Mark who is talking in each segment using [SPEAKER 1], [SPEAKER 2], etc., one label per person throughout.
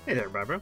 [SPEAKER 1] Hey there, Barbara.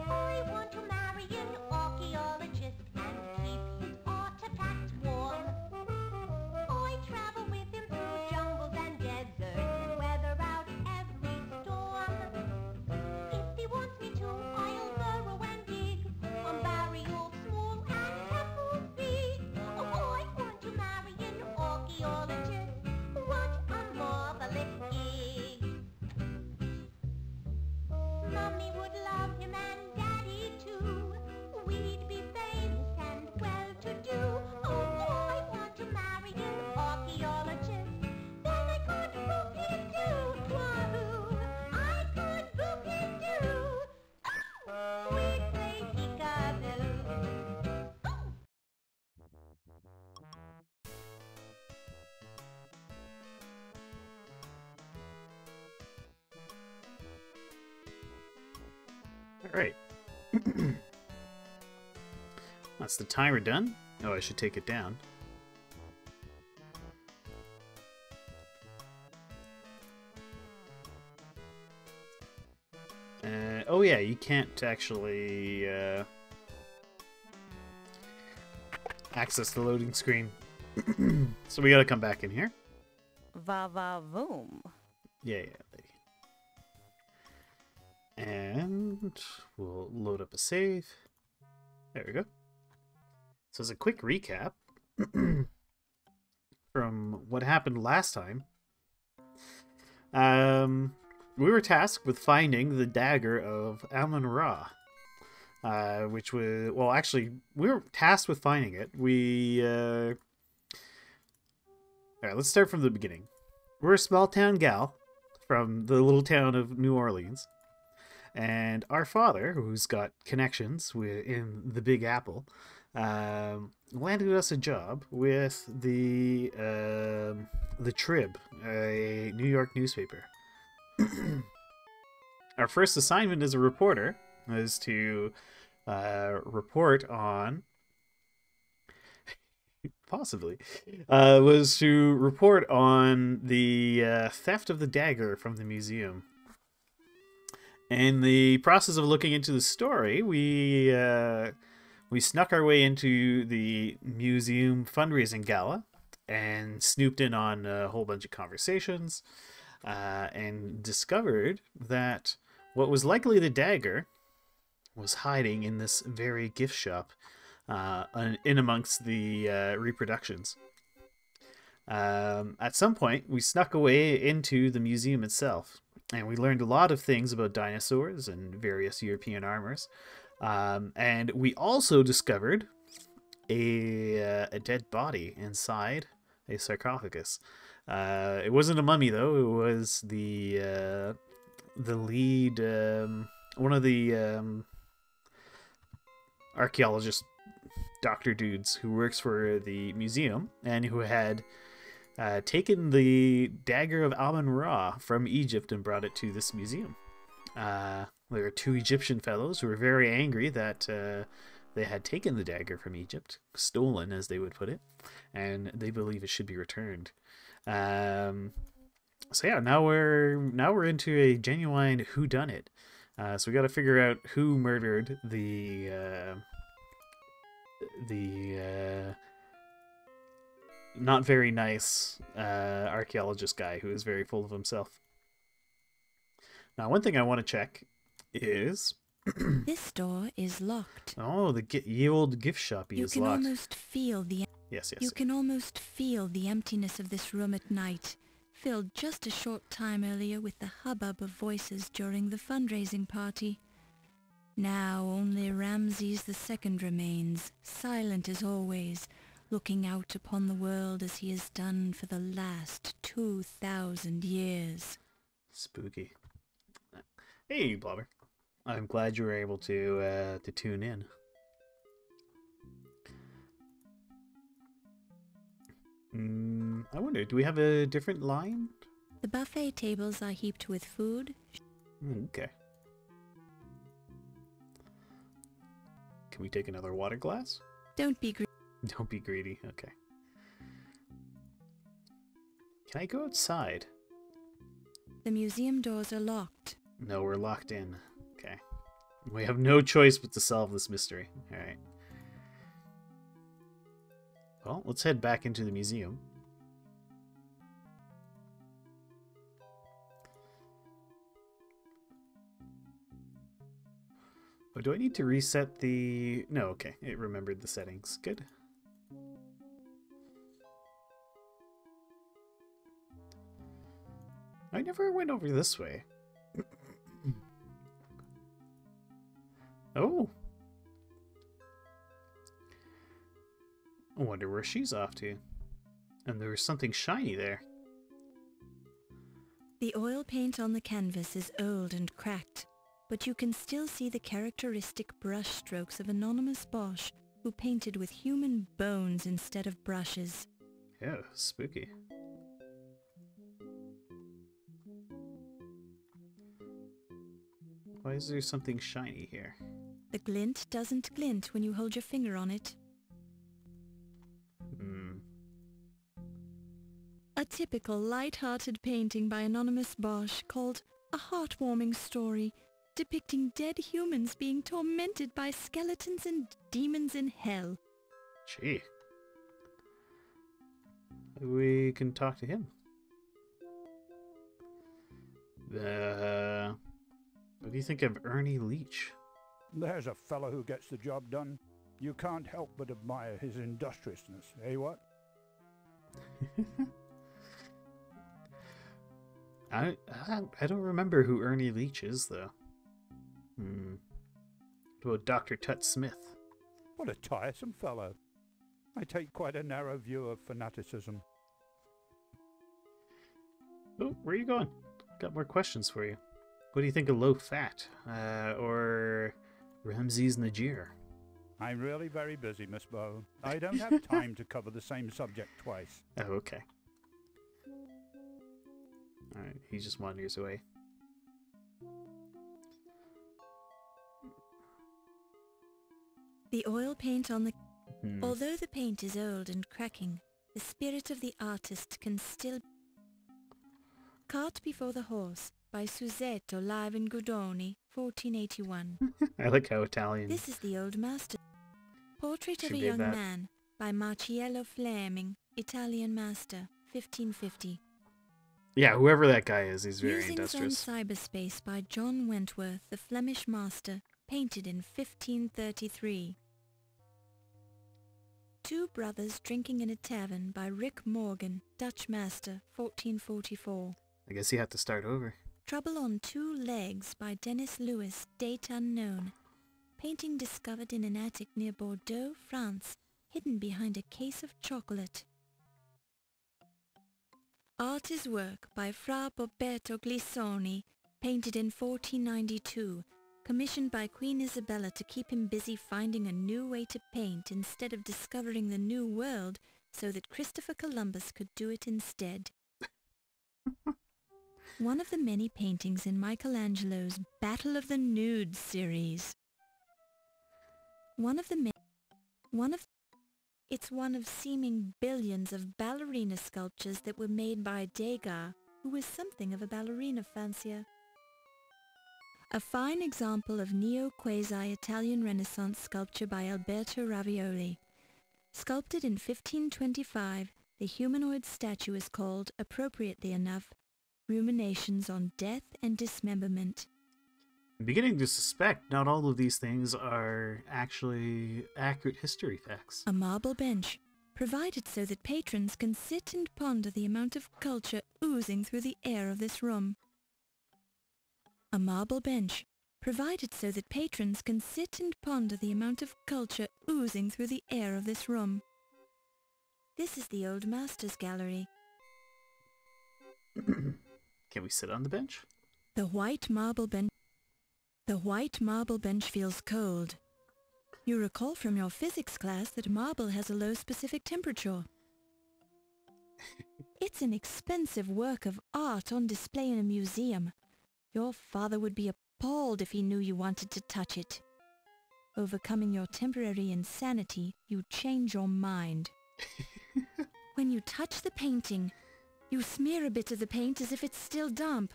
[SPEAKER 2] I want to marry an archaeologist and keep his artifacts warm. I travel with him through jungles and deserts and weather out every storm. If he wants me to, I'll burrow and dig on burials small and temples big. Oh, I want to marry an archaeologist. What a marvelous gig. Mommy would love him and Daddy too. We'd be famous and well-to-do. Oh, I want to marry an archaeologist. Then I could book it too. Wahoo! I could book it too. Oh, we'd play peekaboo. Oh.
[SPEAKER 1] Alright. That's the timer done. Oh, I should take it down. Oh yeah, you can't actually access the loading screen. So we gotta come back in here.
[SPEAKER 3] Va-va-voom.
[SPEAKER 1] Yeah, lady. And we'll load up a save. There we go. So as a quick recap from what happened last time, we were tasked with finding the dagger of Amon, which was, well, actually, we were tasked with finding it. All right, let's start from the beginning. We're a small town gal from the little town of New Orleans. And our father, who's got connections in the Big Apple, landed us a job with the Trib, a New York newspaper. Our first assignment as a reporter was to report on the theft of the dagger from the museum. In the process of looking into the story, we snuck our way into the museum fundraising gala and snooped in on a whole bunch of conversations. and discovered that what was likely the dagger was hiding in this very gift shop in amongst the reproductions. At some point, we snuck away into the museum itself, and we learned a lot of things about dinosaurs and various European armors. And we also discovered a dead body inside a sarcophagus. It wasn't a mummy, though. It was the lead, one of the archaeologist doctor dudes who works for the museum and who had taken the dagger of Amon Ra from Egypt and brought it to this museum. There are two Egyptian fellows who were very angry that they had taken the dagger from Egypt, stolen as they would put it, and they believe it should be returned. So yeah, now we're into a genuine whodunit. So we got to figure out who murdered the not very nice archaeologist guy who is very full of himself. Now, one thing I want to check is
[SPEAKER 3] This door is locked.
[SPEAKER 1] oh, the old gift shop is
[SPEAKER 3] You can
[SPEAKER 1] locked.
[SPEAKER 3] almost feel the
[SPEAKER 1] Yes.
[SPEAKER 3] You can almost feel the emptiness of this room at night, filled just a short time earlier with the hubbub of voices during the fundraising party. Now only Ramses II remains, silent as always, looking out upon the world as he has done for the last 2,000 years.
[SPEAKER 1] Spooky. Hey, Blobber. I'm glad you were able to tune in. I wonder, do we have a different line?
[SPEAKER 3] The buffet tables are heaped with food.
[SPEAKER 1] Okay. Can we take another water glass?
[SPEAKER 3] Don't be greedy.
[SPEAKER 1] Don't be greedy. Okay. Can I go outside?
[SPEAKER 3] The museum doors are locked.
[SPEAKER 1] No, we're locked in. Okay. We have no choice but to solve this mystery. Alright. Well, let's head back into the museum. Oh, do I need to reset the... No, okay. It remembered the settings. Good. I never went over this way. Oh. I wonder where she's off to. And there was something shiny there.
[SPEAKER 3] The oil paint on the canvas is old and cracked, but you can still see the characteristic brush strokes of anonymous Bosch, who painted with human bones instead of brushes.
[SPEAKER 1] Yeah, spooky. Why is there something shiny here?
[SPEAKER 3] The glint doesn't glint when you hold your finger on it. A typical light-hearted painting by anonymous Bosch called A Heartwarming Story, depicting dead humans being tormented by skeletons and demons in hell.
[SPEAKER 1] Gee. We can talk to him. What do you think of Ernie Leach?
[SPEAKER 4] There's a fellow who gets the job done. You can't help but admire his industriousness, eh what?
[SPEAKER 1] I don't remember who Ernie Leach is, though. What about Dr. Tut Smith?
[SPEAKER 4] What a tiresome fellow. I take quite a narrow view of fanaticism.
[SPEAKER 1] Oh, where are you going? Got more questions for you. What do you think of Low Fat? Or Ramses Najir?
[SPEAKER 4] I'm really very busy, Miss Bow. I don't have time to cover the same subject twice.
[SPEAKER 1] Oh, okay. Alright, he just wanders away.
[SPEAKER 3] The oil paint on the... Although the paint is old and cracking, the spirit of the artist can still... Cart Before the Horse by Suzetto Live in Godoni, 1481.
[SPEAKER 1] I like how Italian.
[SPEAKER 3] This is the old master. Portrait of
[SPEAKER 1] She
[SPEAKER 3] a
[SPEAKER 1] did
[SPEAKER 3] Young
[SPEAKER 1] that.
[SPEAKER 3] Man by Marcello Fleming, Italian master, 1550.
[SPEAKER 1] Yeah, whoever that guy is, he's very
[SPEAKER 3] Musings on
[SPEAKER 1] industrious.
[SPEAKER 3] Cyberspace by John Wentworth, the Flemish master, painted in 1533. Two Brothers Drinking in a Tavern by Rick Morgan, Dutch master, 1444.
[SPEAKER 1] I guess you have to start over.
[SPEAKER 3] Trouble on Two Legs by Dennis Lewis, date unknown. Painting discovered in an attic near Bordeaux, France, hidden behind a case of chocolate. Art is Work by Fra Boberto Glisoni, painted in 1492, commissioned by Queen Isabella to keep him busy finding a new way to paint instead of discovering the New World so that Christopher Columbus could do it instead. One of the many paintings in Michelangelo's Battle of the Nudes series. It's one of seeming billions of ballerina sculptures that were made by Dagger, who was something of a ballerina fancier. A fine example of neo-quasi-Italian Renaissance sculpture by Alberto Ravioli. Sculpted in 1525, the humanoid statue is called, appropriately enough, Ruminations on Death and Dismemberment.
[SPEAKER 1] I'm beginning to suspect not all of these things are actually accurate history facts.
[SPEAKER 3] A marble bench, provided so that patrons can sit and ponder the amount of culture oozing through the air of this room. A marble bench, provided so that patrons can sit and ponder the amount of culture oozing through the air of this room. This is the Old Masters Gallery.
[SPEAKER 1] Can we sit on the bench?
[SPEAKER 3] The white marble bench feels cold. You recall from your physics class that marble has a low specific temperature. It's an expensive work of art on display in a museum. Your father would be appalled if he knew you wanted to touch it. Overcoming your temporary insanity, you change your mind. When you touch the painting, you smear a bit of the paint as if it's still damp.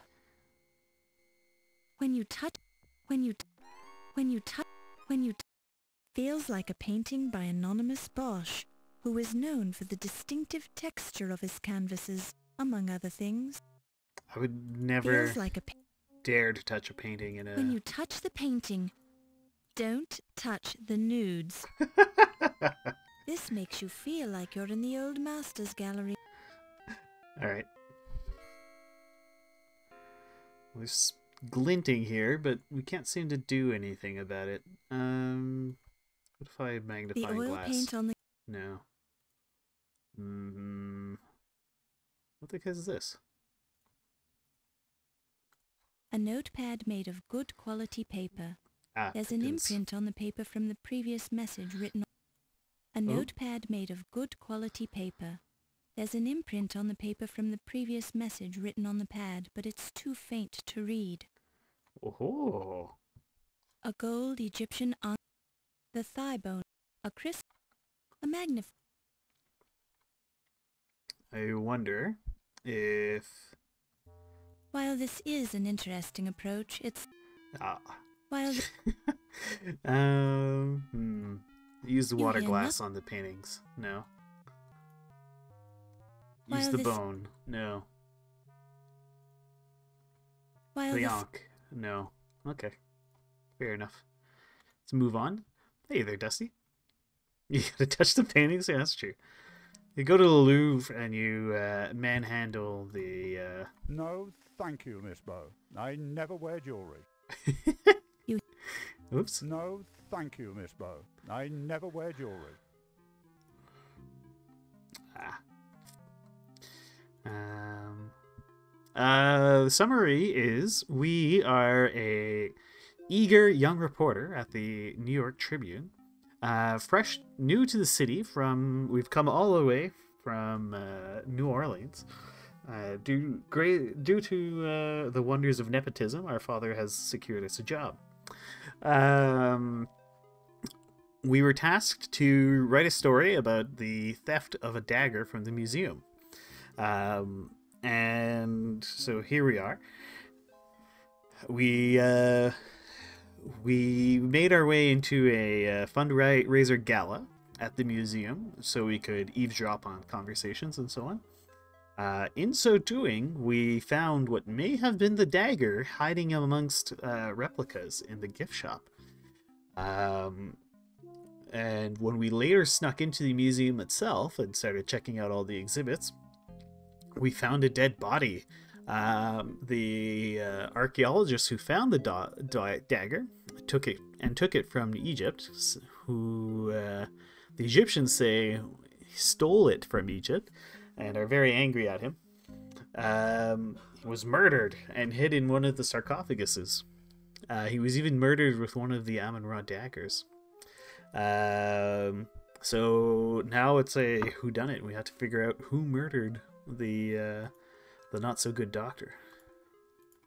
[SPEAKER 3] Feels like a painting by anonymous Bosch, who is known for the distinctive texture of his canvases, among other things.
[SPEAKER 1] I would never
[SPEAKER 3] Feels like a
[SPEAKER 1] dare to touch a painting in a...
[SPEAKER 3] When you touch the painting, don't touch the nudes. This makes you feel like you're in the Old Masters Gallery.
[SPEAKER 1] Alright. There's glinting here, but we can't seem to do anything about it. What if I
[SPEAKER 3] The
[SPEAKER 1] magnify
[SPEAKER 3] oil
[SPEAKER 1] glass?
[SPEAKER 3] paint on the...
[SPEAKER 1] No. What the heck is this?
[SPEAKER 3] A notepad made of good quality paper.
[SPEAKER 1] Ah,
[SPEAKER 3] There's
[SPEAKER 1] it
[SPEAKER 3] an
[SPEAKER 1] is.
[SPEAKER 3] imprint on the paper from the previous message written on... A notepad made of good quality paper. There's an imprint on the paper from the previous message written on the pad, but it's too faint to read.
[SPEAKER 1] Oh.
[SPEAKER 3] A gold Egyptian on the thigh bone. A crisp... A magnif...
[SPEAKER 1] I wonder if...
[SPEAKER 3] While this is an interesting approach, it's...
[SPEAKER 1] Ah.
[SPEAKER 3] While...
[SPEAKER 1] Use the
[SPEAKER 3] You
[SPEAKER 1] water
[SPEAKER 3] hear
[SPEAKER 1] glass on the paintings. No. Use
[SPEAKER 3] While
[SPEAKER 1] the
[SPEAKER 3] this-
[SPEAKER 1] bone. No.
[SPEAKER 3] While
[SPEAKER 1] The
[SPEAKER 3] this...
[SPEAKER 1] yonk. No. Okay. Fair enough. Let's move on. Hey there, Dusty. You gotta touch the paintings? Yeah, that's true. You go to the Louvre and you manhandle the...
[SPEAKER 4] No, thank you, Miss Bow. I never wear jewellery.
[SPEAKER 1] Oops.
[SPEAKER 4] No, thank you, Miss Bow. I never wear jewellery.
[SPEAKER 1] The summary is we are a eager young reporter at the New York Tribune, new to the city. We've come all the way from New Orleans. Due to the wonders of nepotism, our father has secured us a job. We were tasked to write a story about the theft of a dagger from the museum. And so here we are. We made our way into a fundraiser gala at the museum so we could eavesdrop on conversations and so on. In so doing, we found what may have been the dagger hiding amongst replicas in the gift shop. And when we later snuck into the museum itself and started checking out all the exhibits, we found a dead body. The archaeologist who found the dagger took it from Egypt, who the Egyptians say stole it from Egypt and are very angry at him. Was murdered and hid in one of the sarcophaguses. He was even murdered with one of the Amon daggers. So now it's a whodunit. We have to figure out who murdered the not so good doctor.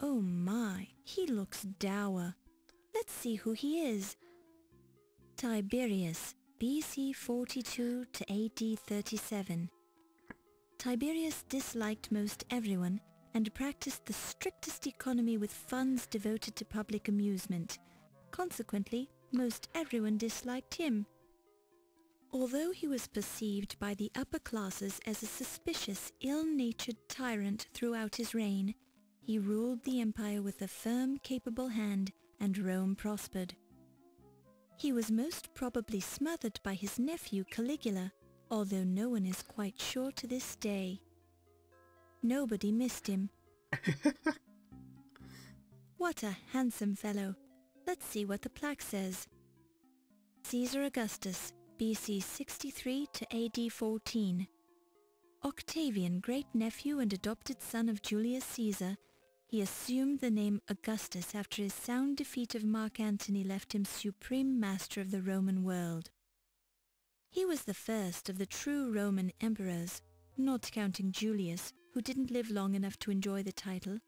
[SPEAKER 3] Oh my, he looks dour. Let's see who he is. Tiberius, BC 42 to AD 37. Tiberius disliked most everyone and practiced the strictest economy with funds devoted to public amusement. Consequently, most everyone disliked him. Although he was perceived by the upper classes as a suspicious, ill-natured tyrant throughout his reign, he ruled the empire with a firm, capable hand, and Rome prospered. He was most probably smothered by his nephew Caligula, although no one is quite sure to this day. Nobody missed him. What a handsome fellow. Let's see what the plaque says. Caesar Augustus, BC 63 to AD 14. Octavian, great-nephew and adopted son of Julius Caesar, he assumed the name Augustus after his sound defeat of Mark Antony left him supreme master of the Roman world. He was the first of the true Roman emperors, not counting Julius, who didn't live long enough to enjoy the title,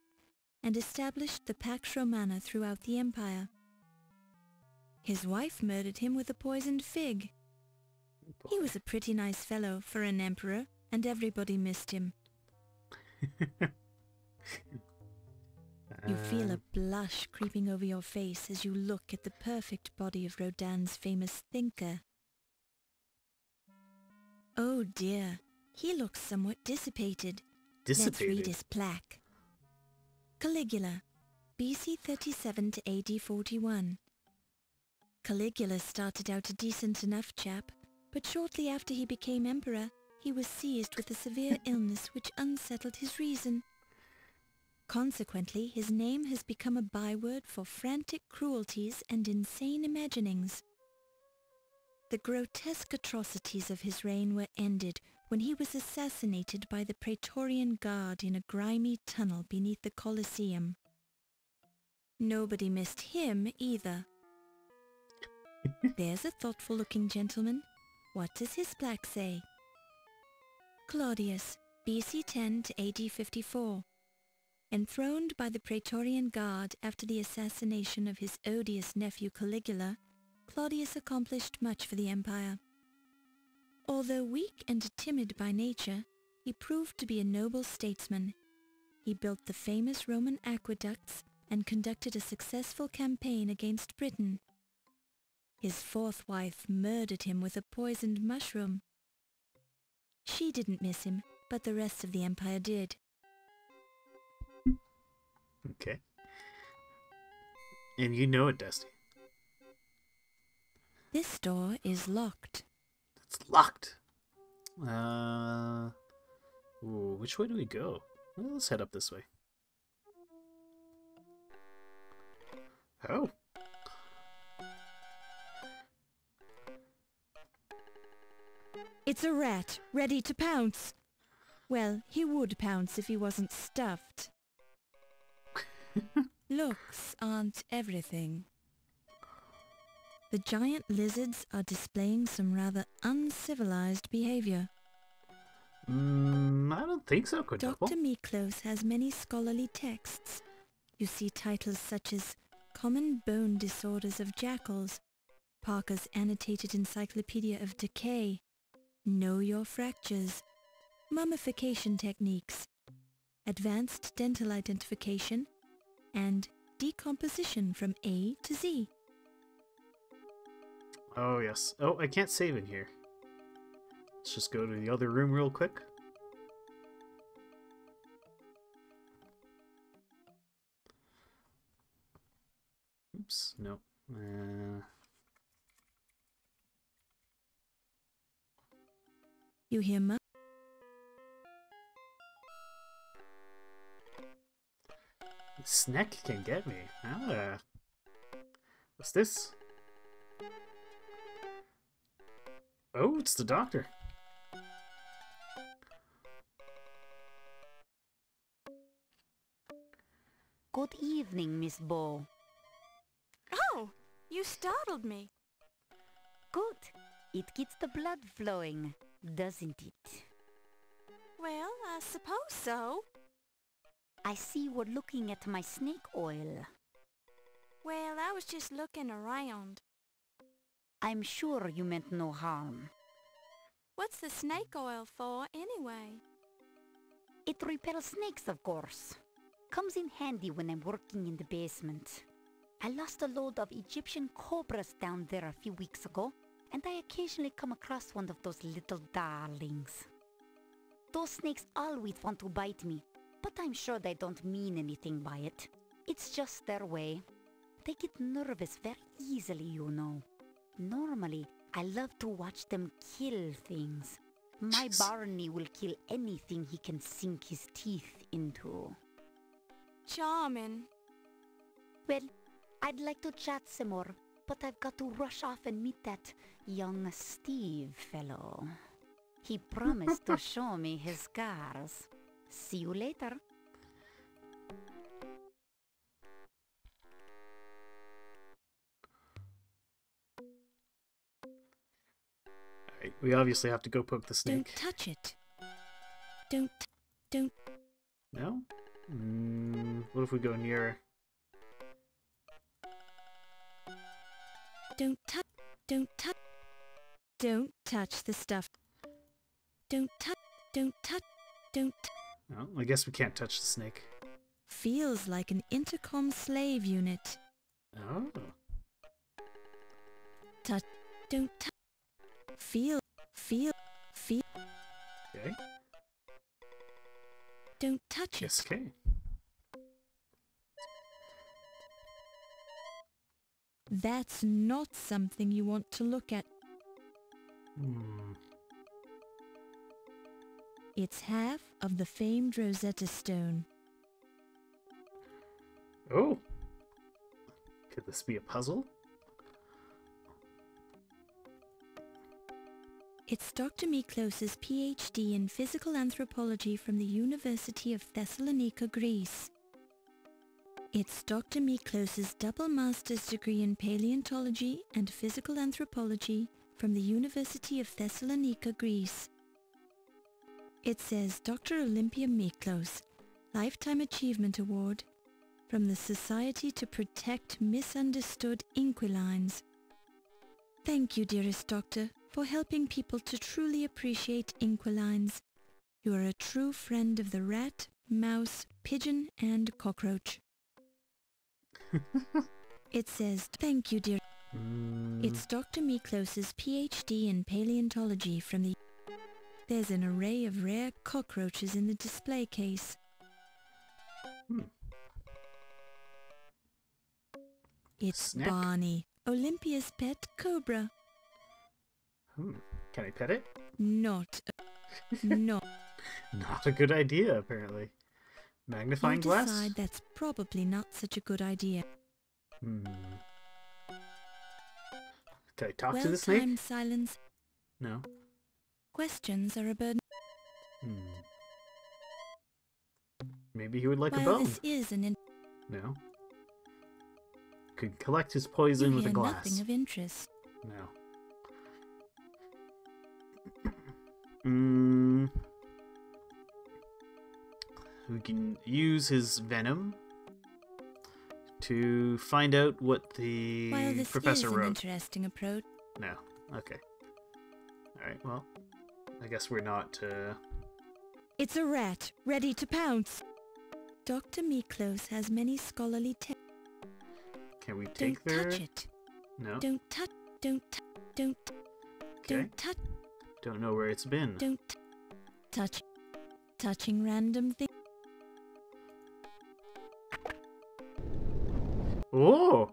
[SPEAKER 3] and established the Pax Romana throughout the empire. His wife murdered him with a poisoned fig. He was a pretty nice fellow for an emperor, and everybody missed him. You feel a blush creeping over your face as you look at the perfect body of Rodin's famous thinker. Oh dear, he looks somewhat dissipated. Let's read his plaque. Caligula, BC 37 to AD 41. Caligula started out a decent enough chap, but shortly after he became emperor, he was seized with a severe illness which unsettled his reason. Consequently, his name has become a byword for frantic cruelties and insane imaginings. The grotesque atrocities of his reign were ended when he was assassinated by the Praetorian Guard in a grimy tunnel beneath the Colosseum. Nobody missed him either. There's a thoughtful-looking gentleman. What does his plaque say? Claudius, BC 10 to AD 54. Enthroned by the Praetorian Guard after the assassination of his odious nephew Caligula, Claudius accomplished much for the empire. Although weak and timid by nature, he proved to be a noble statesman. He built the famous Roman aqueducts and conducted a successful campaign against Britain. His fourth wife murdered him with a poisoned mushroom. She didn't miss him, but the rest of the empire did.
[SPEAKER 1] Okay. And you know it, Dusty.
[SPEAKER 3] This door is locked.
[SPEAKER 1] It's locked. Ooh, which way do we go? Well, let's head up this way. Oh.
[SPEAKER 3] It's a rat, ready to pounce. Well, he would pounce if he wasn't stuffed. Looks aren't everything. The giant lizards are displaying some rather uncivilized behavior.
[SPEAKER 1] I don't think so, Quintuple.
[SPEAKER 3] Dr. Miklos has many scholarly texts. You see titles such as Common Bone Disorders of Jackals, Parker's Annotated Encyclopedia of Decay, Know Your Fractures, Mummification Techniques, Advanced Dental Identification, and Decomposition from A to Z.
[SPEAKER 1] Oh, yes. Oh, I can't save in here. Let's just go to the other room real quick. Oops, no.
[SPEAKER 3] You hear
[SPEAKER 1] Snack can get me. Ah. What's this? Oh, it's the doctor.
[SPEAKER 5] Good evening, Miss Bow.
[SPEAKER 3] Oh, you startled me.
[SPEAKER 5] Good. It gets the blood flowing, doesn't it?
[SPEAKER 3] Well, I suppose so.
[SPEAKER 5] I see we're looking at my snake oil.
[SPEAKER 3] Well, I was just looking around.
[SPEAKER 5] I'm sure you meant no harm.
[SPEAKER 3] What's the snake oil for, anyway?
[SPEAKER 5] It repels snakes, of course. Comes in handy when I'm working in the basement. I lost a load of Egyptian cobras down there a few weeks ago, and I occasionally come across one of those little darlings. Those snakes always want to bite me, but I'm sure they don't mean anything by it. It's just their way. They get nervous very easily, you know. Normally, I love to watch them kill things. My Barney will kill anything he can sink his teeth into.
[SPEAKER 3] Charming.
[SPEAKER 5] Well, I'd like to chat some more, but I've got to rush off and meet that young Steve fellow. He promised to show me his scars. See you later.
[SPEAKER 1] Alright, we obviously have to go poke the
[SPEAKER 3] Don't
[SPEAKER 1] snake.
[SPEAKER 3] touch it. Don't.
[SPEAKER 1] No? What if we go nearer?
[SPEAKER 3] Don't touch the stuff. Don't touch.
[SPEAKER 1] No, I guess we can't touch the snake.
[SPEAKER 3] Feels like an intercom slave unit.
[SPEAKER 1] Oh.
[SPEAKER 3] Don't touch. Feel.
[SPEAKER 1] Okay.
[SPEAKER 3] Don't touch
[SPEAKER 1] Yes,
[SPEAKER 3] it.
[SPEAKER 1] okay.
[SPEAKER 3] That's not something you want to look at. It's half of the famed Rosetta Stone.
[SPEAKER 1] Oh. Could this be a puzzle?
[SPEAKER 3] It's Dr. Miklos's PhD in physical anthropology from the University of Thessalonica, Greece. It's Dr. Miklos's double master's degree in paleontology and physical anthropology from the University of Thessalonica, Greece. It says Dr. Olympia Miklos, Lifetime Achievement Award from the Society to Protect Misunderstood Inquilines. Thank you, dearest Doctor, for helping people to truly appreciate inquilines. You are a true friend of the rat, mouse, pigeon, and cockroach. It says, thank you, dear. It's Dr. Miklos's PhD in paleontology from the... There's an array of rare cockroaches in the display case. It's
[SPEAKER 1] Snack.
[SPEAKER 3] Barney, Olympia's pet cobra.
[SPEAKER 1] Can I pet it?
[SPEAKER 3] Not
[SPEAKER 1] Not a good idea, apparently. Magnifying
[SPEAKER 3] You
[SPEAKER 1] glass?
[SPEAKER 3] decide that's probably not such a good idea.
[SPEAKER 1] Can I talk to the snake?
[SPEAKER 3] Well-timed silence.
[SPEAKER 1] No.
[SPEAKER 3] Questions are a burden.
[SPEAKER 1] Maybe he would like a
[SPEAKER 3] While
[SPEAKER 1] bone.
[SPEAKER 3] this is an
[SPEAKER 1] No. Could collect his poison
[SPEAKER 3] you
[SPEAKER 1] with a
[SPEAKER 3] hear
[SPEAKER 1] glass.
[SPEAKER 3] nothing of interest.
[SPEAKER 1] No. We can use his venom to find out what the
[SPEAKER 3] While this
[SPEAKER 1] professor
[SPEAKER 3] is an
[SPEAKER 1] wrote.
[SPEAKER 3] interesting approach,
[SPEAKER 1] No. Okay. Alright, well, I guess we're not,
[SPEAKER 3] it's a rat, ready to pounce. Dr. Miklos has many scholarly texts.
[SPEAKER 1] can we take
[SPEAKER 3] Don't
[SPEAKER 1] their...
[SPEAKER 3] touch it.
[SPEAKER 1] No?
[SPEAKER 3] Don't touch.
[SPEAKER 1] Okay.
[SPEAKER 3] Don't touch.
[SPEAKER 1] Don't know where it's been.
[SPEAKER 3] Don't touch. Touching random things.
[SPEAKER 1] Oh!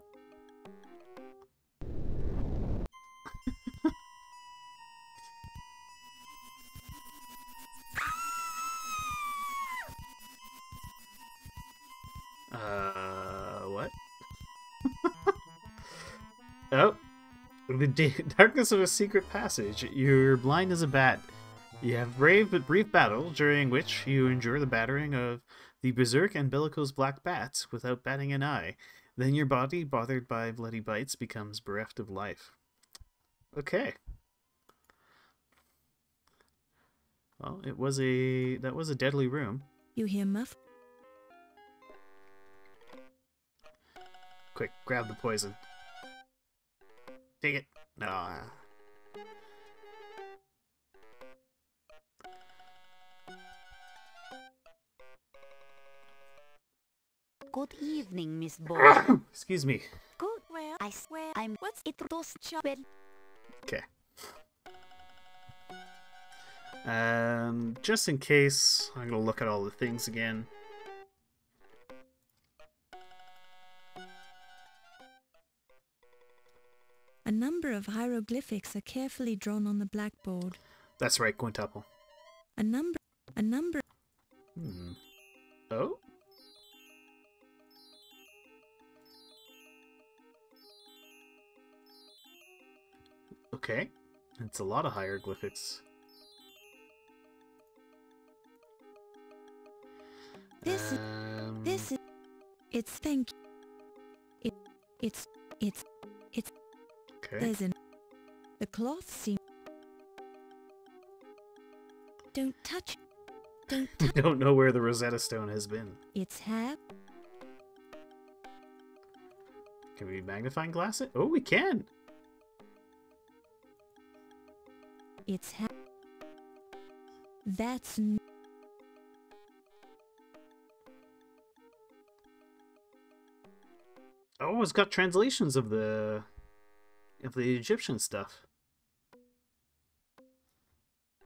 [SPEAKER 1] Oh, the darkness of a secret passage. You're blind as a bat. You have brave but brief battle, during which you endure the battering of the berserk and bellicose black bats without batting an eye. Then your body, bothered by bloody bites, becomes bereft of life. Okay. Well, that was a deadly room.
[SPEAKER 3] You hear muff?
[SPEAKER 1] Quick, grab the poison. Take it. No.
[SPEAKER 5] Good evening, Miss Boy.
[SPEAKER 1] Excuse me.
[SPEAKER 5] Good. Well, I swear I'm what's it those well.
[SPEAKER 1] Okay. Just in case, I'm gonna look at all the things again.
[SPEAKER 3] A number of hieroglyphics are carefully drawn on the blackboard.
[SPEAKER 1] That's right, quintuple.
[SPEAKER 3] A number.
[SPEAKER 1] Oh? Okay. It's a lot of hieroglyphics.
[SPEAKER 3] This is. It's thank. It's.
[SPEAKER 1] Okay.
[SPEAKER 3] There's an. The cloth seems. Don't touch. Don't
[SPEAKER 1] We
[SPEAKER 3] touch.
[SPEAKER 1] don't know where the Rosetta Stone has been.
[SPEAKER 3] It's hair.
[SPEAKER 1] Can we magnifying glass it? Oh, we can!
[SPEAKER 3] It's hair. That's.
[SPEAKER 1] Oh, it's got translations of the Egyptian stuff.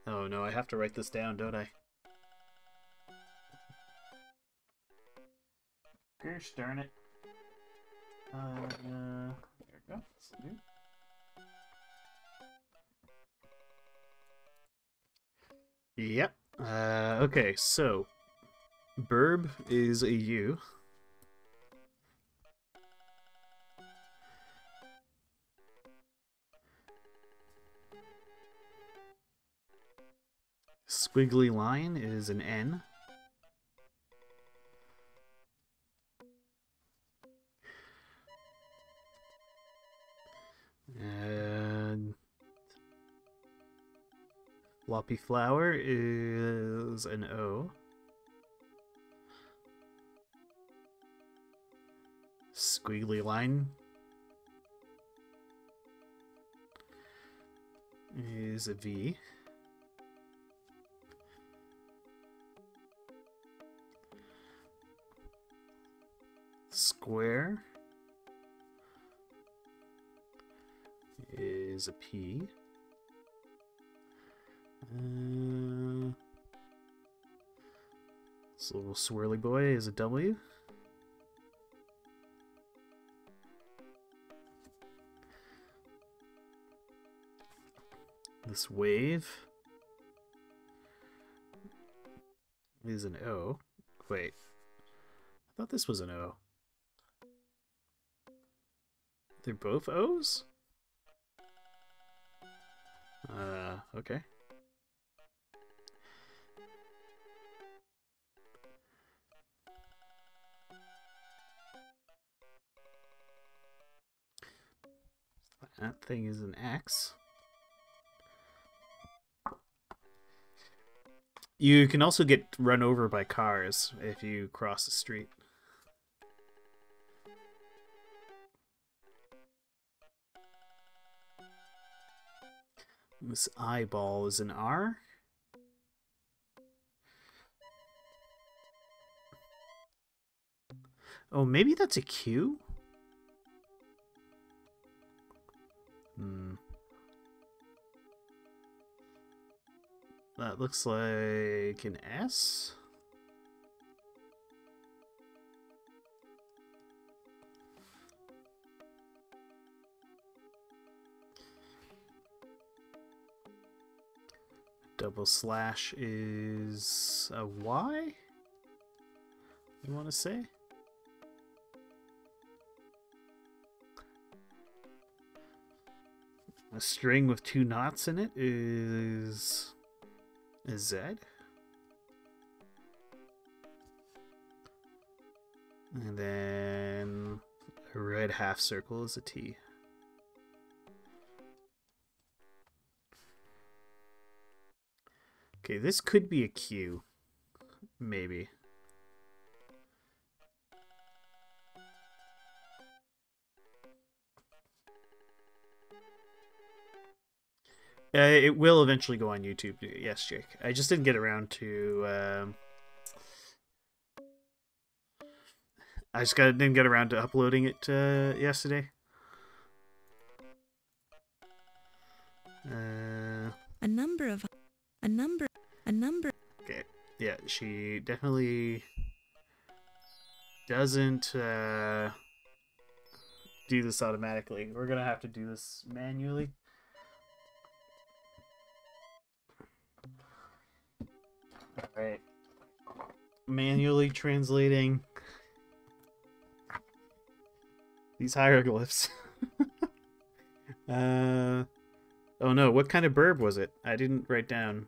[SPEAKER 1] Oh no, I have to write this down, don't I? Gosh darn it. There we go. Yep. Okay, so Burb is a U. Squiggly line is an N. And floppy flower is an O. Squiggly line is a V. Square is a P. This little swirly boy is a W. This wave is an O. Wait, I thought this was an O. They're both O's? Okay. That thing is an X. You can also get run over by cars if you cross the street. This eyeball is an R. Oh, maybe that's a Q? That looks like an S. Double slash is a Y? You want to say? A string with 2 knots in it is a Z. And then a red half circle is a T. Okay, this could be a Q. Maybe. It will eventually go on YouTube. Yes, Jake. I just didn't get around to... didn't get around to uploading it yesterday.
[SPEAKER 3] A number.
[SPEAKER 1] Okay, yeah, she definitely doesn't do this automatically. We're gonna have to do this manually. Alright. Manually translating these hieroglyphs. Oh no, what kind of burb was it? I didn't write down.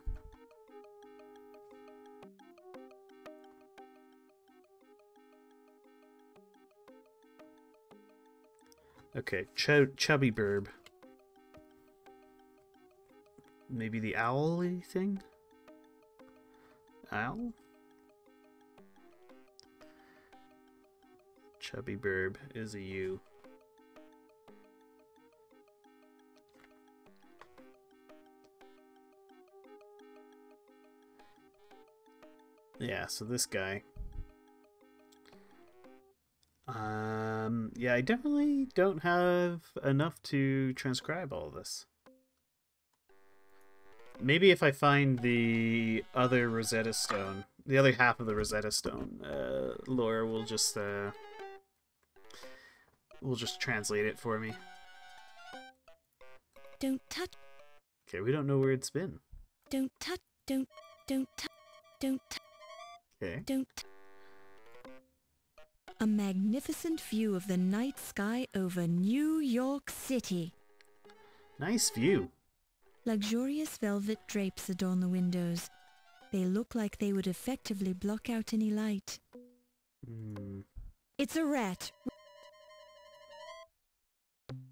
[SPEAKER 1] Okay, chubby burb. Maybe the owly thing? Owl? Chubby burb is a U. Yeah, so this guy. Yeah, I definitely don't have enough to transcribe all of this. Maybe if I find the other Rosetta Stone, the other half of the Rosetta Stone, Laura will just translate it for me.
[SPEAKER 3] Don't touch.
[SPEAKER 1] Okay, we don't know where it's been.
[SPEAKER 3] Don't touch. Don't touch. Don't.
[SPEAKER 1] Okay.
[SPEAKER 3] Don't. A magnificent view of the night sky over New York City.
[SPEAKER 1] Nice view.
[SPEAKER 3] Luxurious velvet drapes adorn the windows. They look like they would effectively block out any light. It's a rat.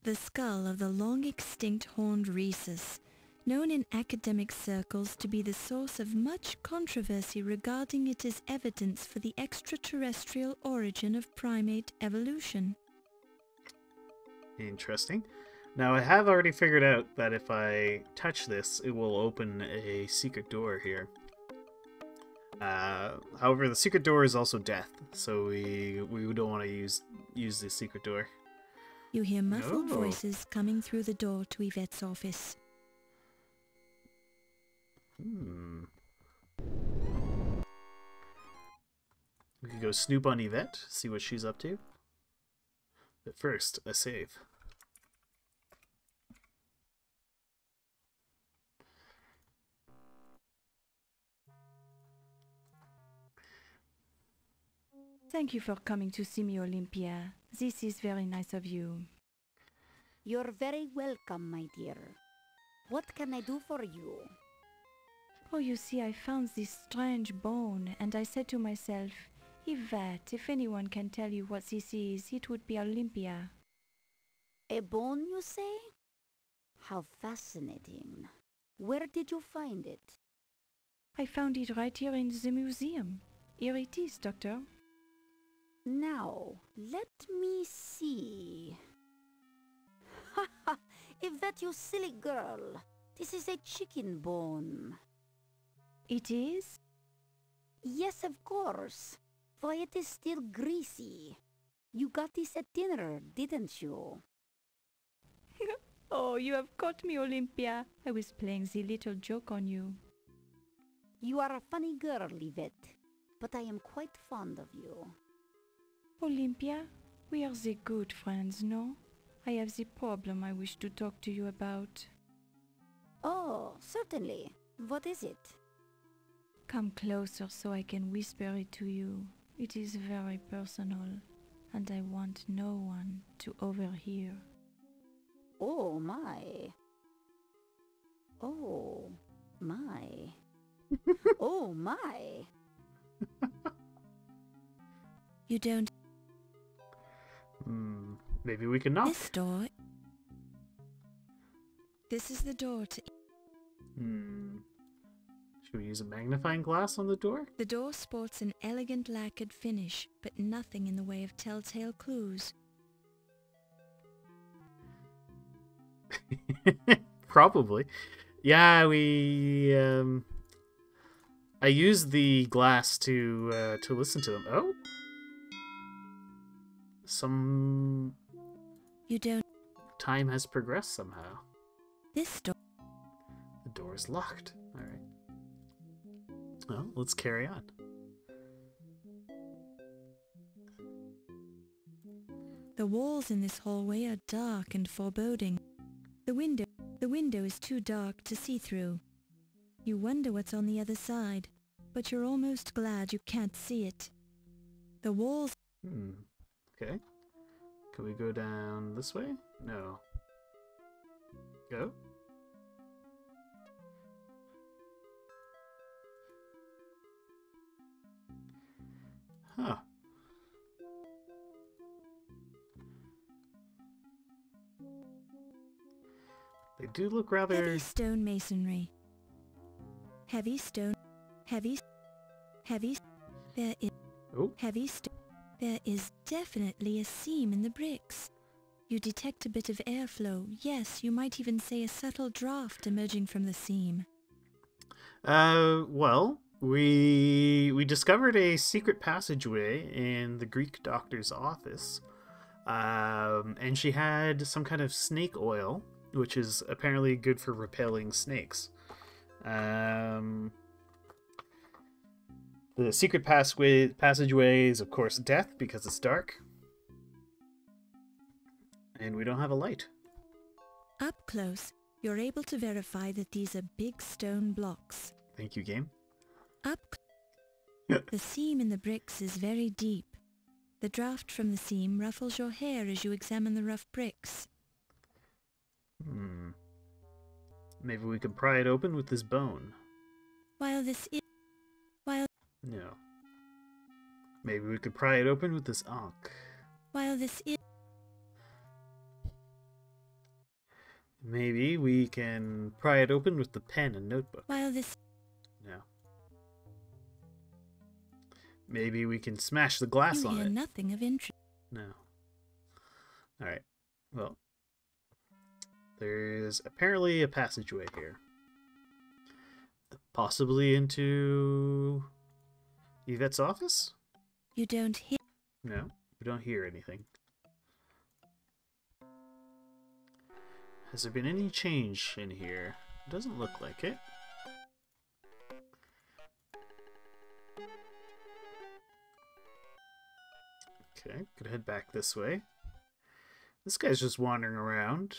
[SPEAKER 3] The skull of the long-extinct horned rhesus, known in academic circles to be the source of much controversy regarding it as evidence for the extraterrestrial origin of primate evolution.
[SPEAKER 1] Interesting. Now, I have already figured out that if I touch this, it will open a secret door here. However, the secret door is also death, so we don't want to use the secret door.
[SPEAKER 3] You hear muffled voices coming through the door to Yvette's office.
[SPEAKER 1] We could go snoop on Yvette, see what she's up to. But first, a save.
[SPEAKER 6] Thank you for coming to see me, Olympia. This is very nice of you.
[SPEAKER 5] You're very welcome, my dear. What can I do for you?
[SPEAKER 6] Oh, you see, I found this strange bone, and I said to myself, Yvette, if anyone can tell you what this is, it would be Olympia.
[SPEAKER 5] A bone, you say? How fascinating. Where did you find it?
[SPEAKER 6] I found it right here in the museum. Here it is, Doctor.
[SPEAKER 5] Now, let me see. Ha ha! Yvette, you silly girl. This is a chicken bone.
[SPEAKER 6] It is?
[SPEAKER 5] Yes, of course. For it is still greasy. You got this at dinner, didn't you?
[SPEAKER 6] Oh, you have caught me, Olympia. I was playing the little joke on you.
[SPEAKER 5] You are a funny girl, Yvette, but I am quite fond of you.
[SPEAKER 6] Olympia, we are the good friends, no? I have the problem I wish to talk to you about.
[SPEAKER 5] Oh, certainly. What is it?
[SPEAKER 6] Come closer so I can whisper it to you. It is very personal, and I want no one to overhear.
[SPEAKER 5] Oh my, Oh, my. Oh, my.
[SPEAKER 3] You don't.
[SPEAKER 1] Maybe we can knock.
[SPEAKER 3] This door. This is the door to.
[SPEAKER 1] Should we use a magnifying glass on the door?
[SPEAKER 3] The door sports an elegant lacquered finish, but nothing in the way of telltale clues.
[SPEAKER 1] Probably. Yeah, I used the glass to listen to them. Oh, some
[SPEAKER 3] You don't.
[SPEAKER 1] time has progressed somehow.
[SPEAKER 3] This door.
[SPEAKER 1] The door is locked. All right. Well, let's carry on.
[SPEAKER 3] The walls in this hallway are dark and foreboding. The window is too dark to see through. You wonder what's on the other side, but you're almost glad you can't see it. The walls.
[SPEAKER 1] Okay. Can we go down this way? No. Go. Huh. They do look rather...
[SPEAKER 3] Heavy stone masonry. Heavy stone. Heavy. There is.
[SPEAKER 1] Oh.
[SPEAKER 3] Heavy stone. There is definitely a seam in the bricks. You detect a bit of airflow. Yes, you might even say a subtle draft emerging from the seam.
[SPEAKER 1] Well, we discovered a secret passageway in the Greek doctor's office. And she had some kind of snake oil, which is apparently good for repelling snakes. The secret passageway is, of course, death because it's dark. And we don't have a light.
[SPEAKER 3] Up close, you're able to verify that these are big stone blocks.
[SPEAKER 1] Thank you, game.
[SPEAKER 3] The seam in the bricks is very deep. The draft from the seam ruffles your hair as you examine the rough bricks.
[SPEAKER 1] Maybe we can pry it open with this bone. No. Maybe we could pry it open with this ankh. Maybe we can pry it open with the pen and notebook. No. Maybe we can smash the glass on
[SPEAKER 3] hear
[SPEAKER 1] it.
[SPEAKER 3] nothing of interest.
[SPEAKER 1] No. Alright. Well. There's apparently a passageway here. Possibly into Yvette's office?
[SPEAKER 3] You don't hear.
[SPEAKER 1] No, we don't hear anything. Has there been any change in here? Doesn't look like it. Okay, gonna head back this way. This guy's just wandering around.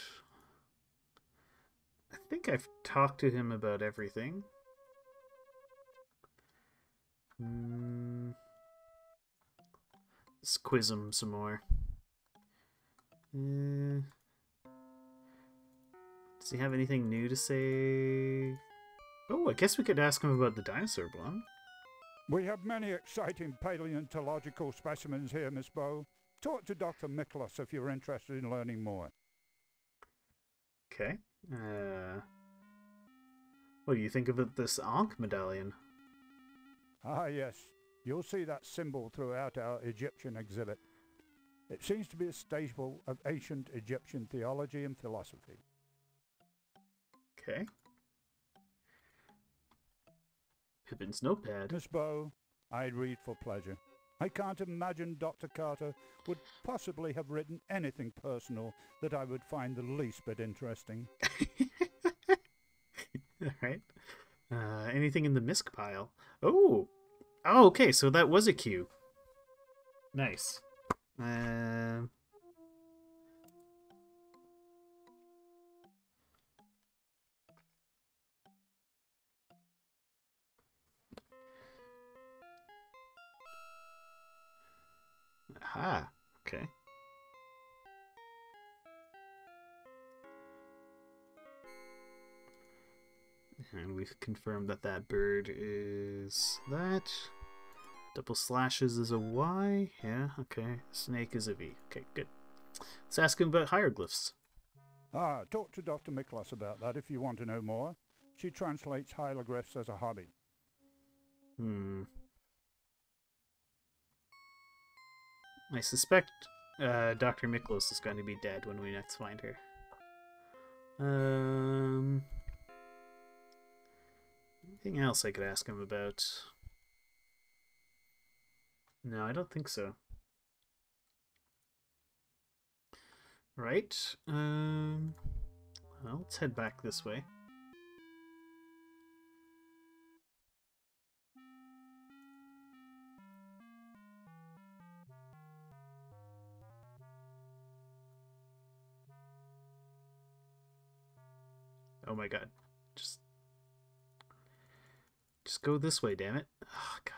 [SPEAKER 1] I think I've talked to him about everything. Let's quiz him some more. Does he have anything new to say? Oh, I guess we could ask him about the dinosaur one.
[SPEAKER 4] We have many exciting paleontological specimens here, Miss Bow. Talk to Dr. Miklos if you're interested in learning more.
[SPEAKER 1] Okay. What do you think of this Ankh medallion?
[SPEAKER 4] Ah, yes. You'll see that symbol throughout our Egyptian exhibit. It seems to be a staple of ancient Egyptian theology and philosophy.
[SPEAKER 1] Okay. Pippin's notepad.
[SPEAKER 4] Miss Bow, I read for pleasure. I can't imagine Dr. Carter would possibly have written anything personal that I would find the least bit interesting.
[SPEAKER 1] Alright. Anything in the misc pile? Oh! Oh, okay, so that was a cue. Nice. Aha, okay. And we've confirmed that that bird is that. Double slashes is a Y. Yeah, okay. Snake is a V. Okay, good. Let's ask him about hieroglyphs.
[SPEAKER 4] Talk to Dr. Miklas about that if you want to know more. She translates hieroglyphs as a hobby.
[SPEAKER 1] I suspect Dr. Miklos is going to be dead when we next find her. Anything else I could ask him about? No, I don't think so. Right. Well, let's head back this way. Oh my god. Just go this way, damn it. Oh god.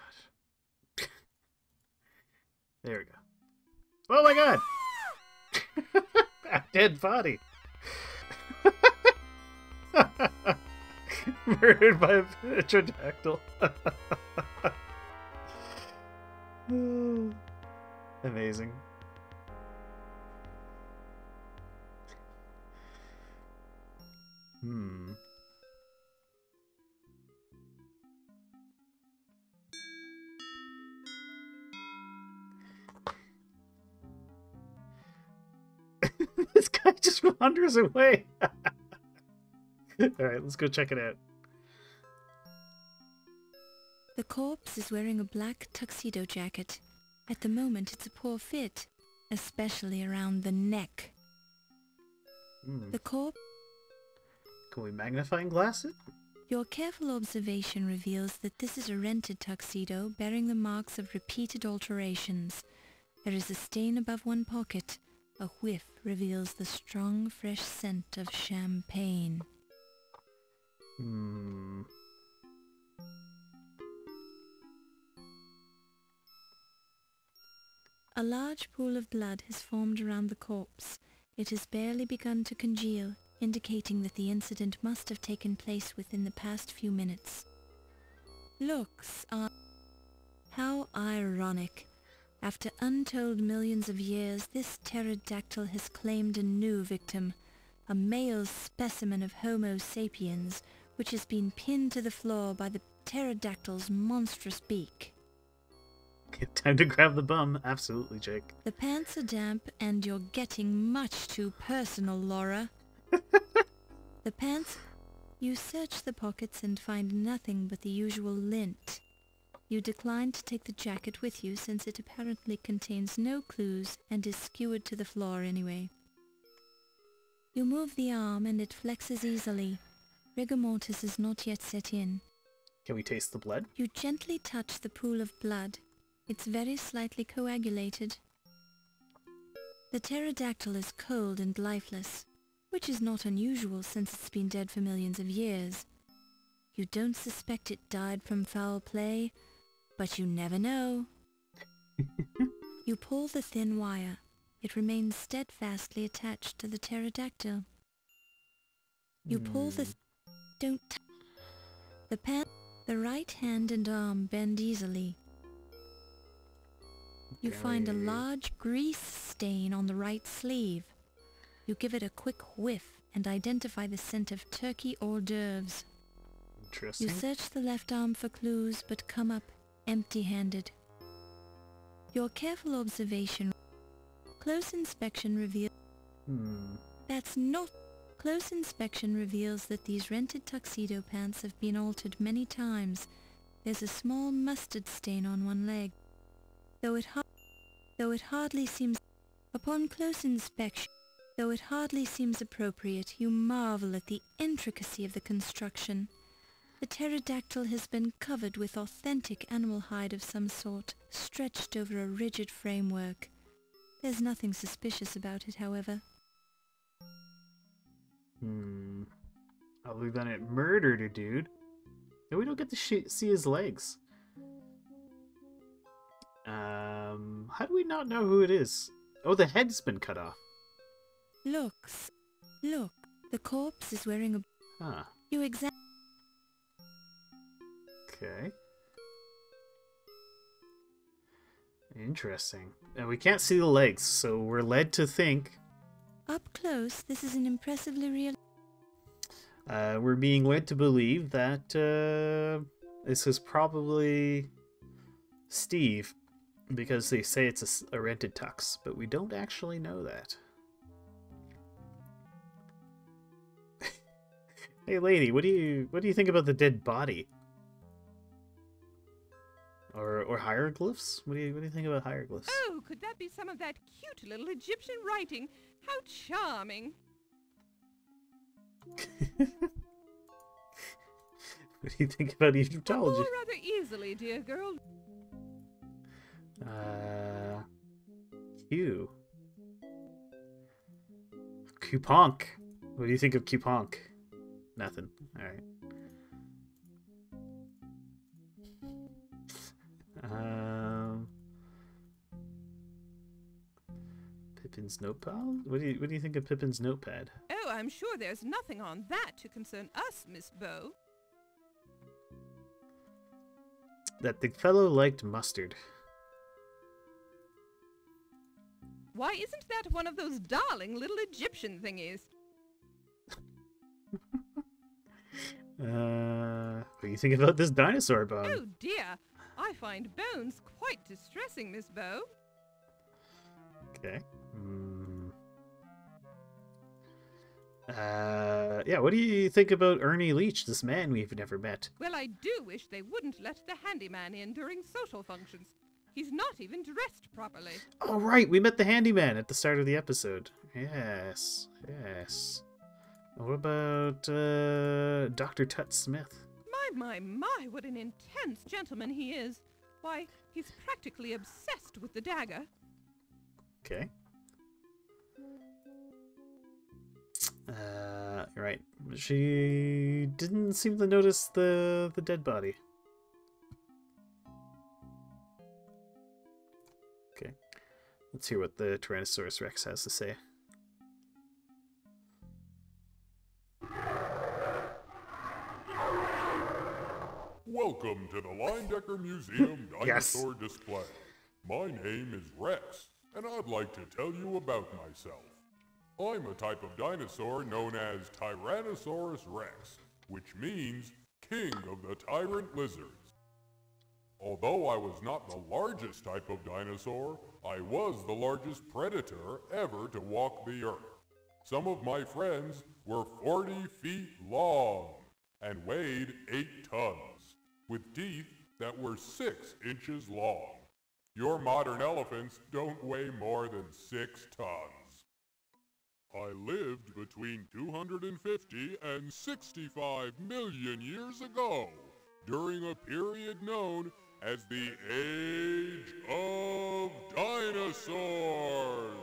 [SPEAKER 1] There we go. Oh my god! A dead body! Murdered by a pterodactyl. Amazing. This guy just wanders away. Alright, let's go check it out.
[SPEAKER 3] The corpse is wearing a black tuxedo jacket. At the moment it's a poor fit, especially around the neck. The corpse...
[SPEAKER 1] Can we magnifying glass it?
[SPEAKER 3] Your careful observation reveals that this is a rented tuxedo bearing the marks of repeated alterations. There is a stain above one pocket. A whiff reveals the strong, fresh scent of champagne. A large pool of blood has formed around the corpse. It has barely begun to congeal, indicating that the incident must have taken place within the past few minutes. Looks are... How ironic. After untold millions of years, this pterodactyl has claimed a new victim, a male specimen of Homo sapiens, which has been pinned to the floor by the pterodactyl's monstrous beak.
[SPEAKER 1] Time to grab the bum. Absolutely, Jake.
[SPEAKER 3] The pants are damp, and you're getting much too personal, Laura. The pants... You search the pockets and find nothing but the usual lint. You decline to take the jacket with you since it apparently contains no clues and is skewered to the floor anyway. You move the arm and it flexes easily. Rigor mortis is not yet set in.
[SPEAKER 1] Can we taste the blood?
[SPEAKER 3] You gently touch the pool of blood. It's very slightly coagulated. The pterodactyl is cold and lifeless, which is not unusual since it's been dead for millions of years. You don't suspect it died from foul play, but you never know. You pull the thin wire. It remains steadfastly attached to the pterodactyl. You pull the... Don't... The right hand and arm bend easily. You find a large grease stain on the right sleeve. You give it a quick whiff and identify the scent of turkey hors d'oeuvres.
[SPEAKER 1] Interesting.
[SPEAKER 3] You search the left arm for clues, but come up empty-handed. Your careful observation... Close inspection reveals... That's not... Close inspection reveals that these rented tuxedo pants have been altered many times. There's a small mustard stain on one leg. Though it hardly seems... Upon close inspection... Though it hardly seems appropriate, you marvel at the intricacy of the construction. The pterodactyl has been covered with authentic animal hide of some sort, stretched over a rigid framework. There's nothing suspicious about it, however.
[SPEAKER 1] Other than it murdered a dude. And we don't get to see his legs. How do we not know who it is? Oh, the head's been cut off.
[SPEAKER 3] Look, the corpse is wearing a...
[SPEAKER 1] Huh. Okay. Interesting. And we can't see the legs, so we're led to think.
[SPEAKER 3] Up close, this is an impressively real...
[SPEAKER 1] We're being led to believe that this is probably Steve, because they say it's a rented tux, but we don't actually know that. Hey, lady, what do you think about the dead body? Or hieroglyphs? What do you think about hieroglyphs?
[SPEAKER 7] Oh, could that be some of that cute little Egyptian writing? How charming.
[SPEAKER 1] What do you think about Egyptology?
[SPEAKER 7] Oh, rather easily, dear girl.
[SPEAKER 1] Q. Cuponk. What do you think of Cuponk? Nothing. Alright. Pippin's notepad? What do you think of Pippin's notepad?
[SPEAKER 7] Oh, I'm sure there's nothing on that to concern us, Miss Bow.
[SPEAKER 1] That the fellow liked mustard.
[SPEAKER 7] Why isn't that one of those darling little Egyptian thingies?
[SPEAKER 1] What do you think about this dinosaur bone?
[SPEAKER 7] Oh dear, I find bones quite distressing, Miss Bow.
[SPEAKER 1] Okay. Yeah, what do you think about Ernie Leach, this man we've never met?
[SPEAKER 7] Well, I do wish they wouldn't let the handyman in during social functions. He's not even dressed properly.
[SPEAKER 1] Oh, right, we met the handyman at the start of the episode. Yes, yes. What about, Dr. Tut Smith?
[SPEAKER 7] My, what an intense gentleman he is. Why, he's practically obsessed with the dagger.
[SPEAKER 1] Okay. Right. She didn't seem to notice the dead body. Okay. Let's hear what the Tyrannosaurus Rex has to say.
[SPEAKER 8] Welcome to the Linedecker Museum
[SPEAKER 1] Yes.
[SPEAKER 8] Dinosaur Display. My name is Rex, and I'd like to tell you about myself. I'm a type of dinosaur known as Tyrannosaurus Rex, which means King of the Tyrant Lizards. Although I was not the largest type of dinosaur, I was the largest predator ever to walk the earth. Some of my friends were 40 feet long and weighed 8 tons, with teeth that were 6 inches long. Your modern elephants don't weigh more than 6 tons. I lived between 250 and 65 million years ago, during a period known as the Age of Dinosaurs,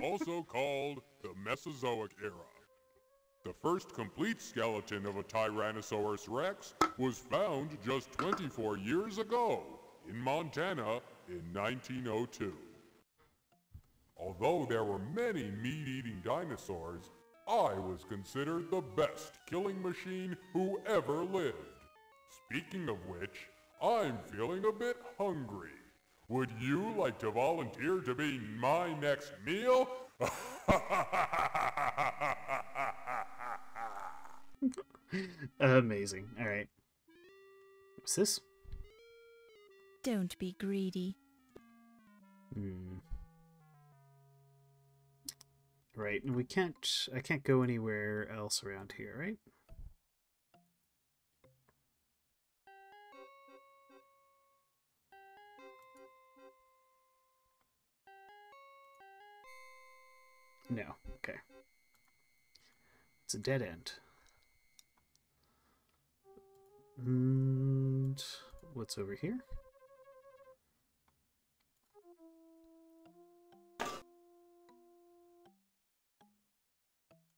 [SPEAKER 8] also called the Mesozoic era. The first complete skeleton of a Tyrannosaurus Rex was found just 24 years ago in Montana in 1902. Although there were many meat-eating dinosaurs, I was considered the best killing machine who ever lived. Speaking of which, I'm feeling a bit hungry. Would you like to volunteer to be my next meal?
[SPEAKER 1] Amazing. All right. What's this?
[SPEAKER 3] Don't be greedy.
[SPEAKER 1] Right, and I can't go anywhere else around here, right? No, okay. It's a dead end. And what's over here?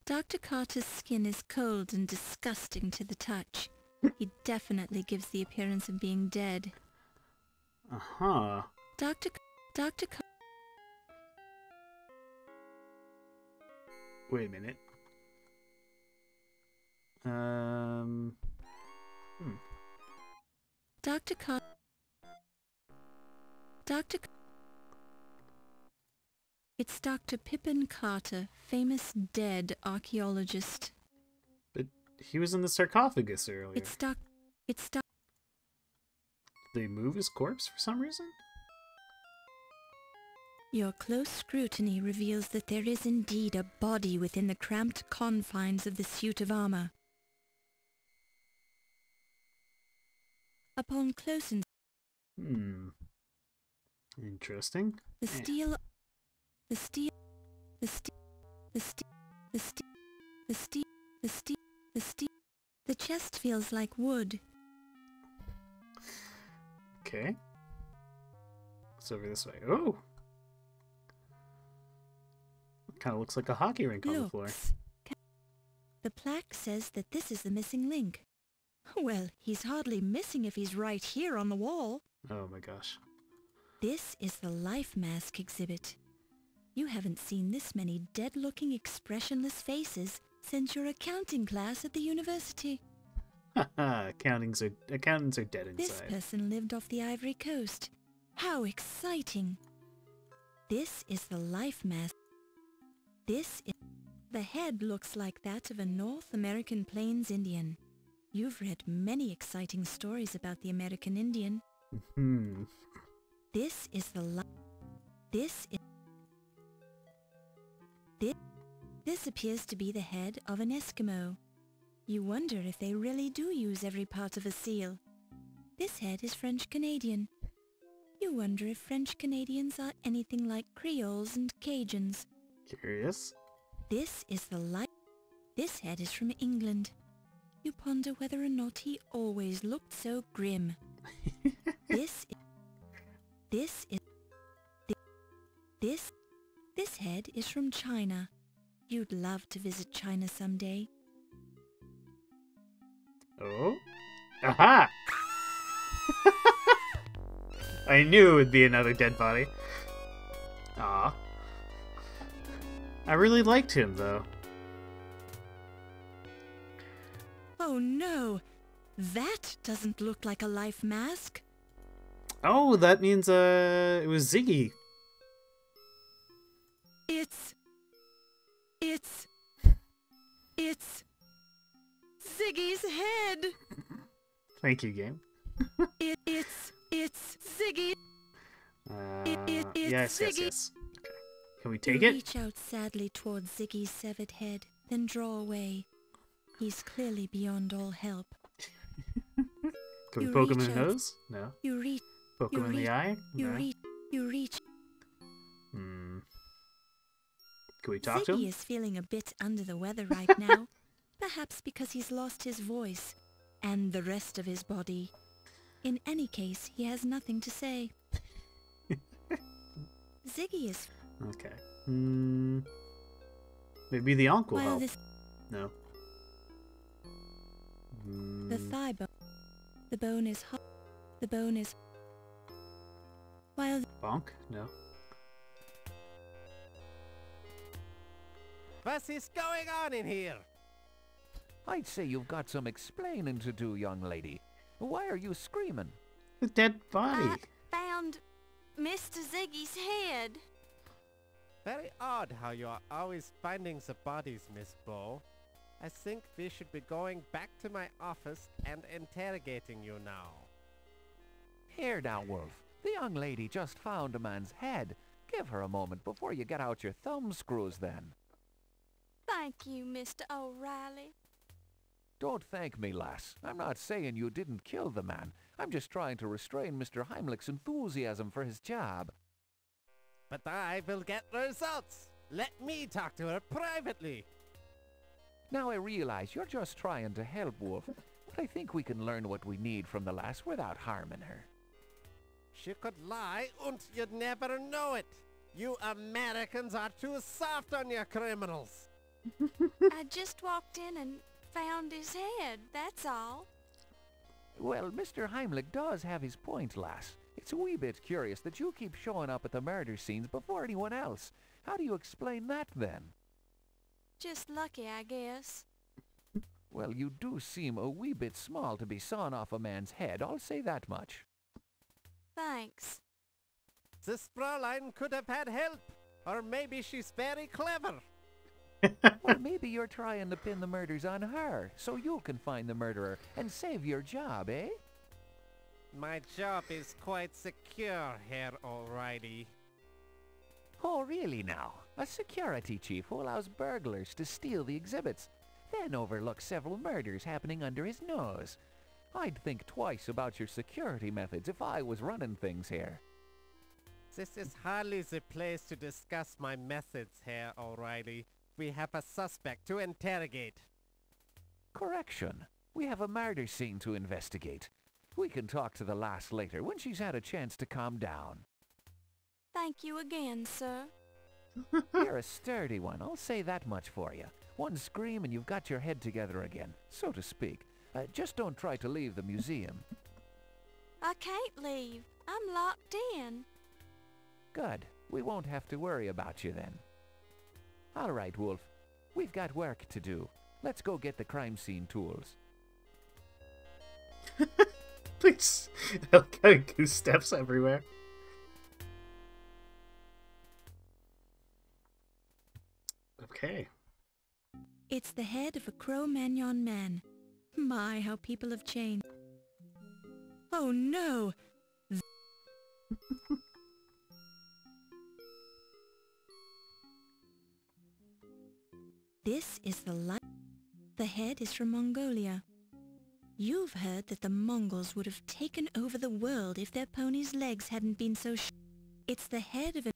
[SPEAKER 3] Dr. Carter's skin is cold and disgusting to the touch. He definitely gives the appearance of being dead.
[SPEAKER 1] Uh-huh.
[SPEAKER 3] Dr.
[SPEAKER 1] Wait a minute.
[SPEAKER 3] Dr. Car- Dr. C- It's Dr. Pippin Carter, famous dead archaeologist.
[SPEAKER 1] But he was in the sarcophagus earlier.
[SPEAKER 3] It's Doc. It's Doc.
[SPEAKER 1] Did they move his corpse for some reason?
[SPEAKER 3] Your close scrutiny reveals that there is indeed a body within the cramped confines of the suit of armor. Upon close
[SPEAKER 1] Interesting.
[SPEAKER 3] the steel, the steel, the steel, the steel, the steel, the steel, the steel, the steel. The chest feels like wood.
[SPEAKER 1] Okay. It's over this way. Oh! Kind of looks like a hockey rink on the floor.
[SPEAKER 3] Looks. The plaque says that this is the missing link. Well, he's hardly missing if he's right here on the wall.
[SPEAKER 1] Oh my gosh.
[SPEAKER 3] This is the life mask exhibit. You haven't seen this many dead-looking, expressionless faces since your accounting class at the university.
[SPEAKER 1] Haha, accountants are dead
[SPEAKER 3] This
[SPEAKER 1] inside.
[SPEAKER 3] person lived off the Ivory Coast. How exciting! This is the life mask. The head looks like that of a North American Plains Indian. You've read many exciting stories about the American Indian. This is the This appears to be the head of an Eskimo. You wonder if they really do use every part of a seal. This head is French-Canadian. You wonder if French-Canadians are anything like Creoles and Cajuns.
[SPEAKER 1] Curious.
[SPEAKER 3] This head is from England. You ponder whether or not he always looked so grim. This head is from China. You'd love to visit China someday.
[SPEAKER 1] Oh? Aha! I knew it would be another dead body. Aw. I really liked him, though.
[SPEAKER 3] Oh no! That doesn't look like a life mask.
[SPEAKER 1] Oh, that means, it was Ziggy.
[SPEAKER 3] It's Ziggy's head!
[SPEAKER 1] Thank you, game.
[SPEAKER 3] It's Ziggy!
[SPEAKER 1] Yes. Okay. Can we take
[SPEAKER 3] You
[SPEAKER 1] it?
[SPEAKER 3] reach out sadly towards Ziggy's severed head, then draw away. He's clearly beyond all help.
[SPEAKER 1] Can we
[SPEAKER 3] You
[SPEAKER 1] poke him
[SPEAKER 3] reach
[SPEAKER 1] in the
[SPEAKER 3] out.
[SPEAKER 1] nose? No.
[SPEAKER 3] You reach.
[SPEAKER 1] Poke
[SPEAKER 3] you
[SPEAKER 1] him in the
[SPEAKER 3] reach-
[SPEAKER 1] eye?
[SPEAKER 3] You
[SPEAKER 1] No.
[SPEAKER 3] reach.
[SPEAKER 1] Can we talk to
[SPEAKER 3] Ziggy
[SPEAKER 1] him?
[SPEAKER 3] is feeling a bit under the weather right now. Perhaps because he's lost his voice and the rest of his body. In any case, he has nothing to say. Ziggy is...
[SPEAKER 1] Okay. Maybe the ankh will
[SPEAKER 3] While
[SPEAKER 1] help.
[SPEAKER 3] this...
[SPEAKER 1] No.
[SPEAKER 3] The thigh bone... The bone is hot. The bone is... While...
[SPEAKER 1] Bonk? No.
[SPEAKER 9] What is going on in here?
[SPEAKER 10] I'd say you've got some explaining to do, young lady. Why are you screaming?
[SPEAKER 1] The dead body.
[SPEAKER 3] found Mr. Ziggy's head.
[SPEAKER 9] Very odd how you are always finding the bodies, Miss Bow. I think we should be going back to my office and interrogating you now.
[SPEAKER 10] Here now, Wolf. The young lady just found a man's head. Give her a moment before you get out your thumb screws then.
[SPEAKER 3] Thank you, Mr. O'Reilly.
[SPEAKER 10] Don't thank me, lass. I'm not saying you didn't kill the man. I'm just trying to restrain Mr. Heimlich's enthusiasm for his job.
[SPEAKER 9] But I will get results. Let me talk to her privately.
[SPEAKER 10] Now I realize you're just trying to help, Wolf, but I think we can learn what we need from the lass without harming her.
[SPEAKER 9] She could lie and you'd never know it. You Americans are too soft on your criminals.
[SPEAKER 3] I just walked in and found his head, that's all.
[SPEAKER 10] Well, Mr. Heimlich does have his point, lass. It's a wee bit curious that you keep showing up at the murder scenes before anyone else. How do you explain that, then?
[SPEAKER 3] Just lucky, I guess.
[SPEAKER 10] Well, you do seem a wee bit small to be sawing off a man's head, I'll say that much.
[SPEAKER 3] Thanks.
[SPEAKER 9] This Fräulein could have had help. Or maybe she's very clever.
[SPEAKER 10] Well, maybe you're trying to pin the murders on her, so you can find the murderer and save your job, eh?
[SPEAKER 9] My job is quite secure, Herr O'Reilly.
[SPEAKER 10] Oh, really now? A security chief who allows burglars to steal the exhibits, then overlooks several murders happening under his nose. I'd think twice about your security methods if I was running things here.
[SPEAKER 9] This is hardly the place to discuss my methods, Herr O'Reilly. We have a suspect to interrogate.
[SPEAKER 10] Correction. We have a murder scene to investigate. We can talk to the lass later when she's had a chance to calm down.
[SPEAKER 3] Thank you again, sir.
[SPEAKER 10] You're a sturdy one, I'll say that much for you. One scream and you've got your head together again, so to speak. Just don't try to leave the museum.
[SPEAKER 3] I can't leave. I'm locked in.
[SPEAKER 10] Good. We won't have to worry about you then. All right, Wolf. We've got work to do. Let's go get the crime scene tools.
[SPEAKER 1] Please. I like how goose steps everywhere. Okay.
[SPEAKER 3] It's the head of a Cro-Magnon man. My, how people have changed. Oh no! This is the light. The head is from Mongolia. You've heard that the Mongols would have taken over the world if their ponies' legs hadn't been so It's the head of a...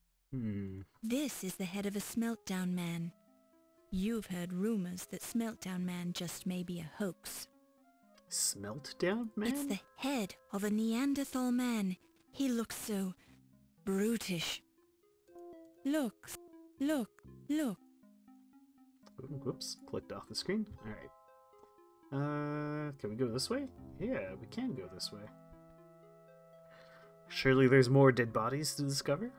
[SPEAKER 3] This is the head of a Smeltdown man. You've heard rumors that Smeltdown man just may be a hoax.
[SPEAKER 1] Smeltdown man?
[SPEAKER 3] It's the head of a Neanderthal man. He looks so... brutish. Look. Look. Look.
[SPEAKER 1] Ooh, whoops, clicked off the screen. Alright. Can we go this way? Yeah, we can go this way. Surely there's more dead bodies to discover?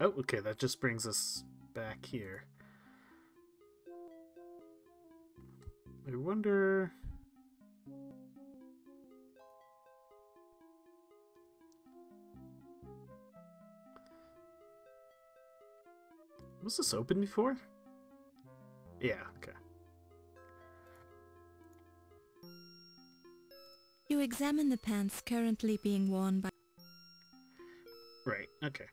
[SPEAKER 1] Oh, okay, that just brings us back here. I wonder... Was this open before? Yeah, okay.
[SPEAKER 3] You examine the pants currently being worn by...
[SPEAKER 1] Right, okay.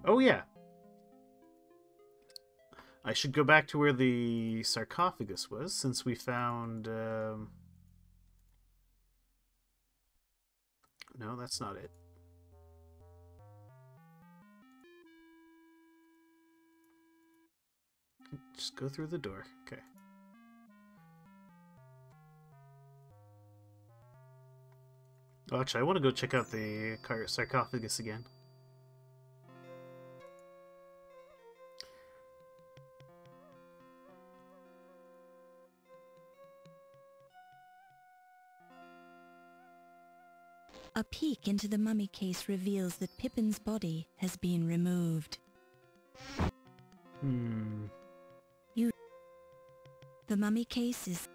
[SPEAKER 1] Oh yeah. I should go back to where the sarcophagus was, since we found... No, that's not it. Just go through the door. Okay. Oh, actually, I want to go check out the sarcophagus again.
[SPEAKER 3] A peek into the mummy case reveals that Pippin's body has been removed. The mummy case is...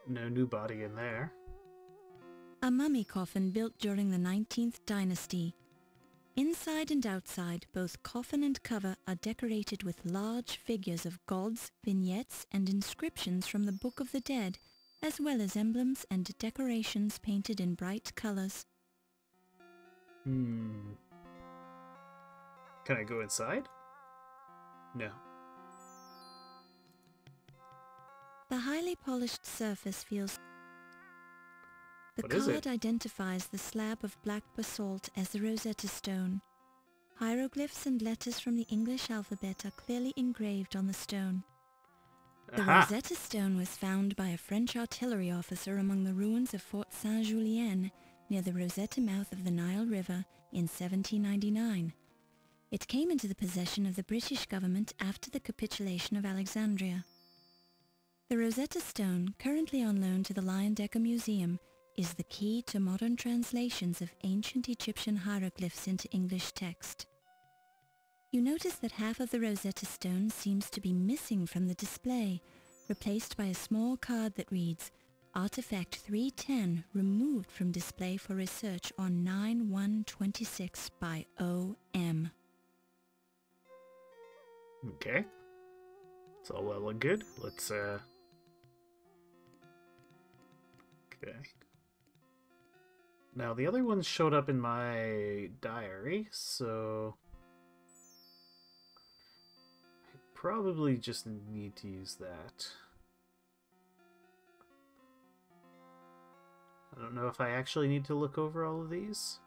[SPEAKER 1] No new body in there.
[SPEAKER 3] A mummy coffin built during the 19th dynasty. Inside and outside, both coffin and cover are decorated with large figures of gods, vignettes, and inscriptions from the Book of the Dead, as well as emblems and decorations painted in bright colors.
[SPEAKER 1] Can I go inside? No.
[SPEAKER 3] The highly polished surface feels... The
[SPEAKER 1] What is
[SPEAKER 3] card
[SPEAKER 1] it?
[SPEAKER 3] identifies the slab of black basalt as the Rosetta Stone. Hieroglyphs and letters from the English alphabet are clearly engraved on the stone. The
[SPEAKER 1] Aha!
[SPEAKER 3] Rosetta Stone was found by a French artillery officer among the ruins of Fort Saint-Julien, near the Rosetta mouth of the Nile River, in 1799. It came into the possession of the British government after the capitulation of Alexandria. The Rosetta Stone, currently on loan to the Leyendecker Museum, is the key to modern translations of ancient Egyptian hieroglyphs into English text. You notice that half of the Rosetta Stone seems to be missing from the display, replaced by a small card that reads, Artifact 310 removed from display for research on 9/1/26 by O.M.
[SPEAKER 1] Okay. It's all well and good. Let's, Okay. Now, the other ones showed up in my diary, so... I probably just need to use that. I don't know if I actually need to look over all of these.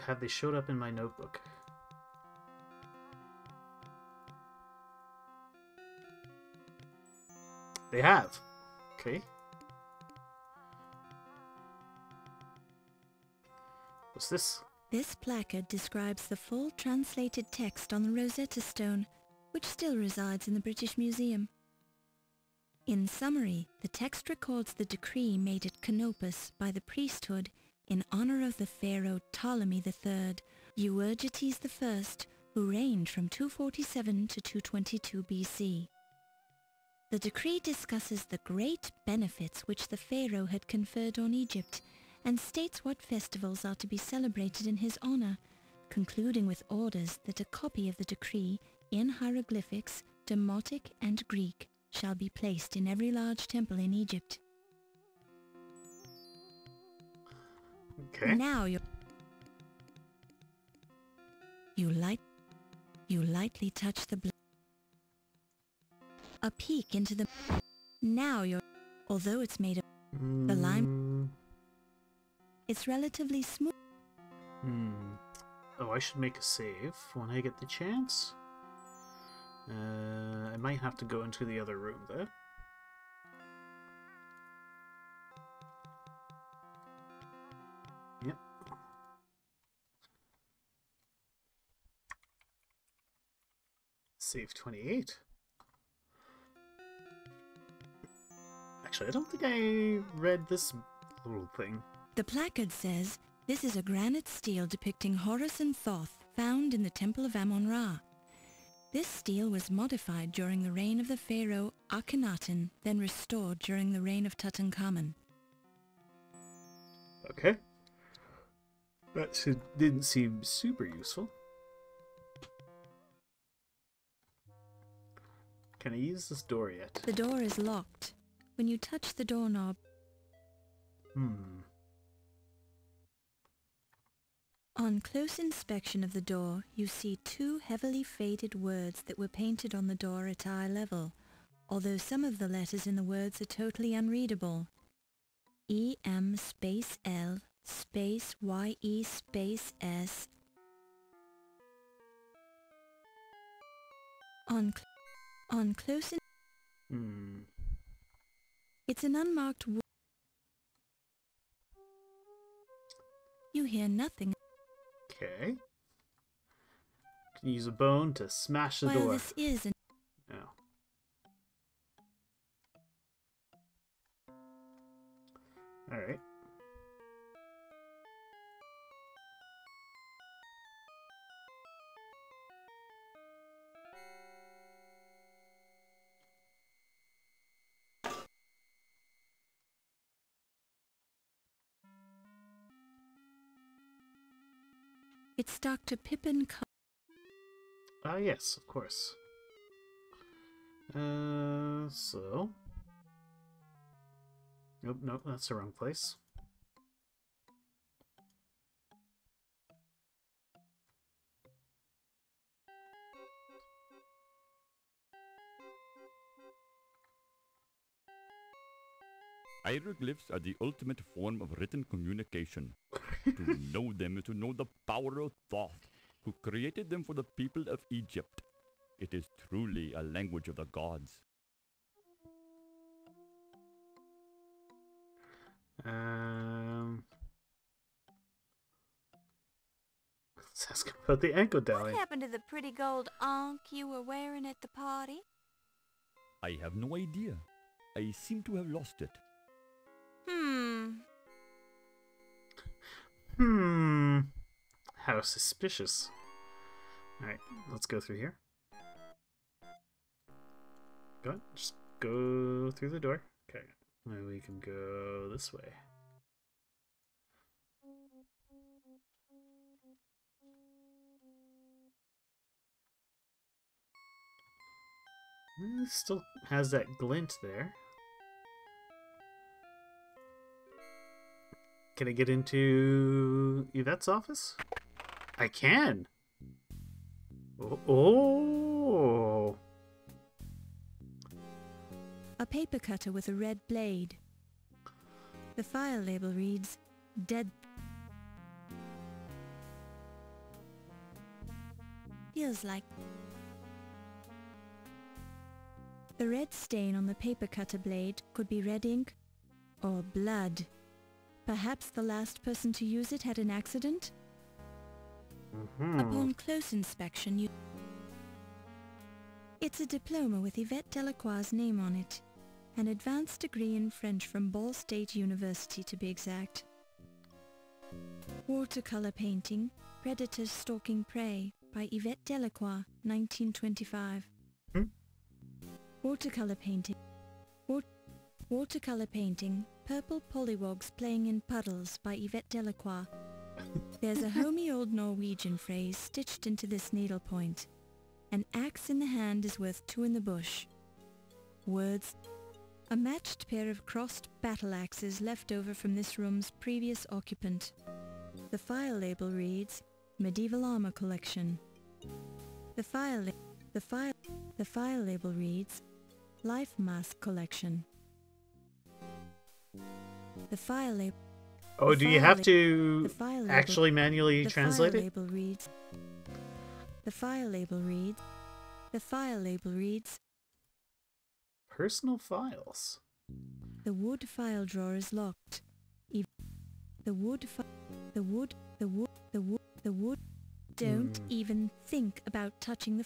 [SPEAKER 1] Have they showed up in my notebook? They have. Okay. What's this?
[SPEAKER 3] This placard describes the full translated text on the Rosetta Stone, which still resides in the British Museum. In summary, the text records the decree made at Canopus by the priesthood in honor of the pharaoh Ptolemy III, Euergetes I, who reigned from 247 to 222 BC. The decree discusses the great benefits which the pharaoh had conferred on Egypt and states what festivals are to be celebrated in his honor, concluding with orders that a copy of the decree in hieroglyphics, Demotic and Greek shall be placed in every large temple in Egypt.
[SPEAKER 1] Okay.
[SPEAKER 3] Now you lightly touch the a peek into the... Now you're... Although it's made of the lime, it's relatively smooth.
[SPEAKER 1] Oh, I should make a save when I get the chance. I might have to go into the other room, though. Yep. Save 28. Actually, I don't think I read this little thing.
[SPEAKER 3] The placard says, this is a granite stele depicting Horus and Thoth found in the temple of Amon-Ra. This stele was modified during the reign of the pharaoh Akhenaten, then restored during the reign of Tutankhamun.
[SPEAKER 1] Okay. That didn't seem super useful. Can I use this door yet?
[SPEAKER 3] The door is locked. When you touch the doorknob... On close inspection of the door, you see two heavily faded words that were painted on the door at eye level, although some of the letters in the words are totally unreadable. E-M space L space Y-E space S. On close It's an unmarked word. You hear nothing.
[SPEAKER 1] Okay. Can use a bone to smash the
[SPEAKER 3] While
[SPEAKER 1] door.
[SPEAKER 3] this is an...
[SPEAKER 1] No. Alright.
[SPEAKER 3] It's Dr. Pippin...
[SPEAKER 1] Ah, yes, of course. So... Nope, that's the wrong place.
[SPEAKER 11] Hieroglyphs are the ultimate form of written communication. To know them is to know the power of Thoth, who created them for the people of Egypt. It is truly a language of the gods.
[SPEAKER 1] Let's ask about the ankle
[SPEAKER 3] What
[SPEAKER 1] dowling.
[SPEAKER 3] happened to the pretty gold ankh you were wearing at the party?
[SPEAKER 11] I have no idea. I seem to have lost it.
[SPEAKER 1] How suspicious. Alright, let's go through here. Go on, just go through the door. Okay, then we can go this way. It still has that glint there. Can I get into Yvette's office? I can! Oh!
[SPEAKER 3] A paper cutter with a red blade. The file label reads, Dead. Feels like... The red stain on the paper cutter blade could be red ink or blood. Perhaps the last person to use it had an accident? Upon close inspection, you... It's a diploma with Yvette Delacroix's name on it. An advanced degree in French from Ball State University, to be exact. Watercolor painting, Predators Stalking Prey, by Yvette Delacroix, 1925. Watercolor painting. Watercolor painting, Purple Pollywogs Playing in Puddles, by Yvette Delacroix. There's a homey old Norwegian phrase stitched into this needlepoint. An axe in the hand is worth two in the bush. Words. A matched pair of crossed battle axes left over from this room's previous occupant. The file label reads, Medieval Armor Collection. The file label reads, Life Mask Collection. The file label...
[SPEAKER 1] Oh, do you have to actually manually translate it?
[SPEAKER 3] The file label reads,
[SPEAKER 1] Personal files.
[SPEAKER 3] The wood file drawer is locked. Don't even think about touching the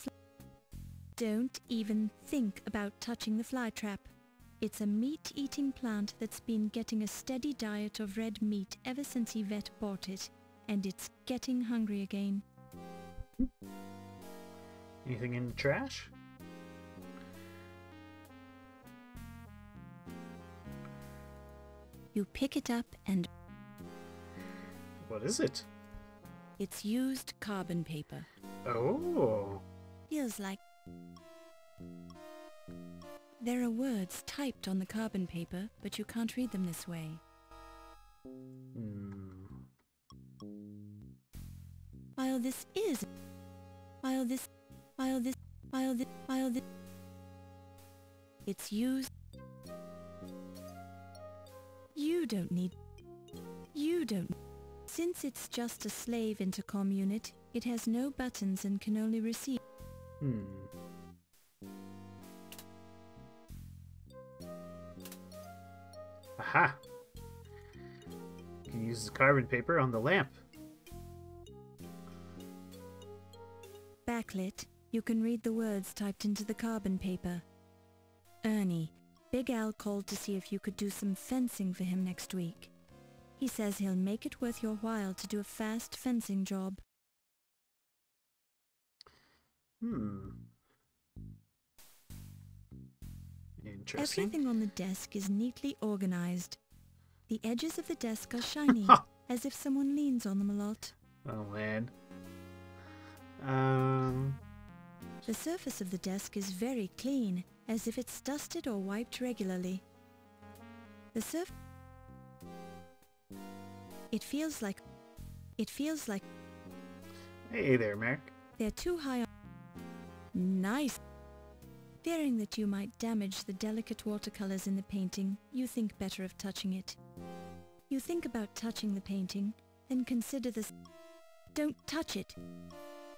[SPEAKER 3] Don't even think about touching the fly trap. It's a meat-eating plant that's been getting a steady diet of red meat ever since Yvette bought it, and it's getting hungry again.
[SPEAKER 1] Anything in the trash?
[SPEAKER 3] You pick it up and...
[SPEAKER 1] What is it?
[SPEAKER 3] It's used carbon paper.
[SPEAKER 1] Oh.
[SPEAKER 3] Feels like... There are words typed on the carbon paper, but you can't read them this way. While this... It's used... You don't... Since it's just a slave intercom unit, it has no buttons and can only receive...
[SPEAKER 1] Aha! You can use the carbon paper on the lamp.
[SPEAKER 3] Backlit, you can read the words typed into the carbon paper. Ernie, Big Al called to see if you could do some fencing for him next week. He says he'll make it worth your while to do a fast fencing job.
[SPEAKER 1] Interesting.
[SPEAKER 3] Everything on the desk is neatly organized. The edges of the desk are shiny, as if someone leans on them a lot.
[SPEAKER 1] Oh man.
[SPEAKER 3] The surface of the desk is very clean, as if it's dusted or wiped regularly. The surface... It feels like...
[SPEAKER 1] Hey there, Merrick.
[SPEAKER 3] They're too high on... Nice! Fearing that you might damage the delicate watercolors in the painting, you think better of touching it. You think about touching the painting, then consider this... Don't touch it!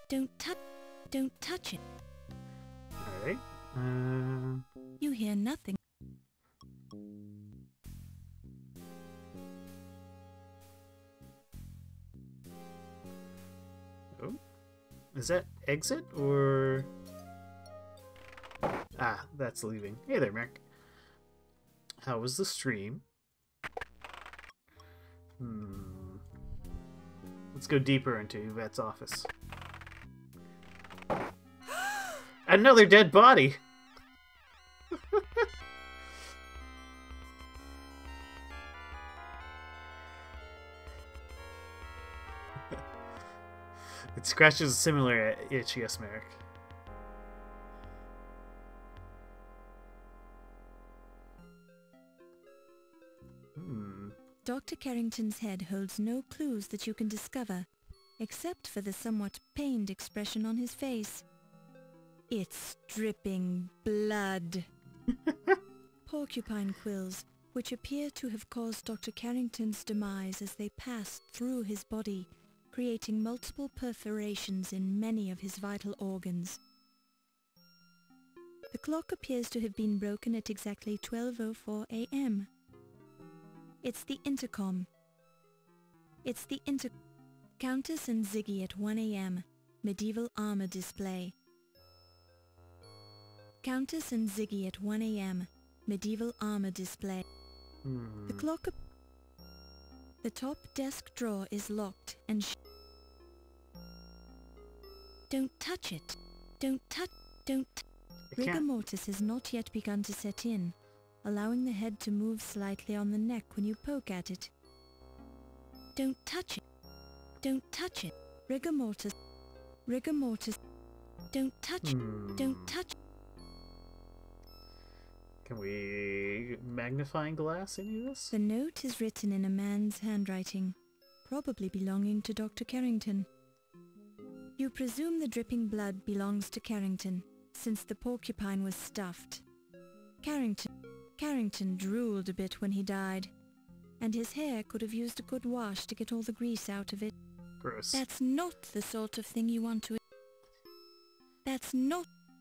[SPEAKER 3] Don't touch it!
[SPEAKER 1] Alright.
[SPEAKER 3] You hear nothing.
[SPEAKER 1] Oh, is that exit or? Ah, that's leaving. Hey there, Merrick. How was the stream? Let's go deeper into Yvette's office. Another dead body! It scratches similar itch, yes, Merrick.
[SPEAKER 3] Dr. Carrington's head holds no clues that you can discover, except for the somewhat pained expression on his face. It's dripping blood. Porcupine quills, which appear to have caused Dr. Carrington's demise as they passed through his body, creating multiple perforations in many of his vital organs. The clock appears to have been broken at exactly 12:04 a.m. It's the intercom. Countess and Ziggy at 1 a.m. Medieval armor display. Countess and Ziggy at 1 a.m. Medieval armor display. The top desk drawer is locked and Don't touch it. Rigor mortis has not yet begun to set in, allowing the head to move slightly on the neck when you poke at it. Don't touch it. Rigor mortis. Don't touch it.
[SPEAKER 1] Can we magnifying glass any of this?
[SPEAKER 3] The note is written in a man's handwriting, probably belonging to Dr. Carrington. You presume the dripping blood belongs to Carrington, since the porcupine was stuffed. Carrington drooled a bit when he died, and his hair could have used a good wash to get all the grease out of it.
[SPEAKER 1] Gross.
[SPEAKER 3] That's not the sort of thing you want to...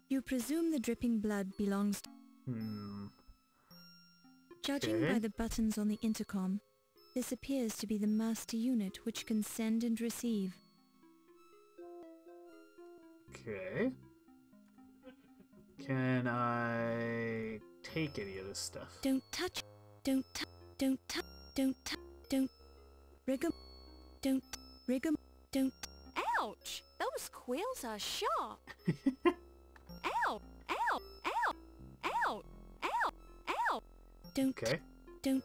[SPEAKER 3] You presume the dripping blood belongs to... Judging by the buttons on the intercom, this appears to be the master unit which can send and receive.
[SPEAKER 1] Okay. Can I take any of this stuff?
[SPEAKER 6] Ouch! Those quills are sharp! Ow! Ow! Ow! Ow! Ow! Ow!
[SPEAKER 1] Okay.
[SPEAKER 3] Don't.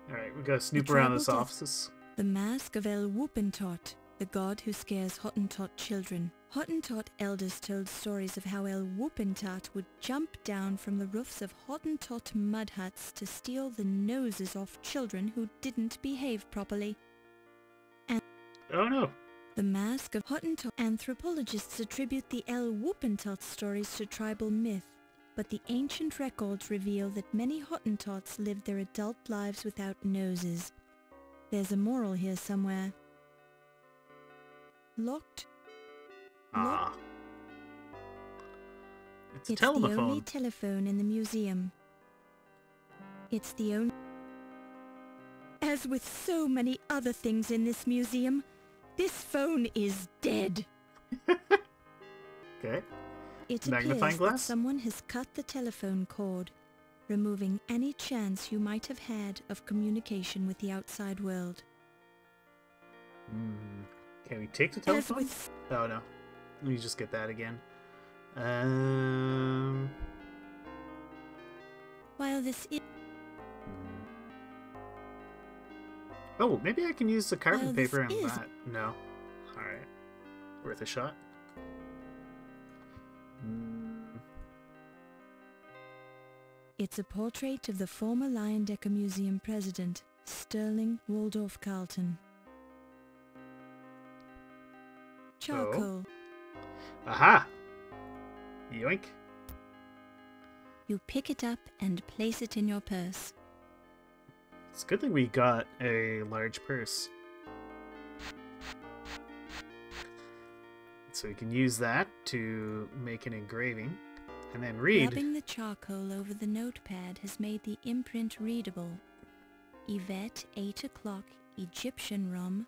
[SPEAKER 1] Alright, we gotta snoop around this office.
[SPEAKER 3] The mask of El Whoopintot, the god who scares Hottentot children. Hottentot elders told stories of how El Whoopintot would jump down from the roofs of Hottentot mud huts to steal the noses off children who didn't behave properly.
[SPEAKER 1] Oh no!
[SPEAKER 3] The mask of Hottentot. Anthropologists attribute the El Whoopintot stories to tribal myth, but the ancient records reveal that many Hottentots lived their adult lives without noses. There's a moral here somewhere. Locked.
[SPEAKER 1] It's a
[SPEAKER 3] It's
[SPEAKER 1] telephone.
[SPEAKER 3] the only telephone in the museum. It's the only... As with so many other things in this museum, this phone is dead.
[SPEAKER 1] Okay.
[SPEAKER 3] It
[SPEAKER 1] Magnifying
[SPEAKER 3] appears that
[SPEAKER 1] glass?
[SPEAKER 3] someone has cut the telephone cord, removing any chance you might have had of communication with the outside world.
[SPEAKER 1] Can we take the telephone? Oh no. Let me just get that again.
[SPEAKER 3] While this is...
[SPEAKER 1] Oh, maybe I can use the carbon
[SPEAKER 3] Well,
[SPEAKER 1] paper on
[SPEAKER 3] this is-
[SPEAKER 1] that. No. Alright. Worth a shot.
[SPEAKER 3] It's a portrait of the former Leyendecker Museum president, Sterling Waldorf Carlton. Charcoal.
[SPEAKER 1] Aha! Yoink.
[SPEAKER 3] You pick it up and place it in your purse.
[SPEAKER 1] It's a good thing we got a large purse. So we can use that to make an engraving. and then read.
[SPEAKER 3] Rubbing the charcoal over the notepad has made the imprint readable. Yvette, 8 o'clock, Egyptian rum.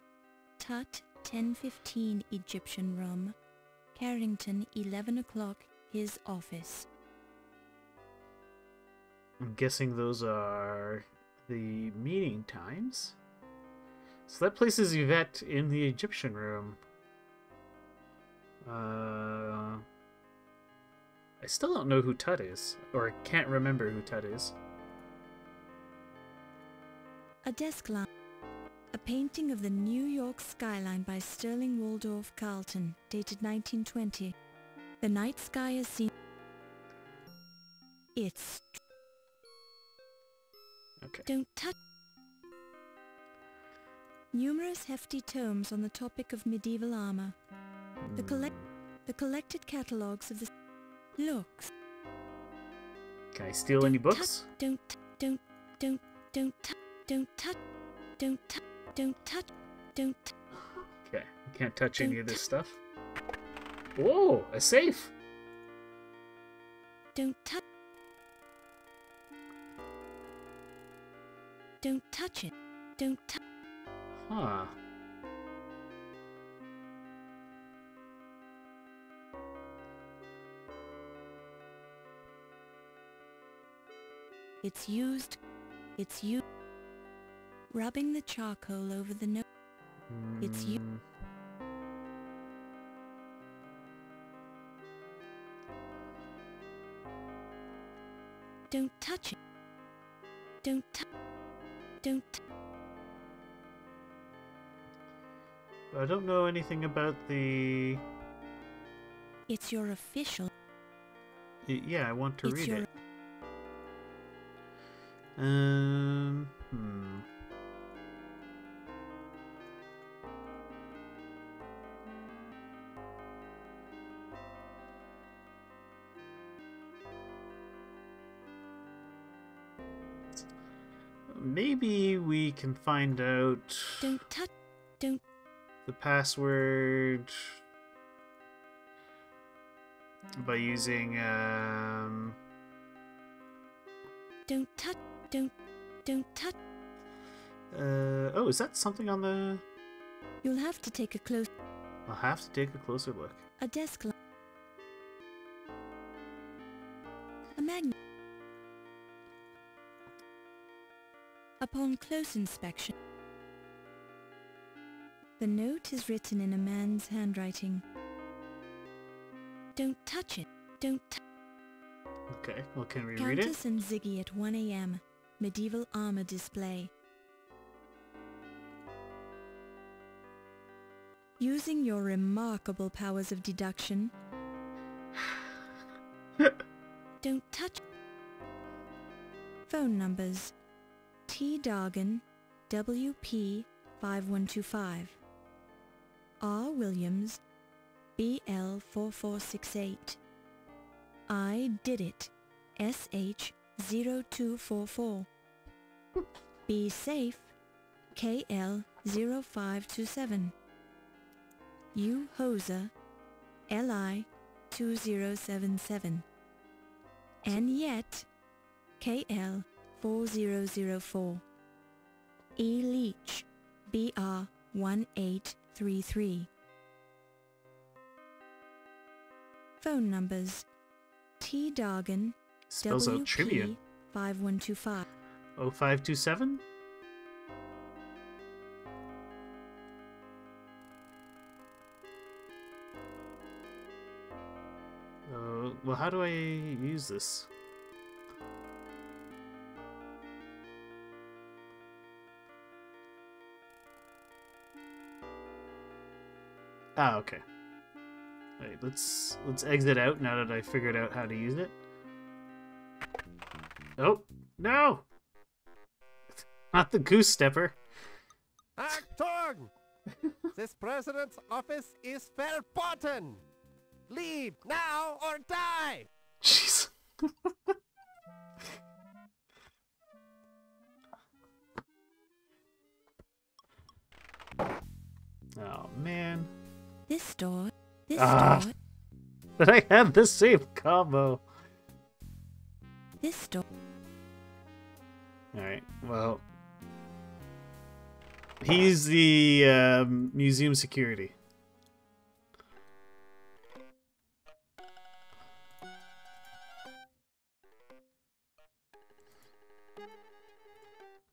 [SPEAKER 3] Tut, 10:15 Egyptian rum. Carrington, 11 o'clock, his office.
[SPEAKER 1] I'm guessing those are the meeting times. So that places Yvette in the Egyptian room. I still don't know who Tut is, or can't remember who Tut is.
[SPEAKER 3] A desk lamp. A painting of the New York skyline by Sterling Waldorf Carlton, dated 1920. The night sky is seen. It's...
[SPEAKER 1] Okay.
[SPEAKER 3] Don't touch... Numerous hefty tomes on the topic of medieval armor. The collected catalogues of the... Looks.
[SPEAKER 1] Can I steal any books?
[SPEAKER 3] Don't touch,
[SPEAKER 1] Okay, I can't touch any of this stuff. Whoa, a safe!
[SPEAKER 3] Don't touch it. Don't touch.
[SPEAKER 1] Huh.
[SPEAKER 3] It's used. Rubbing the charcoal over the note. It's you. Don't touch it. Don't.
[SPEAKER 1] I don't know anything about the...
[SPEAKER 3] It's your official.
[SPEAKER 1] Yeah, I want to
[SPEAKER 3] It's
[SPEAKER 1] read
[SPEAKER 3] your...
[SPEAKER 1] it. Maybe we can find out the password by using
[SPEAKER 3] Don't touch.
[SPEAKER 1] oh, is that something on the...
[SPEAKER 3] You'll have to take a close...
[SPEAKER 1] I'll have to take a closer look.
[SPEAKER 3] A desk lamp. A magnet. Upon close inspection, the note is written in a man's handwriting. Don't touch it. Don't touch.
[SPEAKER 1] Okay, well, can we read it?
[SPEAKER 3] Countess and Ziggy at 1 a.m. Medieval armor display. Using your remarkable powers of deduction. Don't touch. Phone numbers. T. Dargan, WP 5125. R. Williams, BL 4468. I did it, SH 0244. Be safe, KL 0527. U. Hoser, LI 2077. And yet, KL 4004. E. Leach, BR 1833. Phone numbers. T. Dargan,
[SPEAKER 1] Spells out
[SPEAKER 3] WP
[SPEAKER 1] trivia.
[SPEAKER 3] 5125.
[SPEAKER 1] 0527? Well, how do I use this? Ah, okay. Alright, let's exit out now that I figured out how to use it. Oh, no! Not the goose stepper.
[SPEAKER 9] Achtung! This president's office is verboten! Leave now or die!
[SPEAKER 1] Jeez. Oh, man.
[SPEAKER 3] This door.
[SPEAKER 1] That I had the same combo.
[SPEAKER 3] This door.
[SPEAKER 1] Alright, well. He's the museum security.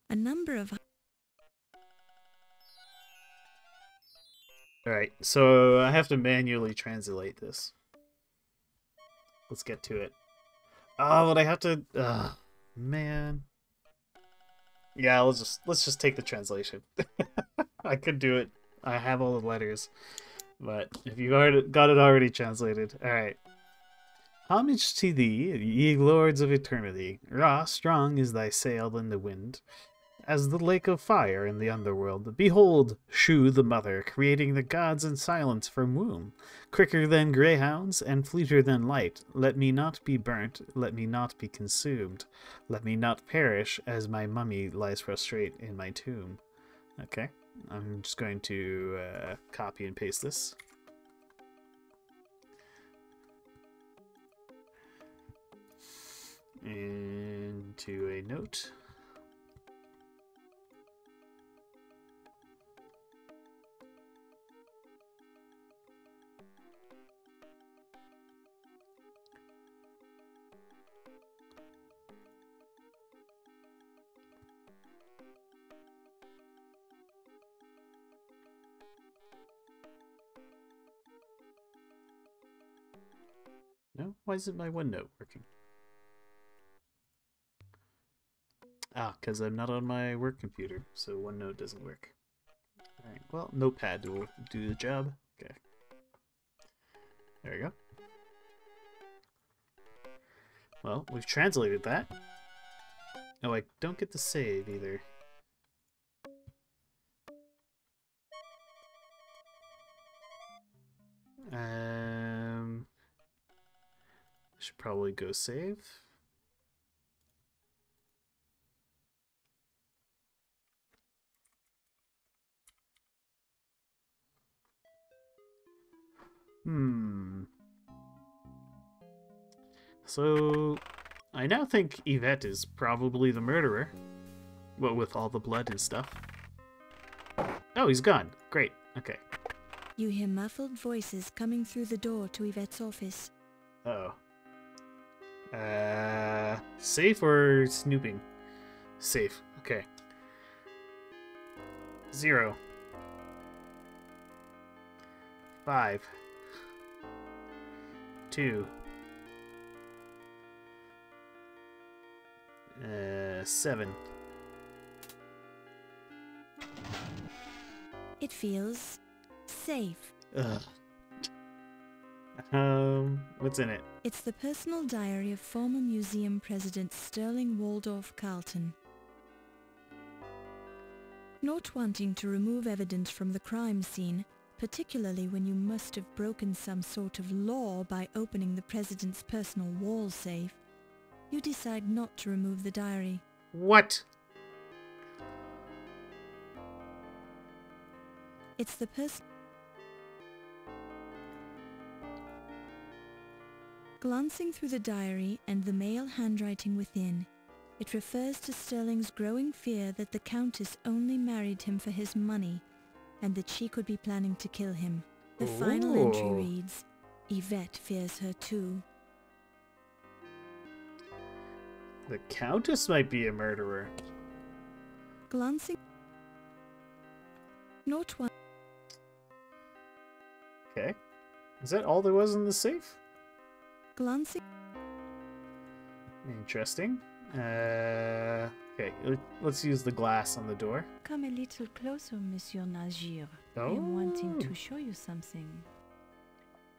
[SPEAKER 3] A number of...
[SPEAKER 1] Alright, so I have to manually translate this. Let's get to it. Oh, but I have to... man. Yeah, let's just take the translation. I could do it. I have all the letters. But if you got it already translated. Alright. Homage to thee, ye lords of eternity. Ra, strong is thy sail in the wind, as the lake of fire in the underworld. Behold, Shu the mother, creating the gods in silence from womb. Quicker than greyhounds, and fleeter than light. Let me not be burnt, let me not be consumed. Let me not perish, as my mummy lies prostrate in my tomb. Okay, I'm just going to copy and paste this. Into a note. No? Why isn't my OneNote working? Ah, because I'm not on my work computer, so OneNote doesn't work. Alright, well, Notepad will do the job. Okay. There we go. Well, we've translated that. Oh, I don't get the save either. Should probably go save. So, I now think Yvette is probably the murderer. Well, with all the blood and stuff. Oh, he's gone. Great. Okay.
[SPEAKER 3] You hear muffled voices coming through the door to Yvette's office.
[SPEAKER 1] Uh-oh. Safe or snooping? Safe. Okay. 0. 5. 2. 7.
[SPEAKER 3] It feels safe.
[SPEAKER 1] Ugh. What's in it?
[SPEAKER 3] It's the personal diary of former museum president Sterling Waldorf Carlton. Not wanting to remove evidence from the crime scene, particularly when you must have broken some sort of law by opening the president's personal wall safe, you decide not to remove the diary.
[SPEAKER 1] What?
[SPEAKER 3] It's the Glancing through the diary and the male handwriting within, it refers to Sterling's growing fear that the Countess only married him for his money, and that she could be planning to kill him. The final entry reads, Yvette fears her too.
[SPEAKER 1] The Countess might be a murderer.
[SPEAKER 3] Glancing... Note 1.
[SPEAKER 1] Okay. Is that all there was in the safe?
[SPEAKER 3] Glancing...
[SPEAKER 1] Interesting. Okay, let's use the glass on the door.
[SPEAKER 6] Come a little closer, Monsieur Najir.
[SPEAKER 1] Oh.
[SPEAKER 6] I'm wanting to show you something.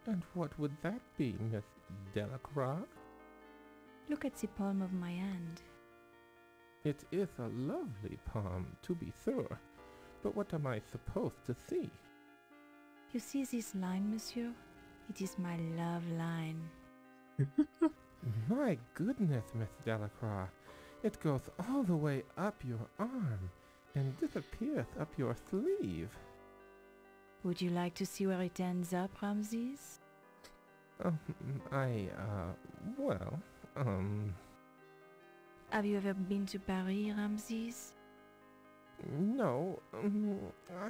[SPEAKER 12] And what would that be, Miss Delacroix?
[SPEAKER 6] Look at the palm of my hand.
[SPEAKER 12] It is a lovely palm, to be sure. But what am I supposed to see?
[SPEAKER 6] You see this line, monsieur? It is my love line.
[SPEAKER 12] My goodness, Miss Delacroix. It goes all the way up your arm and disappears up your sleeve.
[SPEAKER 6] Would you like to see where it ends up, Ramses? Have you ever been to Paris, Ramses?
[SPEAKER 12] No,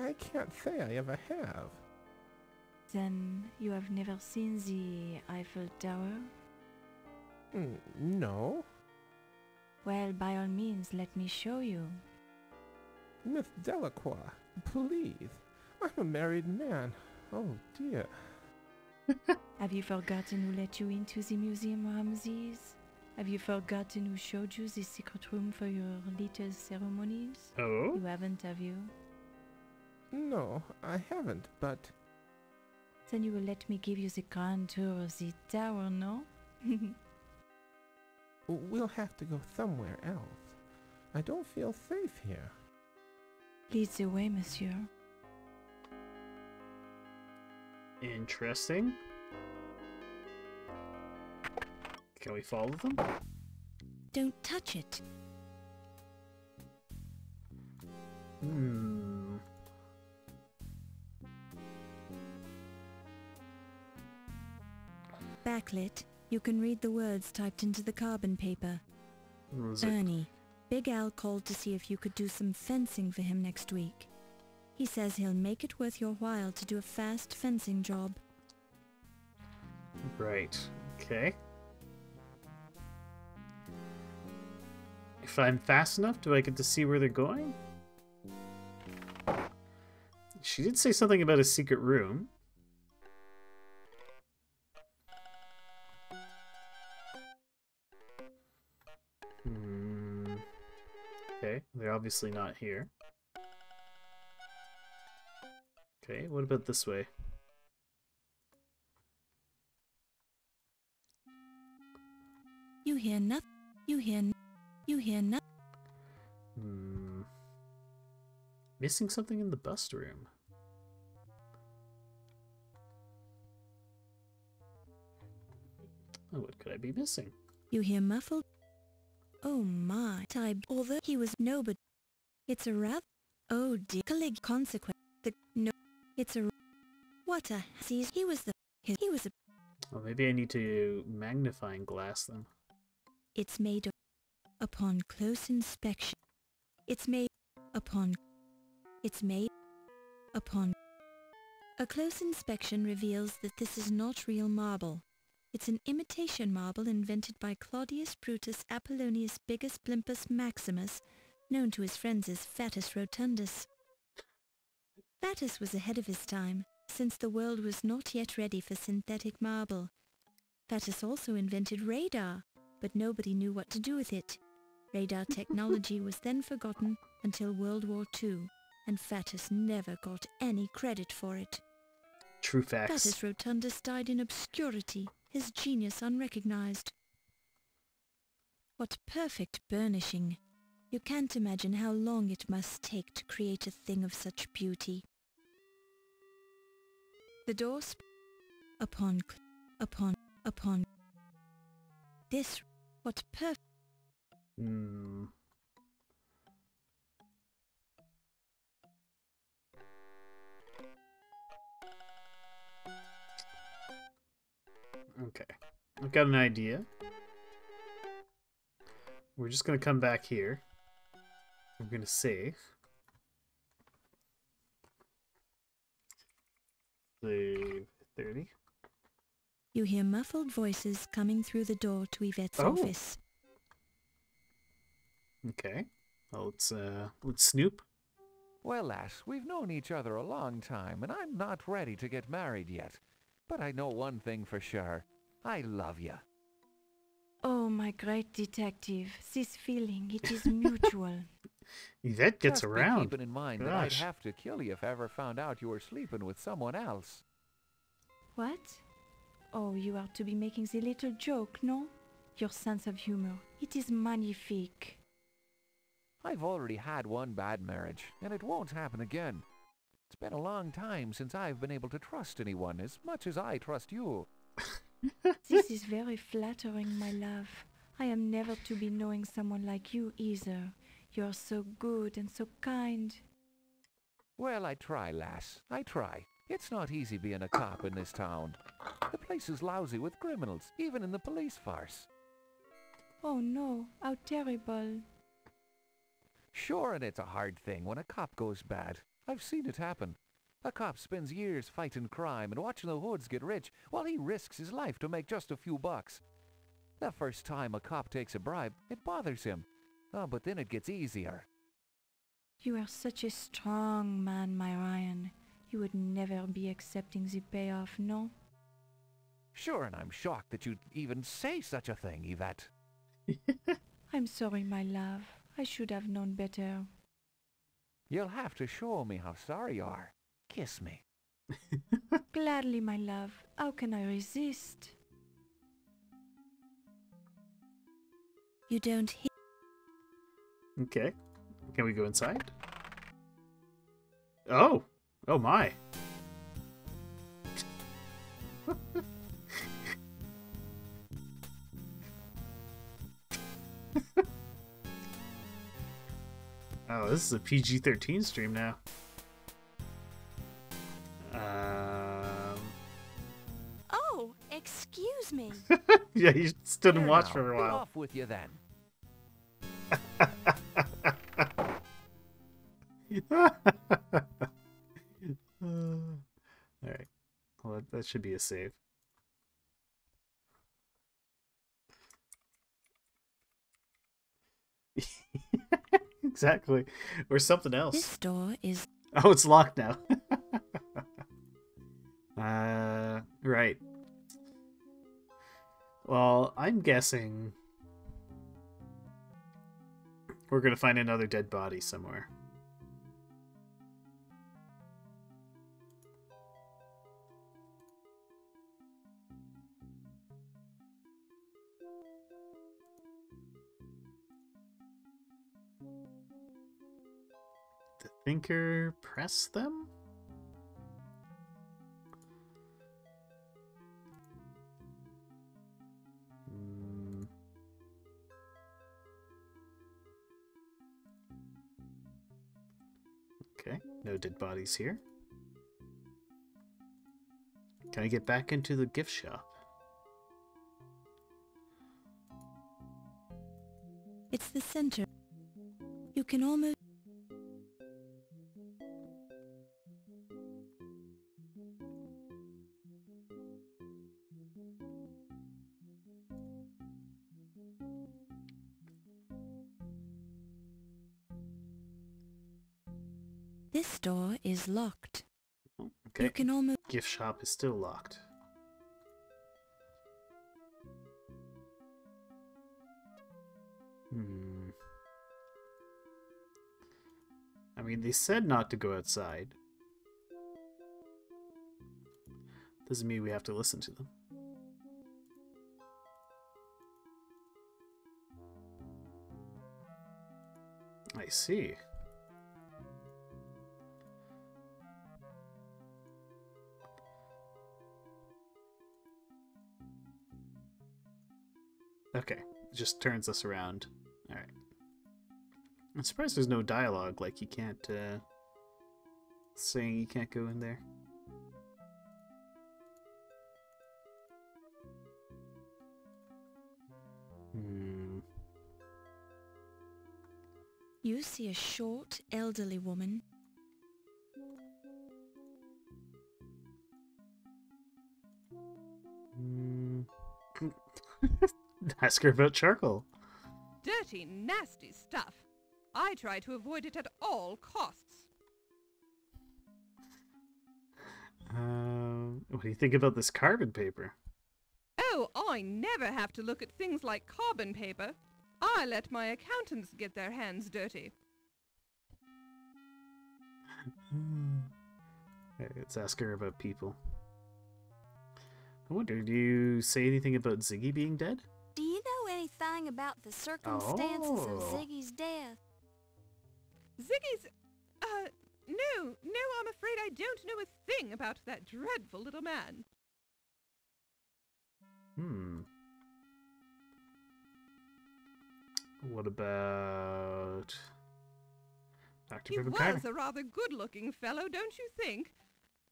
[SPEAKER 12] I can't say I ever have.
[SPEAKER 6] Then you have never seen the Eiffel Tower?
[SPEAKER 12] No.
[SPEAKER 6] Well, by all means, let me show you.
[SPEAKER 12] Miss Delacroix, please. I'm a married man. Oh dear.
[SPEAKER 6] Have you forgotten who let you into the museum, Ramses? Have you forgotten who showed you the secret room for your little ceremonies?
[SPEAKER 1] Oh?
[SPEAKER 6] You haven't, have you?
[SPEAKER 12] No, I haven't, but...
[SPEAKER 6] Then you will let me give you the grand tour of the tower, no?
[SPEAKER 12] We'll have to go somewhere else. I don't feel safe here.
[SPEAKER 6] Lead the way, monsieur.
[SPEAKER 1] Interesting. Can we follow them?
[SPEAKER 3] Don't touch it. Backlit, you can read the words typed into the carbon paper. Ernie, Big Al called to see if you could do some fencing for him next week. He says he'll make it worth your while to do a fast fencing job.
[SPEAKER 1] Right. Okay. If I'm fast enough, do I get to see where they're going? She did say something about a secret room. Okay, they're obviously not here. Okay, what about this way?
[SPEAKER 3] You hear nothing. You hear nothing.
[SPEAKER 1] Missing something in the bust room. Oh, what could I be missing?
[SPEAKER 3] You hear muffled. Oh my, type. Although he was nobody. It's a rather. Oh dear. Colleague consequence. No. It's a. What a. Sees. He was the. He was a.
[SPEAKER 1] Oh, maybe I need to magnifying glass them.
[SPEAKER 3] It's made of. Upon close inspection. It's made. Upon. It's made. Upon. A close inspection reveals that this is not real marble. It's an imitation marble invented by Claudius Brutus Apollonius Biggus Blimpus Maximus, known to his friends as Fatus Rotundus. Fatus was ahead of his time, since the world was not yet ready for synthetic marble. Fatus also invented radar, but nobody knew what to do with it. Radar technology was then forgotten until World War II, and Fatus never got any credit for it.
[SPEAKER 1] True facts.
[SPEAKER 3] Fatus Rotundus died in obscurity, his genius unrecognized. What perfect burnishing! You can't imagine how long it must take to create a thing of such beauty. The door upon this, what perfect.
[SPEAKER 1] Okay, I've got an idea. We're just gonna come back here. We're gonna save. Save 30.
[SPEAKER 3] You hear muffled voices coming through the door to Yvette's office.
[SPEAKER 1] Okay. Well, let's snoop.
[SPEAKER 10] Well, lass, we've known each other a long time, and I'm not ready to get married yet. But I know one thing for sure. I love you.
[SPEAKER 6] Oh, my great detective. This feeling, it is mutual.
[SPEAKER 1] Yvette gets
[SPEAKER 10] Just
[SPEAKER 1] around.
[SPEAKER 10] Be keeping in mind that I'd have to kill you if I ever found out you were sleeping with someone else.
[SPEAKER 6] What? Oh, you are to be making the little joke, no? Your sense of humor, it is magnifique.
[SPEAKER 10] I've already had one bad marriage, and it won't happen again. It's been a long time since I've been able to trust anyone as much as I trust you.
[SPEAKER 6] This is very flattering, my love. I am never to be knowing someone like you either. You are so good and so kind.
[SPEAKER 10] Well, I try, lass. I try. It's not easy being a cop in this town. The place is lousy with criminals, even in the police force.
[SPEAKER 6] Oh no, how terrible.
[SPEAKER 10] Sure, and it's a hard thing when a cop goes bad. I've seen it happen. A cop spends years fighting crime and watching the hoods get rich while he risks his life to make just a few bucks. The first time a cop takes a bribe, it bothers him. Oh, but then it gets easier.
[SPEAKER 6] You are such a strong man, my Ryan. You would never be accepting the payoff, no?
[SPEAKER 10] Sure, and I'm shocked that you'd even say such a thing, Yvette.
[SPEAKER 6] I'm sorry, my love. I should have known better.
[SPEAKER 10] You'll have to show me how sorry you are. Kiss me.
[SPEAKER 6] Gladly, my love. How can I resist?
[SPEAKER 3] You don't hear.
[SPEAKER 1] Okay. Can we go inside? Oh! Oh my! Oh, this is a PG-13 stream now.
[SPEAKER 3] Oh, excuse me.
[SPEAKER 1] Yeah, you stood and
[SPEAKER 10] There
[SPEAKER 1] watched
[SPEAKER 10] now,
[SPEAKER 1] for a
[SPEAKER 10] be
[SPEAKER 1] while.
[SPEAKER 10] off with you then.
[SPEAKER 1] Alright. Well, that should be a save. Exactly. Or something else.
[SPEAKER 3] This door is...
[SPEAKER 1] Oh, it's locked now. Right. Well, I'm guessing we're gonna find another dead body somewhere. The thinker press them? Okay, no dead bodies here. Can I get back into the gift shop?
[SPEAKER 3] It's the center. You can almost... This door is locked.
[SPEAKER 1] Okay,
[SPEAKER 3] You can almost...
[SPEAKER 1] gift shop is still locked. I mean, they said not to go outside. Doesn't mean we have to listen to them. I see. Okay, it just turns us around. Alright. I'm surprised there's no dialogue, like you can't, saying you can't go in there.
[SPEAKER 3] You see a short, elderly woman.
[SPEAKER 1] Ask her about charcoal.
[SPEAKER 7] Dirty, nasty stuff. I try to avoid it at all costs.
[SPEAKER 1] What do you think about this carbon paper?
[SPEAKER 7] Oh, I never have to look at things like carbon paper. I let my accountants get their hands dirty.
[SPEAKER 1] Let's ask her about people. I wonder, do you say anything about Ziggy being dead?
[SPEAKER 3] Do you know anything about the circumstances of
[SPEAKER 1] Oh.
[SPEAKER 3] Ziggy's death?
[SPEAKER 7] Ziggy's... no, I'm afraid I don't know a thing about that dreadful little man.
[SPEAKER 1] What about Dr.
[SPEAKER 7] He
[SPEAKER 1] Pippin
[SPEAKER 7] was a rather good-looking fellow, don't you think?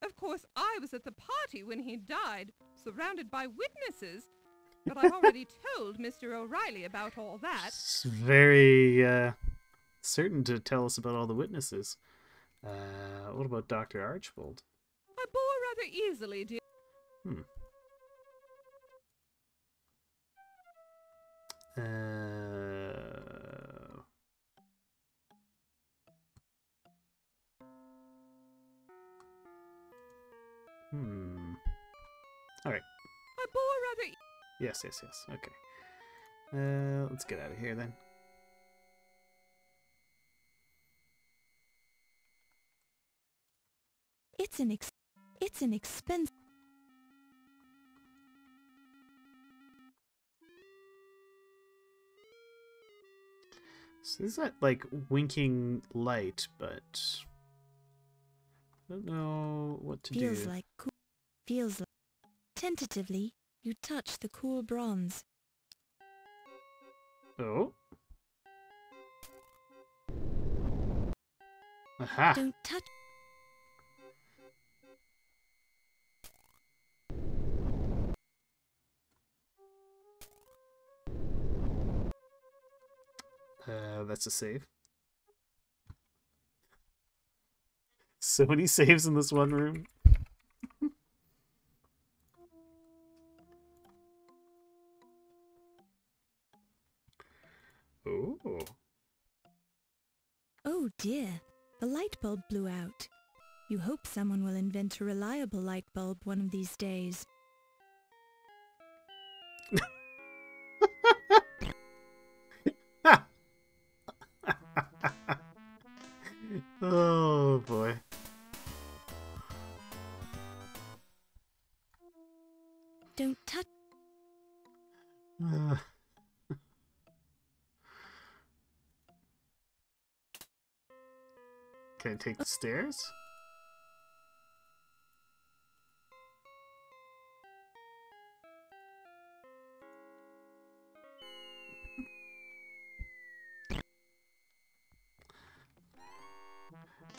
[SPEAKER 7] Of course, I was at the party when he died, surrounded by witnesses. But I've already told Mr. O'Reilly about all that.
[SPEAKER 1] It's very certain to tell us about all the witnesses. What about Dr. Archbold?
[SPEAKER 7] I bore rather easily, dear.
[SPEAKER 1] Hmm. All right.
[SPEAKER 7] I bore rather.
[SPEAKER 1] Yes. Okay. Let's get out of here then.
[SPEAKER 3] It's an expense.
[SPEAKER 1] So there's that like winking light, but I don't know what to do.
[SPEAKER 3] Feels like. Tentatively, you touch the cool bronze.
[SPEAKER 1] Oh. Aha.
[SPEAKER 3] Don't touch.
[SPEAKER 1] That's a save. So many saves in this one room. Oh.
[SPEAKER 3] Oh dear, the light bulb blew out. You hope someone will invent a reliable light bulb one of these days.
[SPEAKER 1] Oh boy.
[SPEAKER 3] Don't touch.
[SPEAKER 1] Can I take the stairs?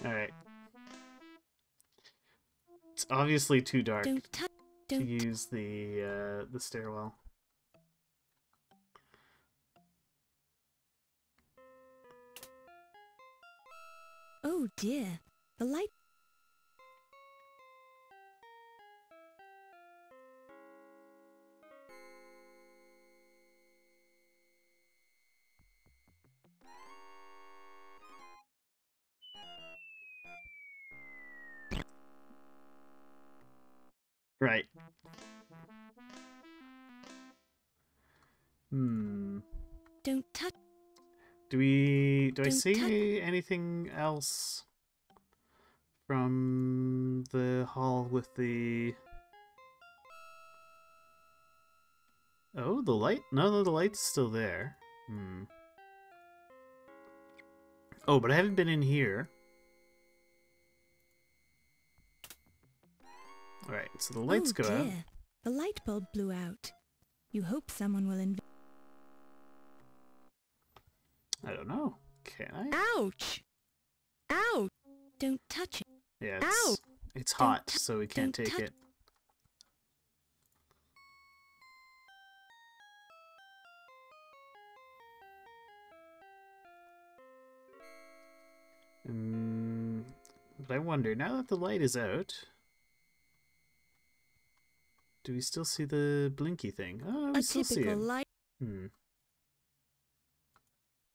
[SPEAKER 1] Alright. It's obviously too dark to use the stairwell.
[SPEAKER 3] Oh dear, the light.
[SPEAKER 1] Right. Hmm.
[SPEAKER 3] Don't touch.
[SPEAKER 1] Do I
[SPEAKER 3] Don't
[SPEAKER 1] see anything else from the hall with the... Oh, the light? No, the light's still there. Hmm. Oh, but I haven't been in here. Alright, so the lights go out.
[SPEAKER 3] The light bulb blew out. You hope someone will invent.
[SPEAKER 1] I don't know. Can I?
[SPEAKER 3] Ouch! Ouch! Don't touch it.
[SPEAKER 1] Yeah,
[SPEAKER 3] Ow!
[SPEAKER 1] It's hot, so we can't take it. But I wonder, now that the light is out, do we still see the blinky thing? Oh, we still see it.
[SPEAKER 3] Light.
[SPEAKER 1] Hmm.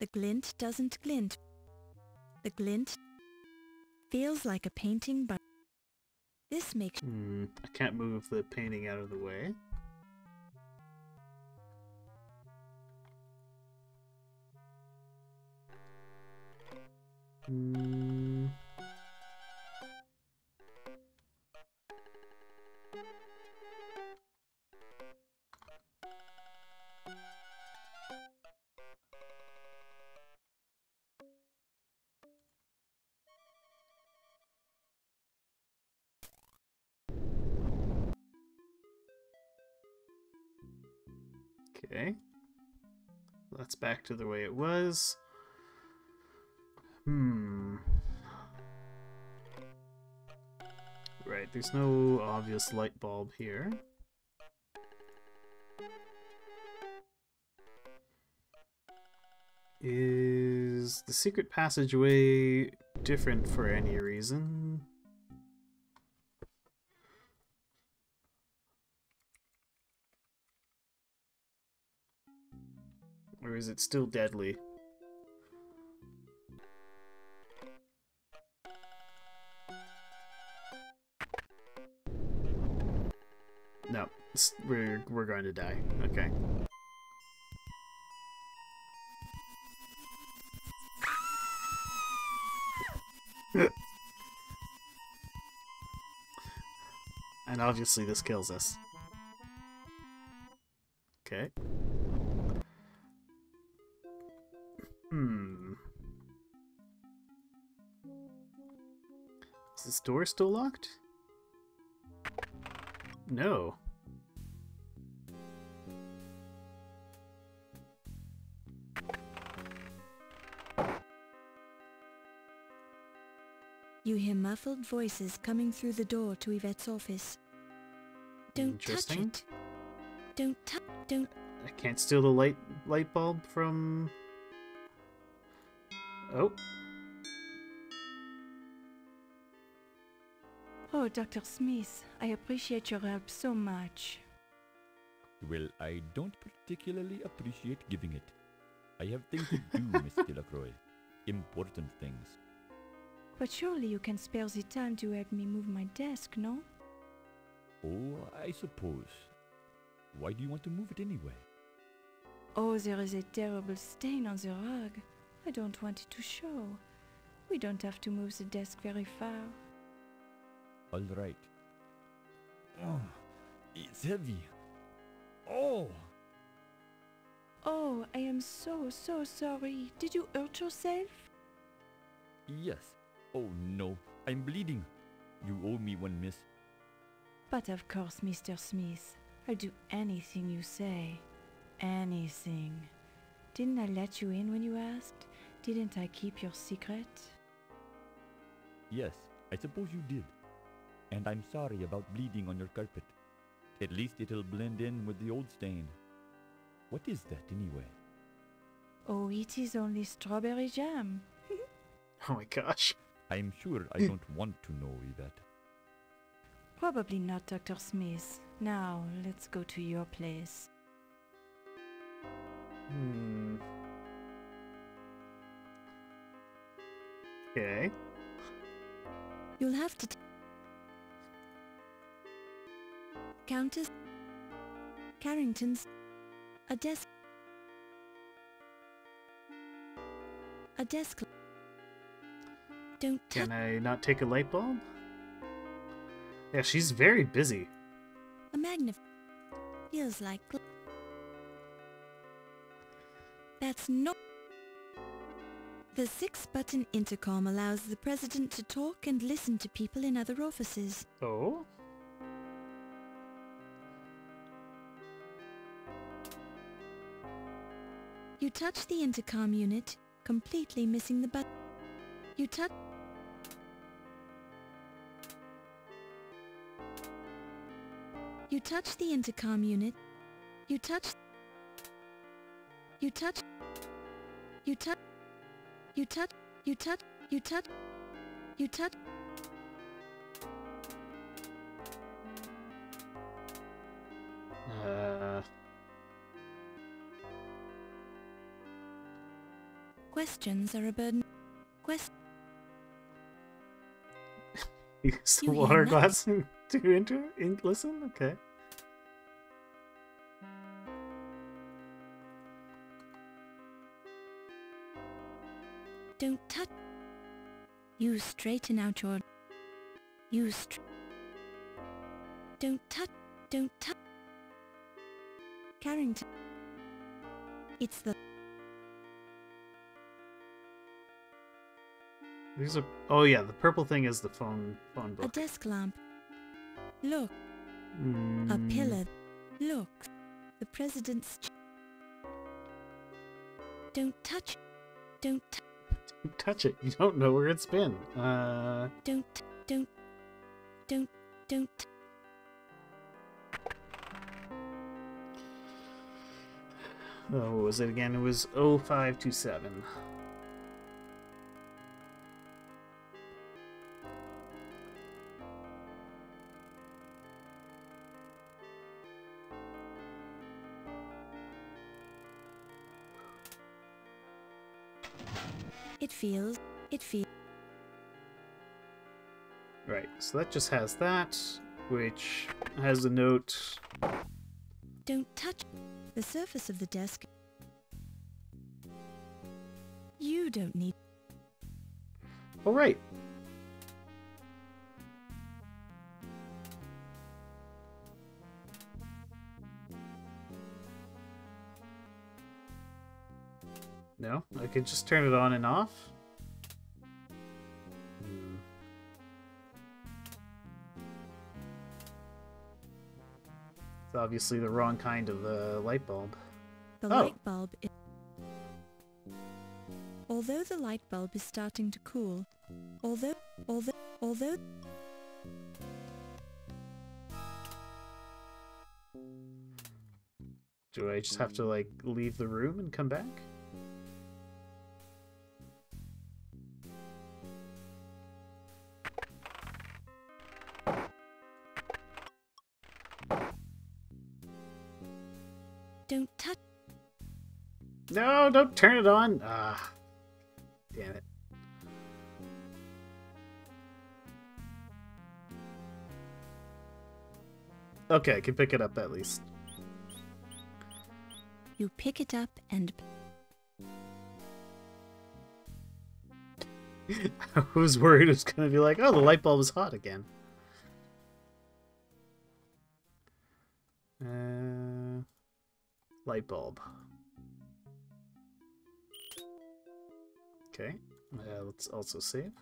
[SPEAKER 3] The glint doesn't glint. The glint feels like a painting, but this makes...
[SPEAKER 1] I can't move the painting out of the way. Okay. That's back to the way it was. Right, there's no obvious light bulb here. Is the secret passageway different for any reason? Or is it still deadly? No, we're going to die. Okay. And obviously this kills us. Okay. Is this door still locked? No.
[SPEAKER 3] You hear muffled voices coming through the door to Yvette's office. Don't touch
[SPEAKER 1] Interesting.
[SPEAKER 3] it. Don't.
[SPEAKER 1] I can't steal the light bulb from... Oh.
[SPEAKER 6] Oh, Dr. Smith, I appreciate your help so much.
[SPEAKER 11] Well, I don't particularly appreciate giving it. I have things to do, Miss Delacroix. Important things.
[SPEAKER 6] But surely you can spare the time to help me move my desk, no?
[SPEAKER 11] Oh, I suppose. Why do you want to move it anyway?
[SPEAKER 6] Oh, there is a terrible stain on the rug. I don't want it to show. We don't have to move the desk very far.
[SPEAKER 11] All right. Oh, it's heavy. Oh!
[SPEAKER 6] Oh, I am so sorry. Did you hurt yourself?
[SPEAKER 11] Yes. Oh no, I'm bleeding. You owe me one, miss.
[SPEAKER 6] But of course, Mr. Smith. I'll do anything you say. Anything. Didn't I let you in when you asked? Didn't I keep your secret?
[SPEAKER 11] Yes, I suppose you did. And I'm sorry about bleeding on your carpet. At least it'll blend in with the old stain. What is that anyway?
[SPEAKER 6] Oh, it is only strawberry jam.
[SPEAKER 1] Oh my gosh.
[SPEAKER 11] I'm sure I don't want to know, Yvette.
[SPEAKER 6] Probably not, Dr. Smith. Now, let's go to your place.
[SPEAKER 1] Okay.
[SPEAKER 3] You'll have to... Countess... Carrington's... A desk... A desk... Don't touch...
[SPEAKER 1] Can I not take a light bulb? Yeah, she's very busy.
[SPEAKER 3] A magnif... Feels like... That's not... The 6-button intercom allows the president to talk and listen to people in other offices.
[SPEAKER 1] Oh?
[SPEAKER 3] You touch the intercom unit, completely missing the button. You touch... You touch the intercom unit. You touch... You touch... You touch... You touch... You touch... You touch... You touch... Questions are a burden.
[SPEAKER 1] Use the
[SPEAKER 3] You hear
[SPEAKER 1] water
[SPEAKER 3] that?
[SPEAKER 1] glass to listen? Okay.
[SPEAKER 3] Don't touch... You straighten out your... Don't touch... Don't touch... Carrington... It's the...
[SPEAKER 1] There's a... Oh yeah, the purple thing is the phone
[SPEAKER 3] A
[SPEAKER 1] book.
[SPEAKER 3] desk lamp. Look. A pillar. Look. The president's... Don't touch... Don't touch...
[SPEAKER 1] Don't touch it. You don't know where it's been.
[SPEAKER 3] Don't...
[SPEAKER 1] Oh, what was it again? It was 0527.
[SPEAKER 3] It feels.
[SPEAKER 1] Right, so that just has that, which has a note.
[SPEAKER 3] Don't touch the surface of the desk. You don't need.
[SPEAKER 1] Oh, right. No, I could just turn it on and off. It's obviously the wrong kind of light bulb.
[SPEAKER 3] The light bulb is... Although the light bulb is starting to cool, although...
[SPEAKER 1] Do I just have to, like, leave the room and come back?
[SPEAKER 3] Don't touch...
[SPEAKER 1] No, don't turn it on! Ah, damn it. Okay, I can pick it up at least.
[SPEAKER 3] You pick it up and...
[SPEAKER 1] I was worried it was going to be like, oh, the light bulb is hot again. Light bulb. Okay, let's also save.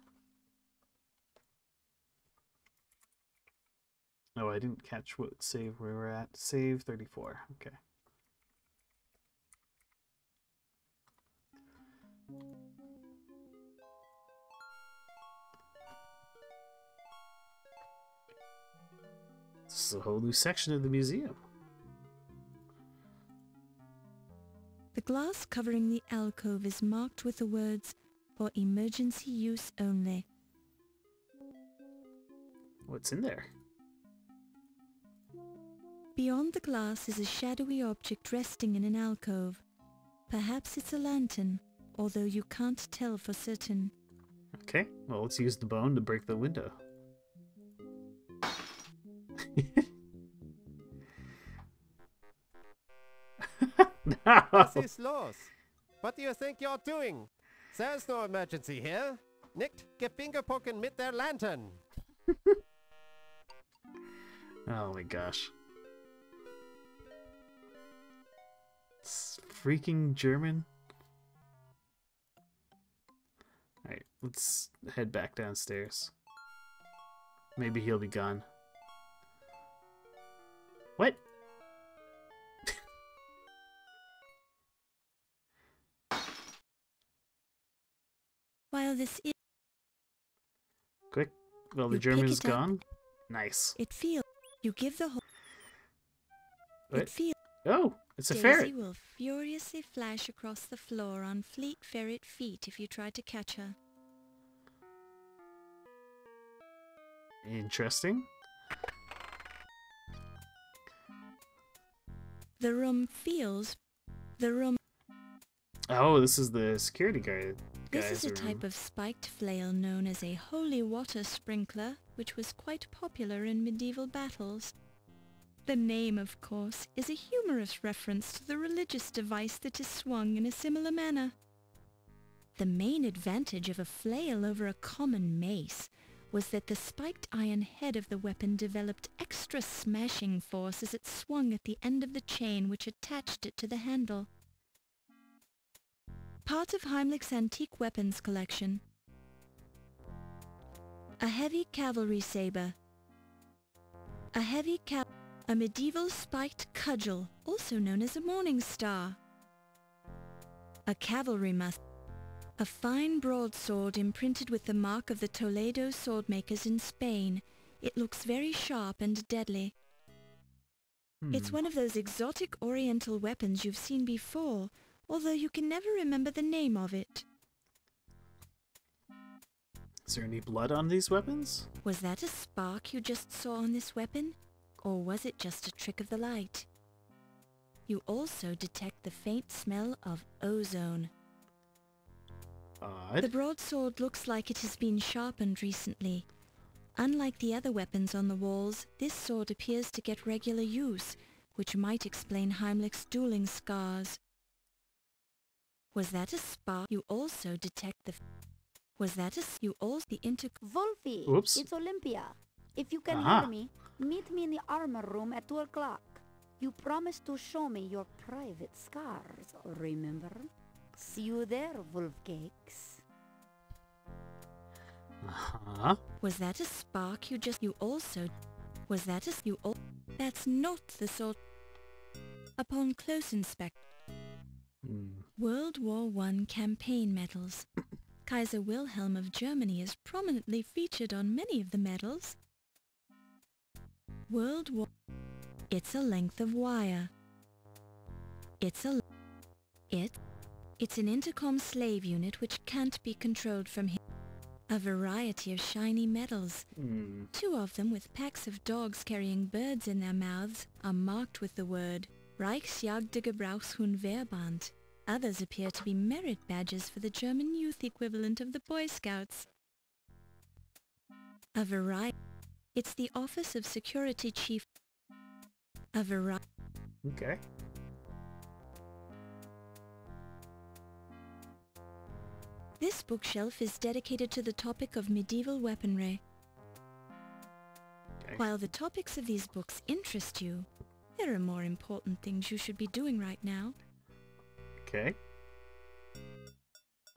[SPEAKER 1] Oh, I didn't catch what save we were at. Save 34, okay. This is a whole new section of the museum.
[SPEAKER 3] The glass covering the alcove is marked with the words, "For emergency use only."
[SPEAKER 1] What's in there?
[SPEAKER 3] Beyond the glass is a shadowy object resting in an alcove. Perhaps it's a lantern, although you can't tell for certain.
[SPEAKER 1] Okay, well, let's use the bone to break the window. No.
[SPEAKER 9] What is los? What do you think you're doing? There's no emergency here. Nicht Gefingерpoken mit der Lantern.
[SPEAKER 1] Oh my gosh. It's freaking German. Alright, let's head back downstairs. Maybe he'll be gone. What?
[SPEAKER 3] While this is...
[SPEAKER 1] Quick. Well, the
[SPEAKER 3] You pick
[SPEAKER 1] German's
[SPEAKER 3] it up.
[SPEAKER 1] gone. Nice.
[SPEAKER 3] It feels... You give the whole...
[SPEAKER 1] What?
[SPEAKER 3] It feels...
[SPEAKER 1] Oh, it's a
[SPEAKER 3] Daisy
[SPEAKER 1] ferret.
[SPEAKER 3] will furiously flash across the floor on fleet ferret feet if you try to catch her.
[SPEAKER 1] Interesting.
[SPEAKER 3] The room feels... The room...
[SPEAKER 1] Oh, this is the security guard.
[SPEAKER 3] This is a type of spiked flail known as a holy water sprinkler, which was quite popular in medieval battles. The name, of course, is a humorous reference to the religious device that is swung in a similar manner. The main advantage of a flail over a common mace was that the spiked iron head of the weapon developed extra smashing force as it swung at the end of the chain which attached it to the handle. Part of Heimlich's antique weapons collection. A heavy cavalry saber. A medieval spiked cudgel, also known as a morning star. A cavalry musket. A fine broadsword imprinted with the mark of the Toledo swordmakers in Spain. It looks very sharp and deadly. It's one of those exotic oriental weapons you've seen before, although you can never remember the name of it.
[SPEAKER 1] Is there any blood on these weapons?
[SPEAKER 3] Was that a spark you just saw on this weapon? Or was it just a trick of the light? You also detect the faint smell of ozone.
[SPEAKER 1] Odd.
[SPEAKER 3] The broadsword looks like it has been sharpened recently. Unlike the other weapons on the walls, this sword appears to get regular use, which might explain Heimlich's dueling scars. Was that a spark? You also detect the... Was that a... You also... The
[SPEAKER 5] Wolfie,
[SPEAKER 1] Oops.
[SPEAKER 5] it's Olympia. If you can
[SPEAKER 1] Aha.
[SPEAKER 5] hear me, meet me in the armor room at 2 o'clock. You promised to show me your private scars, remember? See you there, Wolfcakes.
[SPEAKER 1] Uh-huh.
[SPEAKER 3] Was that a spark you just... You also... Was that a... You all... That's not the sort... Upon close inspection... World War I campaign medals. Kaiser Wilhelm of Germany is prominently featured on many of the medals. World War... It's a length of wire. It's a... It's an intercom slave unit which can't be controlled from here. A variety of shiny medals. 2 of them with packs of dogs carrying birds in their mouths are marked with the word Reichsjagdgebrauchshundverband. Others appear to be merit badges for the German youth equivalent of the Boy Scouts. A variety... It's the Office of Security Chief. A variety...
[SPEAKER 1] Okay.
[SPEAKER 3] This bookshelf is dedicated to the topic of medieval weaponry.
[SPEAKER 1] Okay.
[SPEAKER 3] While the topics of these books interest you, there are more important things you should be doing right now.
[SPEAKER 1] Okay.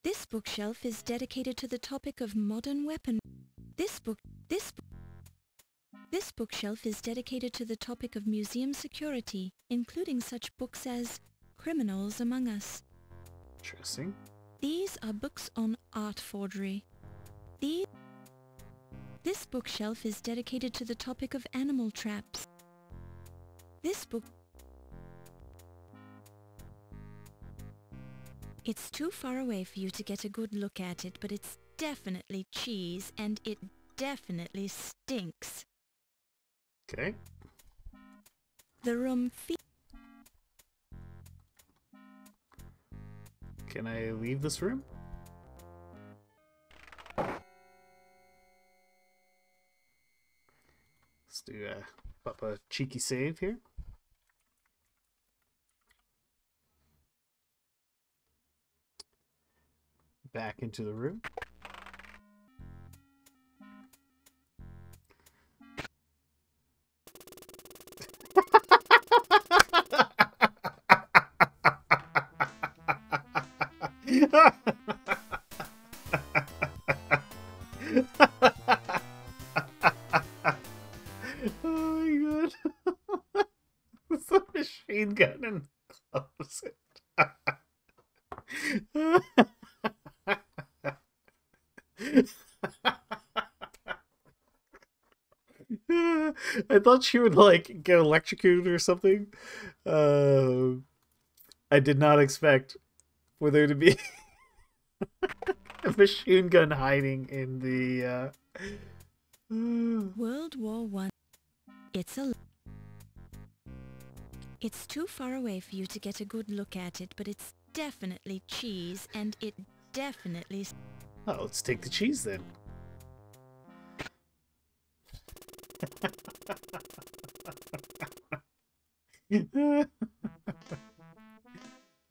[SPEAKER 3] This bookshelf is dedicated to the topic of modern weapon. This bookshelf is dedicated to the topic of museum security, including such books as Criminals Among Us.
[SPEAKER 1] Interesting.
[SPEAKER 3] These are books on art forgery. This bookshelf is dedicated to the topic of animal traps. This book... It's too far away for you to get a good look at it, but it's definitely cheese, and it definitely stinks.
[SPEAKER 1] Okay.
[SPEAKER 3] The room
[SPEAKER 1] Can I leave this room? Let's do pop a cheeky save here. Back into the room. Oh my god. It's a machine gun in the closet. I thought she would like get electrocuted or something. I did not expect for there to be a machine gun hiding in the
[SPEAKER 3] World War I. It's too far away for you to get a good look at it, but it's definitely cheese, and it definitely...
[SPEAKER 1] Oh, let's take the cheese then.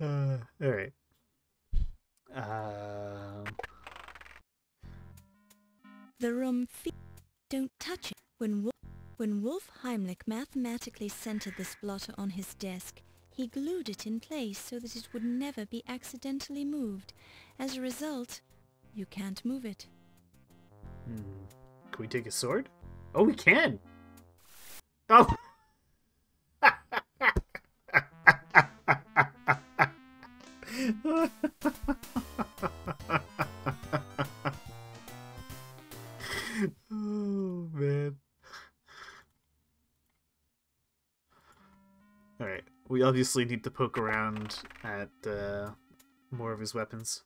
[SPEAKER 1] Alright.
[SPEAKER 3] The room Don't touch it. When Wolf Heimlich mathematically centered this blotter on his desk, he glued it in place so that it would never be accidentally moved. As a result, you can't move it.
[SPEAKER 1] Can we take a sword? Oh, we can! Oh! Oh, man. we obviously need to poke around at more of his weapons.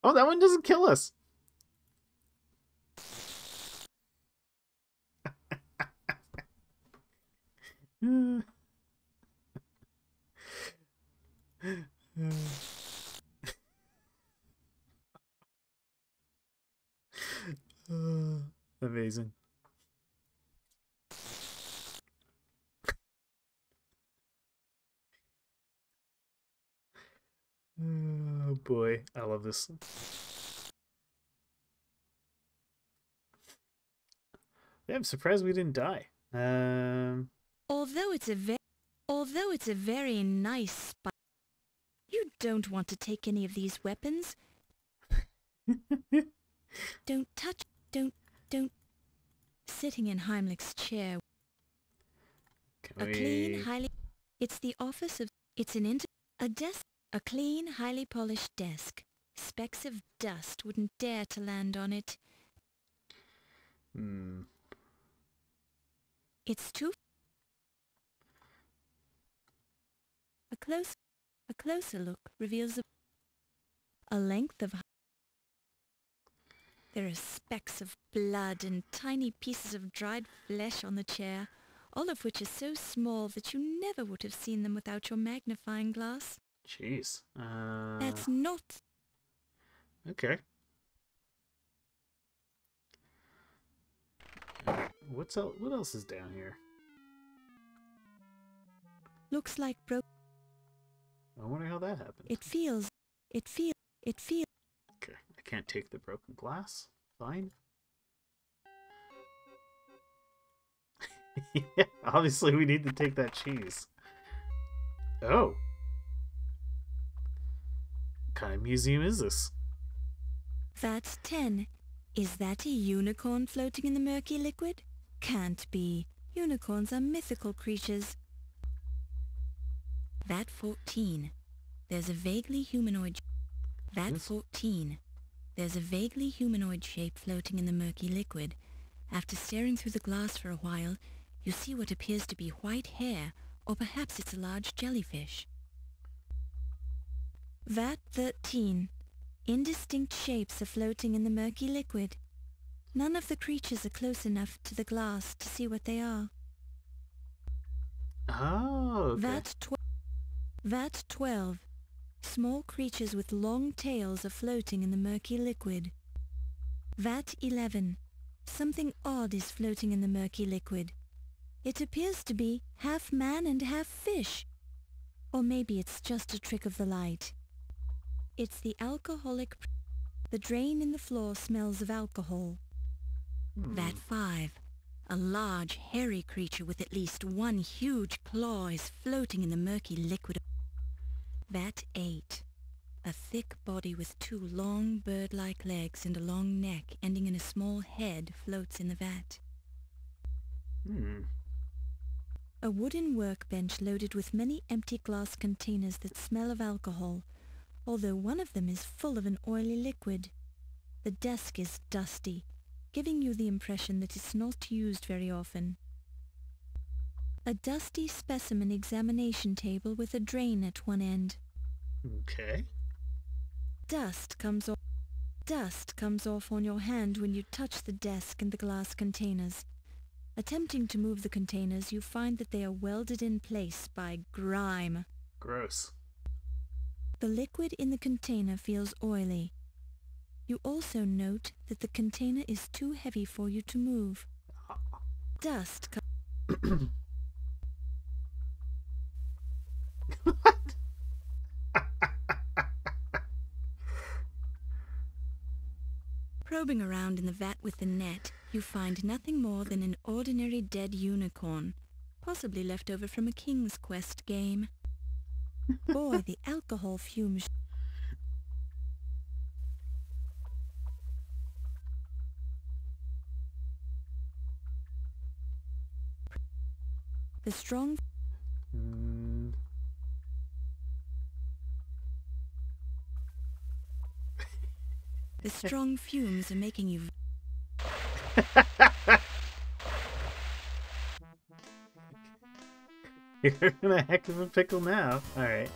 [SPEAKER 1] Oh, that one doesn't kill us. Amazing. Oh boy, I love this. Yeah, I'm surprised we didn't die.
[SPEAKER 3] Although it's a very nice spot, you don't want to take any of these weapons. Don't touch. Don't. Sitting in Heimlich's chair. It's the office of. It's a desk. A clean, highly polished desk. Specks of dust wouldn't dare to land on it. It's too. A closer look reveals a length of. There are specks of blood and tiny pieces of dried flesh on the chair, all of which are so small that you never would have seen them without your magnifying glass.
[SPEAKER 1] Jeez.
[SPEAKER 3] That's not.
[SPEAKER 1] Okay. What else is down here?
[SPEAKER 3] Looks like broke.
[SPEAKER 1] I wonder how that happened.
[SPEAKER 3] It feels.
[SPEAKER 1] Okay, I can't take the broken glass. Fine. Yeah, obviously we need to take that cheese. Oh. What kind of museum is this?
[SPEAKER 3] That's 10. Is that a unicorn floating in the murky liquid? Can't be. Unicorns are mythical creatures. That 14. There's a vaguely humanoid. That 14. There's a vaguely humanoid shape floating in the murky liquid. After staring through the glass for a while, you see what appears to be white hair, or perhaps it's a large jellyfish. That 13. Indistinct shapes are floating in the murky liquid. None of the creatures are close enough to the glass to see what they are.
[SPEAKER 1] Oh, okay.
[SPEAKER 3] That 12. Small creatures with long tails are floating in the murky liquid. That 11. Something odd is floating in the murky liquid. It appears to be half man and half fish. Or maybe it's just a trick of the light. It's the alcoholic. The drain in the floor smells of alcohol. That 5. A large, hairy creature with at least one huge claw is floating in the murky liquid. That 8. A thick body with 2 long, bird-like legs and a long neck ending in a small head floats in the vat. A wooden workbench loaded with many empty glass containers that smell of alcohol, although one of them is full of an oily liquid. The desk is dusty, giving you the impression that it's not used very often. A dusty specimen examination table with a drain at one end.
[SPEAKER 1] Okay.
[SPEAKER 3] Dust comes off on your hand when you touch the desk and the glass containers. Attempting to move the containers, you find that they are welded in place by grime.
[SPEAKER 1] Gross.
[SPEAKER 3] The liquid in the container feels oily. You also note that the container is too heavy for you to move. Dust
[SPEAKER 1] What?
[SPEAKER 3] Probing around in the vat with the net, you find nothing more than an ordinary dead unicorn, possibly left over from a King's Quest game. Boy, the alcohol fumes. The strong... The strong fumes are making you...
[SPEAKER 1] You're in a heck of a pickle now. Alright.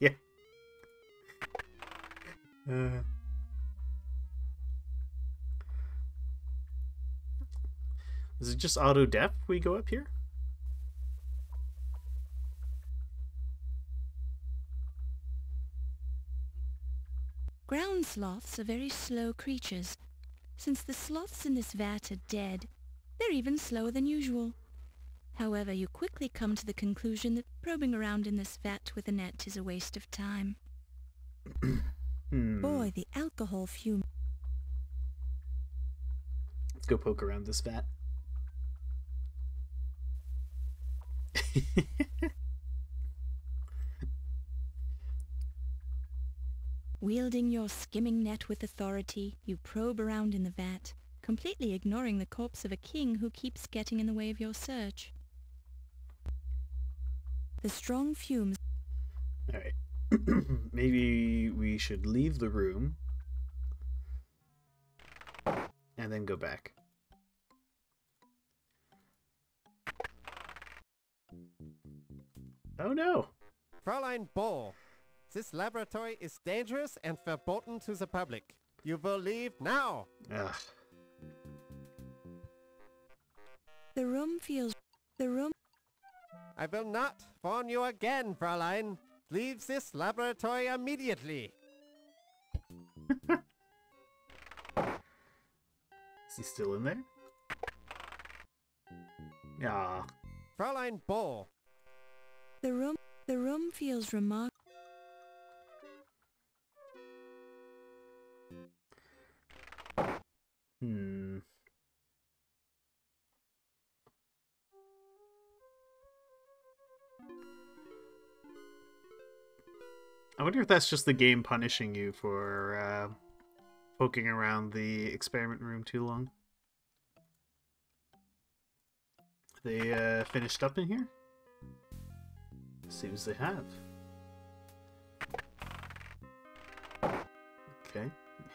[SPEAKER 1] Yeah. Is it just auto def we go up here?
[SPEAKER 3] Ground sloths are very slow creatures. Since the sloths in this vat are dead, they're even slower than usual. However, you quickly come to the conclusion that probing around in this vat with a net is a waste of time. Boy, the alcohol fume.
[SPEAKER 1] Let's go poke around this vat.
[SPEAKER 3] Wielding your skimming net with authority, you probe around in the vat, completely ignoring the corpse of a king who keeps getting in the way of your search. The strong fumes...
[SPEAKER 1] Alright. Maybe we should leave the room and then go back. Oh no!
[SPEAKER 9] Fräulein Ball, this laboratory is dangerous and verboten to the public. You will leave now!
[SPEAKER 1] Ugh.
[SPEAKER 3] The room feels...
[SPEAKER 9] I will not warn you again, Fräulein. Leave this laboratory immediately.
[SPEAKER 1] Is he still in there? Yeah.
[SPEAKER 9] Fräulein Ball.
[SPEAKER 3] The room feels remarkable.
[SPEAKER 1] I wonder if that's just the game punishing you for poking around the experiment room too long. They finished up in here? Seems they have. Okay.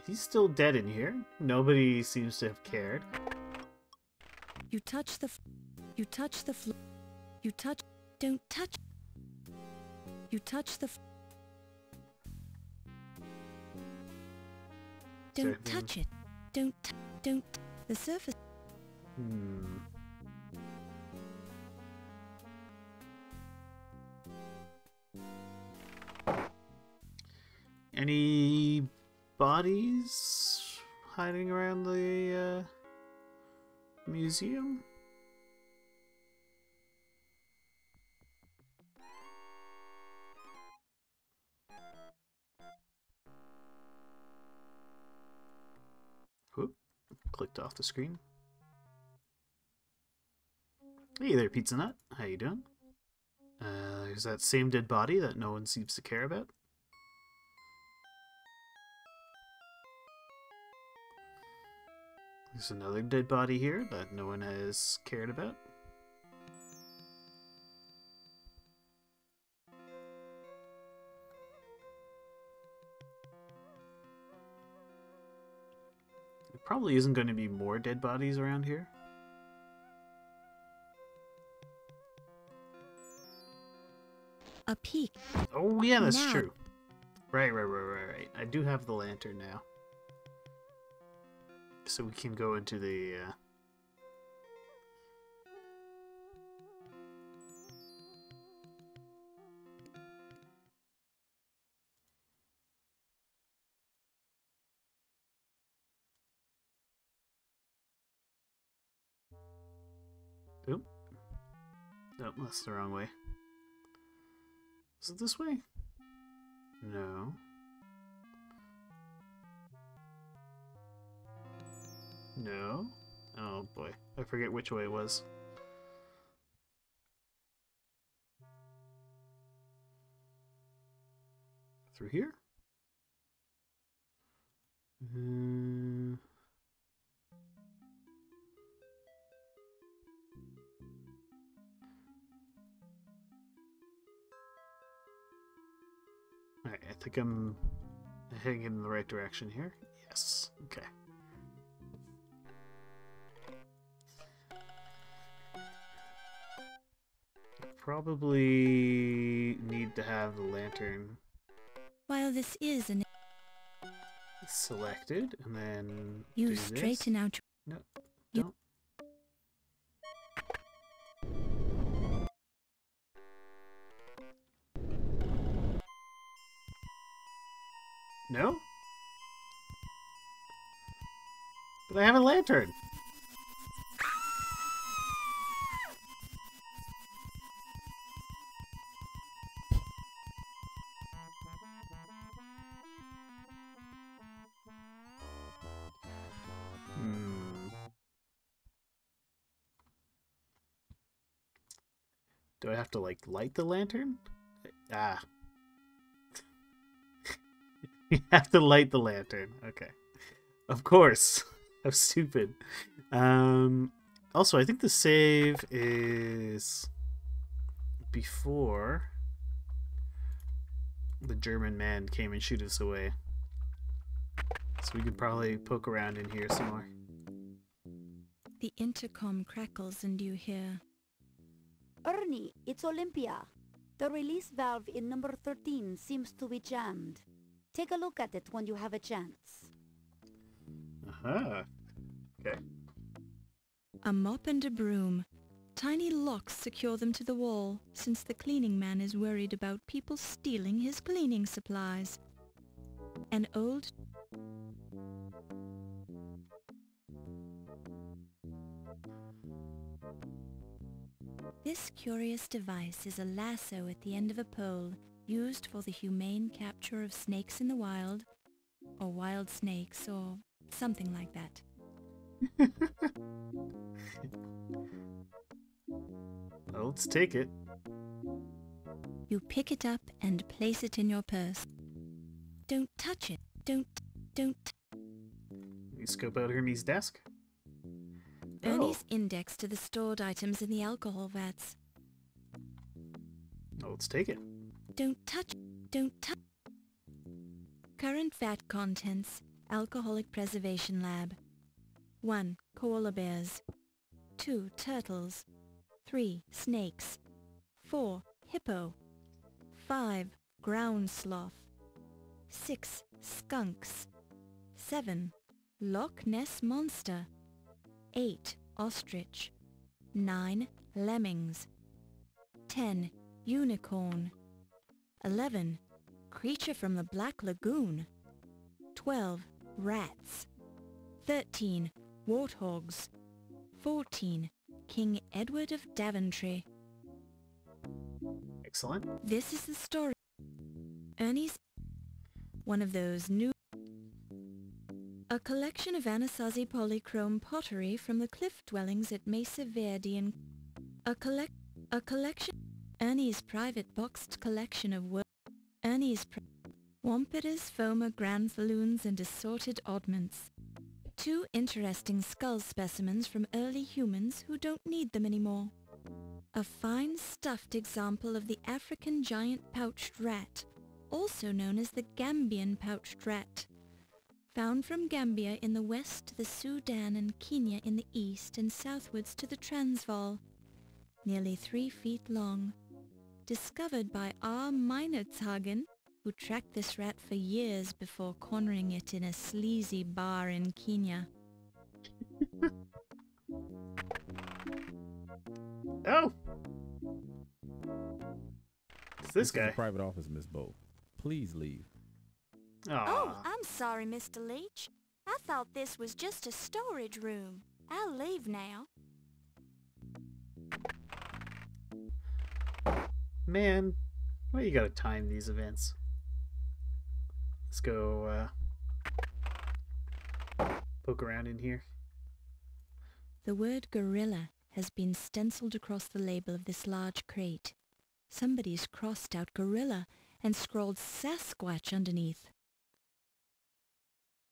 [SPEAKER 1] He's still dead in here. Nobody seems to have cared.
[SPEAKER 3] You touch the floor. Don't touch. You touch the... Don't touch it. Don't. The surface...
[SPEAKER 1] Any bodies hiding around the museum? Whoop, clicked off the screen. Hey there, Pizza Nut. How you doing? There's that same dead body that no one seems to care about. There's another dead body here that no one has cared about. There probably isn't going to be more dead bodies around here.
[SPEAKER 3] A peak.
[SPEAKER 1] Oh yeah, that's
[SPEAKER 3] Now.
[SPEAKER 1] true. Right. I do have the lantern now. So we can go into the... Oop. Nope, that's the wrong way. Is it this way? No. No? Oh boy, I forget which way it was. Through here? Alright, I think I'm heading in the right direction here. Yes. Okay. Probably need to have the lantern
[SPEAKER 3] While this is an
[SPEAKER 1] selected, and then
[SPEAKER 3] you
[SPEAKER 1] do
[SPEAKER 3] straighten
[SPEAKER 1] this.
[SPEAKER 3] out
[SPEAKER 1] No,
[SPEAKER 3] You-
[SPEAKER 1] don't. No? But I have a lantern. Do I have to, like, light the lantern? Ah. You have to light the lantern. Okay. Of course. How stupid. Also, I think the save is before the German man came and shoot us away. So we could probably poke around in here some more.
[SPEAKER 3] the intercom crackles and you hear,
[SPEAKER 5] Ernie, it's Olympia. The release valve in number 13 seems to be jammed. Take a look at it when you have a chance.
[SPEAKER 1] Aha. Okay.
[SPEAKER 3] a mop and a broom. Tiny locks secure them to the wall, since the cleaning man is worried about people stealing his cleaning supplies. An old This curious device is a lasso at the end of a pole, used for the humane capture of snakes in the wild, or wild snakes, or something like that.
[SPEAKER 1] Well, let's take it.
[SPEAKER 3] You pick it up and place it in your purse. Don't touch it. Don't.
[SPEAKER 1] We scope out Hermes' desk.
[SPEAKER 3] Ernie's index to the stored items in the alcohol vats.
[SPEAKER 1] Oh, let's take it.
[SPEAKER 3] Don't touch. Current vat contents. Alcoholic Preservation Lab. 1. Koala bears. 2. Turtles. 3. Snakes. 4. Hippo. 5. Ground sloth. 6. Skunks. 7. Loch Ness Monster. 8. Ostrich. 9. Lemmings. 10. Unicorn. 11. Creature from the Black Lagoon. 12. Rats. 13. Warthogs. 14. King Edward of Daventry.
[SPEAKER 1] Excellent.
[SPEAKER 3] This is the story. Ernie's one of those new... A collection of Anasazi polychrome pottery from the cliff dwellings at Mesa Verde in... A collection... Ernie's private boxed collection of Wampitas, Foma, Granfaloons and assorted oddments. 2 interesting skull specimens from early humans who don't need them anymore. A fine stuffed example of the African giant pouched rat, also known as the Gambian pouched rat. Found from Gambia in the west to the Sudan and Kenya in the east and southwards to the Transvaal. Nearly 3 feet long. Discovered by R. Meinertzhagen, who tracked this rat for years before cornering it in a sleazy bar in Kenya.
[SPEAKER 1] Oh! It's this
[SPEAKER 13] is
[SPEAKER 1] guy.
[SPEAKER 13] a private office, Miss Bow. Please leave.
[SPEAKER 3] Oh, I'm sorry, Mr. Leach. I thought this was just a storage room. I'll leave now.
[SPEAKER 1] Man, why you gotta time these events? Let's go, poke around in here.
[SPEAKER 3] The word gorilla has been stenciled across the label of this large crate. Somebody's crossed out gorilla and scrawled Sasquatch underneath.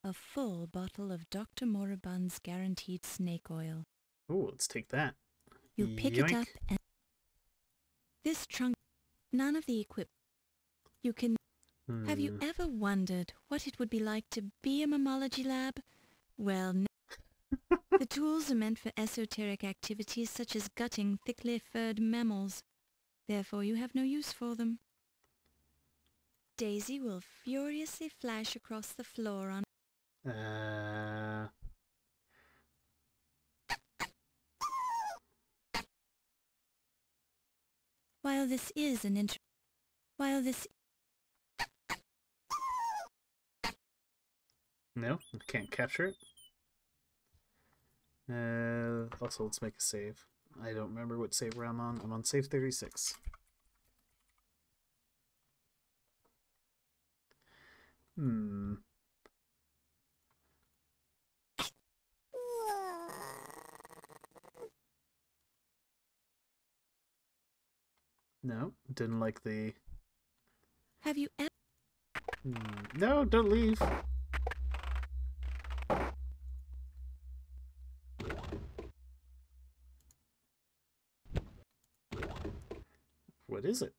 [SPEAKER 3] A full bottle of Dr. Moribund's guaranteed snake oil.
[SPEAKER 1] Ooh, let's take that.
[SPEAKER 3] You pick it
[SPEAKER 1] Yoink.
[SPEAKER 3] up and... This trunk... None of the equipment... You can... Have you ever wondered what it would be like to be a mammalogy lab? Well, no. The tools are meant for esoteric activities such as gutting thickly furred mammals. Therefore, you have no use for them. Daisy will furiously flash across the floor on... While this is an
[SPEAKER 1] No, can't capture it. Also, let's make a save. I don't remember what Saber I'm on. I'm on save 36. No, didn't like the...
[SPEAKER 3] Have you ever...
[SPEAKER 1] No, don't leave. What is it?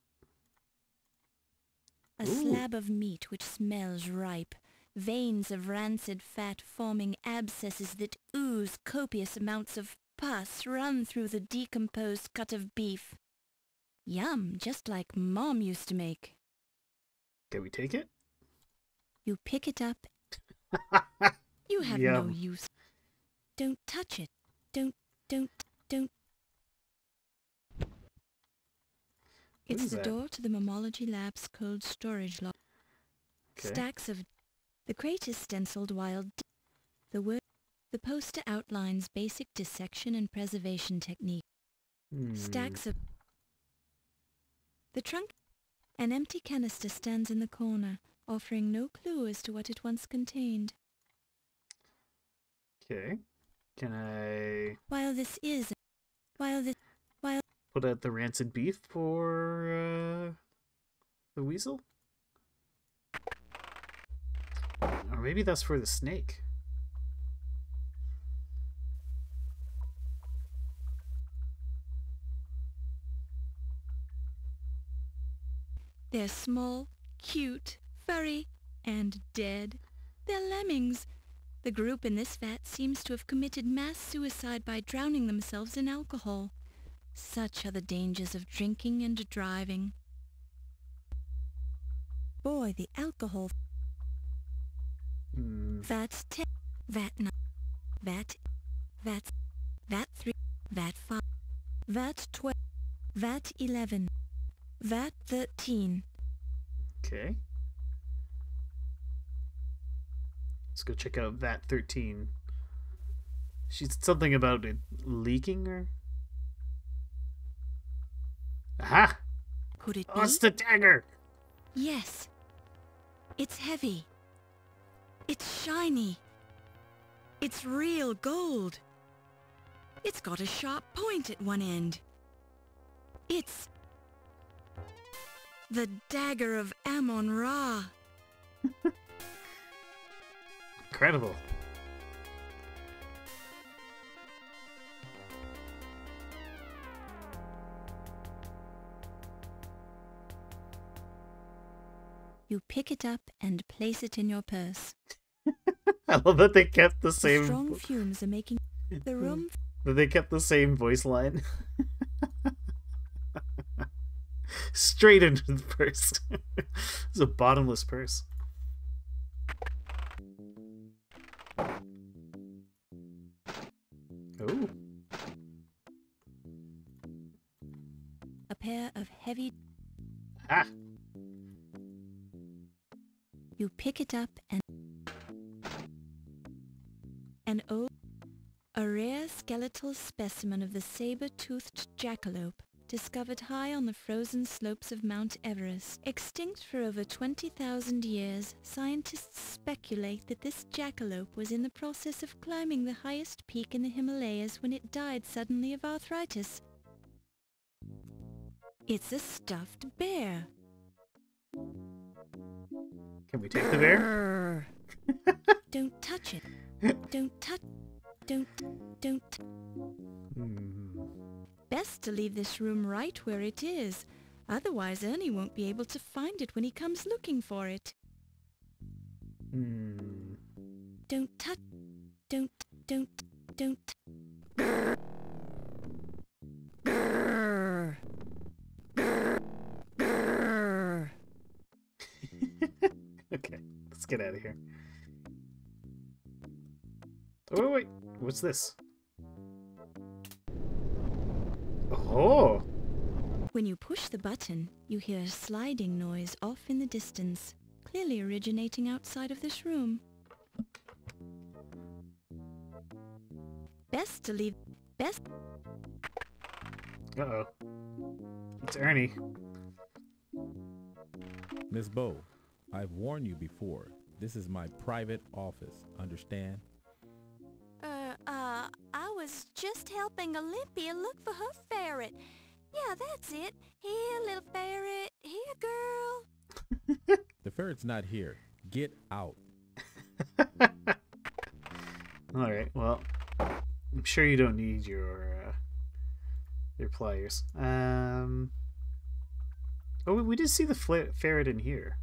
[SPEAKER 3] A slab of meat which smells ripe, veins of rancid fat forming abscesses that ooze copious amounts of pus run through the decomposed cut of beef. Yum, just like Mom used to make.
[SPEAKER 1] Can we take it?
[SPEAKER 3] You pick it up. You have no use. Don't touch it. Don't. It's the door to the Mammalogy Lab's cold storage lock.
[SPEAKER 1] Okay.
[SPEAKER 3] Stacks of... The crate is stenciled wild... The poster outlines basic dissection and preservation technique. Stacks of... The trunk... An empty canister stands in the corner, offering no clue as to what it once contained.
[SPEAKER 1] Okay. Can I... Put out the rancid beef for the weasel? Or maybe that's for the snake.
[SPEAKER 3] They're small, cute, furry, and dead. They're lemmings. The group in this vat seems to have committed mass suicide by drowning themselves in alcohol. Such are the dangers of drinking and driving. Boy, the alcohol... Vat 10, Vat 9, Vat 3, Vat 5, Vat 12, Vat 11, Vat 13.
[SPEAKER 1] Okay. Let's go check out Vat 13. She's something about it leaking or... Aha!
[SPEAKER 3] Could it be?
[SPEAKER 1] Oh, it's the dagger!
[SPEAKER 3] Yes. It's heavy. It's shiny. It's real gold. It's got a sharp point at one end. It's... the dagger of Amon Ra.
[SPEAKER 1] Incredible.
[SPEAKER 3] You pick it up and place it in your purse.
[SPEAKER 1] I love that they kept the same...
[SPEAKER 3] Strong fumes are making the room...
[SPEAKER 1] That they kept the same voice line. Straight into the purse. It's a bottomless purse. Oh.
[SPEAKER 3] A pair of heavy...
[SPEAKER 1] Ah.
[SPEAKER 3] You pick it up and... A rare skeletal specimen of the saber-toothed jackalope, discovered high on the frozen slopes of Mount Everest. Extinct for over 20,000 years, scientists speculate that this jackalope was in the process of climbing the highest peak in the Himalayas when it died suddenly of arthritis. It's a stuffed bear.
[SPEAKER 1] Can we take the bear?
[SPEAKER 3] Don't touch it. Don't touch... Don't... Best to leave this room right where it is. Otherwise, Ernie won't be able to find it when he comes looking for it.
[SPEAKER 1] Hmm.
[SPEAKER 3] Don't touch... Don't...
[SPEAKER 1] Okay, let's get out of here. Oh, wait. What's this? Oh!
[SPEAKER 3] When you push the button, you hear a sliding noise off in the distance, clearly originating outside of this room. Best to leave... Best...
[SPEAKER 1] Uh-oh. It's Ernie.
[SPEAKER 13] Miss Bow, I've warned you before. This is my private office, understand?
[SPEAKER 14] I was just helping Olympia look for her ferret. Yeah, that's it. Here, little ferret. Here, girl.
[SPEAKER 13] The ferret's not here. Get out.
[SPEAKER 1] Alright, well, I'm sure you don't need your pliers. Oh, we did see the ferret in here.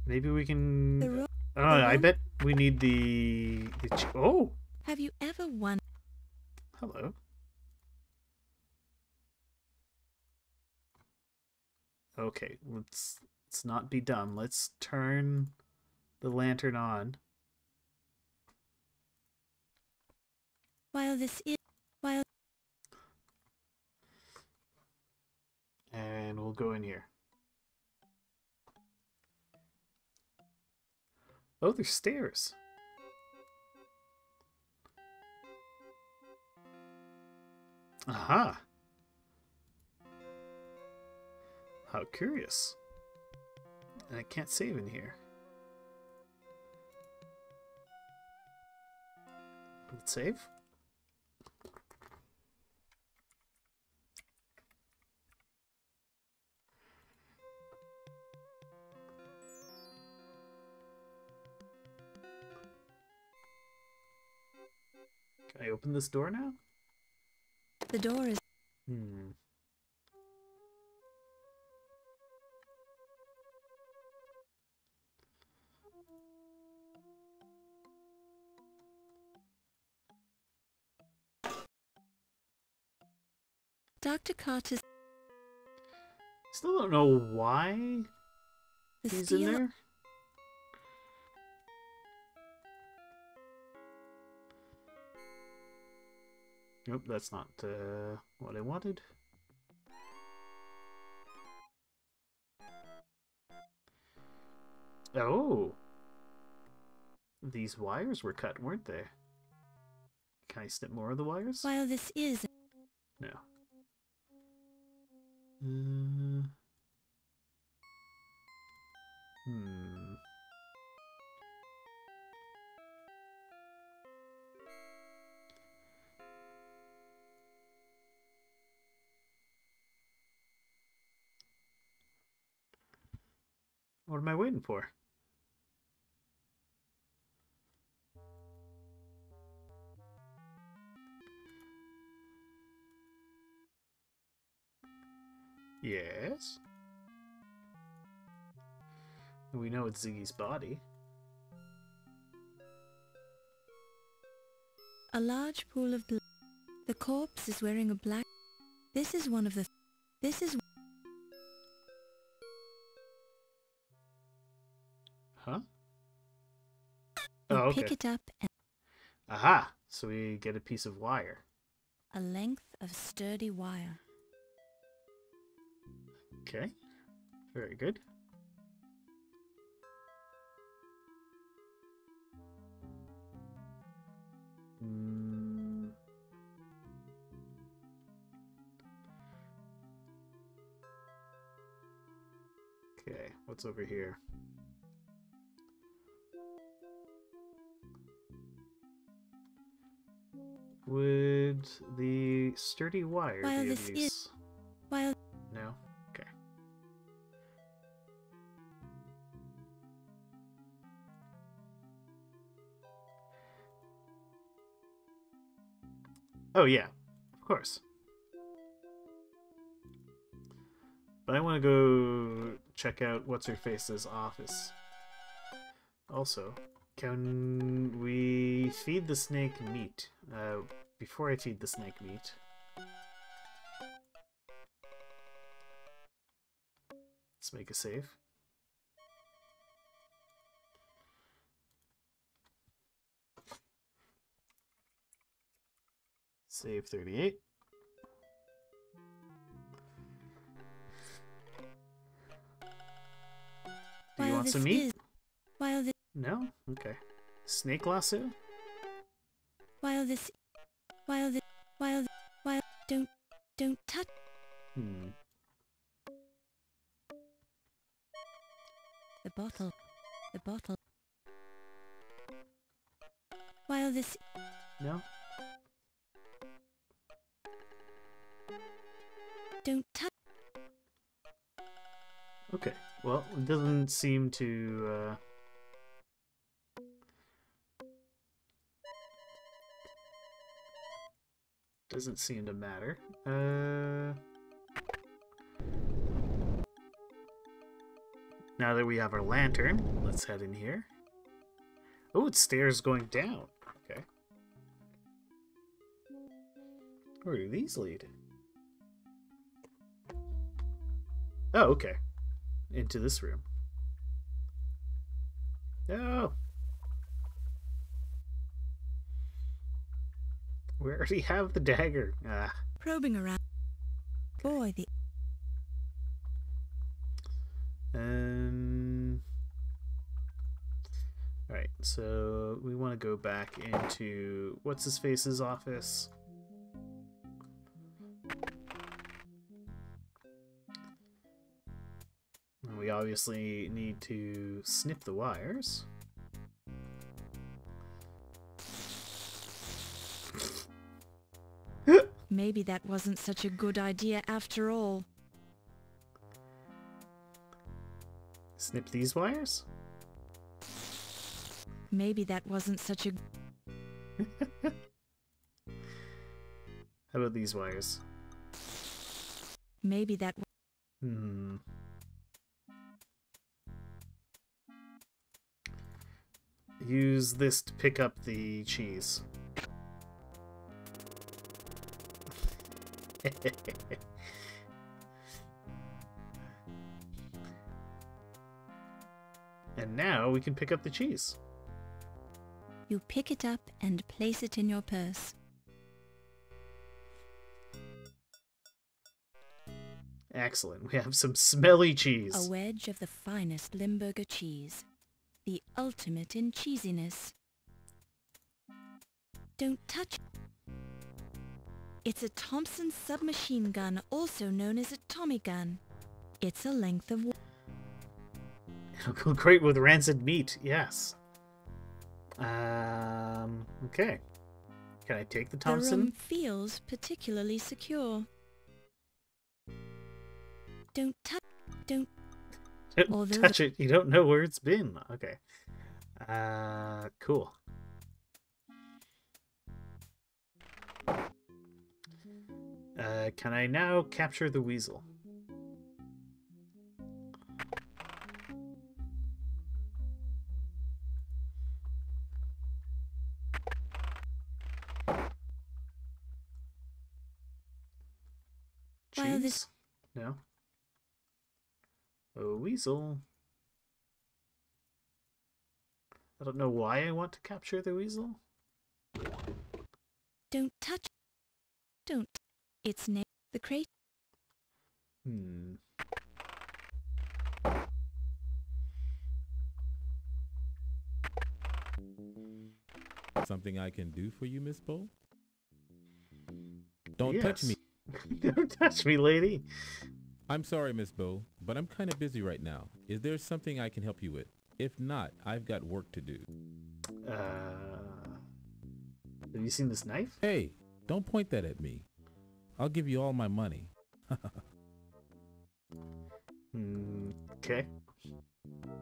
[SPEAKER 1] Maybe we can... Oh, I bet we need the oh!
[SPEAKER 3] Have you ever won?
[SPEAKER 1] Hello. Okay, let's not be dumb. Let's turn the lantern on. And we'll go in here. Oh, there's stairs. Aha. How curious. And I can't save in here. Let's save. Can I open this door now?
[SPEAKER 3] The door is... Dr. Carter's...
[SPEAKER 1] Still don't know why he's in there. Nope, that's not what I wanted. Oh! These wires were cut, weren't they? Can I snip more of the wires?
[SPEAKER 3] While this is...
[SPEAKER 1] No. What am I waiting for? Yes. We know it's Ziggy's body.
[SPEAKER 3] A large pool of blood. The corpse is wearing a black... This is one of the... This is...
[SPEAKER 1] Huh? Oh, okay.
[SPEAKER 3] Pick it up and...
[SPEAKER 1] Aha! So we get a piece of wire.
[SPEAKER 3] A length of sturdy wire.
[SPEAKER 1] Okay. Very good. Okay, what's over here? Would the sturdy wire
[SPEAKER 3] While
[SPEAKER 1] be
[SPEAKER 3] this
[SPEAKER 1] of use?
[SPEAKER 3] is... While...
[SPEAKER 1] No? Okay. Oh yeah, of course. But I want to go check out What's-Her-Face's office. Also, can we feed the snake meat? Before I feed the snake meat... Let's make a save. Save 38. Do you want some meat? No? Okay. Snake lasso?
[SPEAKER 3] Don't touch. The bottle. While this...
[SPEAKER 1] No?
[SPEAKER 3] Don't touch.
[SPEAKER 1] Okay. Well, it doesn't seem to, doesn't seem to matter. Now that we have our lantern, let's head in here. Oh, it's stairs going down. Okay. Where do these lead? Oh, okay. Into this room. No! We already have the dagger. Ah.
[SPEAKER 3] Probing around. Boy, the...
[SPEAKER 1] Alright, so we want to go back into What's-His-Face's office. And we obviously need to snip the wires.
[SPEAKER 3] Maybe that wasn't such a good idea after all.
[SPEAKER 1] Snip these wires?
[SPEAKER 3] Maybe that wasn't such a...
[SPEAKER 1] How about these wires?
[SPEAKER 3] Maybe that...
[SPEAKER 1] Use this to pick up the cheese. And now we can pick up the cheese.
[SPEAKER 3] You pick it up and place it in your purse.
[SPEAKER 1] Excellent. We have some smelly cheese.
[SPEAKER 3] A wedge of the finest Limburger cheese. The ultimate in cheesiness. Don't touch. It's a Thompson submachine gun, also known as a Tommy gun. It's a length of...
[SPEAKER 1] It'll go great with rancid meat, yes. Okay. Can I take the Thompson?
[SPEAKER 3] The room feels particularly secure. Don't touch. Don't
[SPEAKER 1] touch it. You don't know where it's been. Okay. Cool. Can I now capture the weasel? Cheese? No. A weasel. I don't know why I want to capture the weasel.
[SPEAKER 3] Don't touch. Don't. It's near the crate.
[SPEAKER 13] Something I can do for you, Miss Bo? Don't touch me.
[SPEAKER 1] Don't touch me, lady.
[SPEAKER 13] I'm sorry, Miss Bo, but I'm kind of busy right now. Is there something I can help you with? If not, I've got work to do.
[SPEAKER 1] Have you seen this knife?
[SPEAKER 13] Hey, don't point that at me. I'll give you all my money.
[SPEAKER 1] Okay.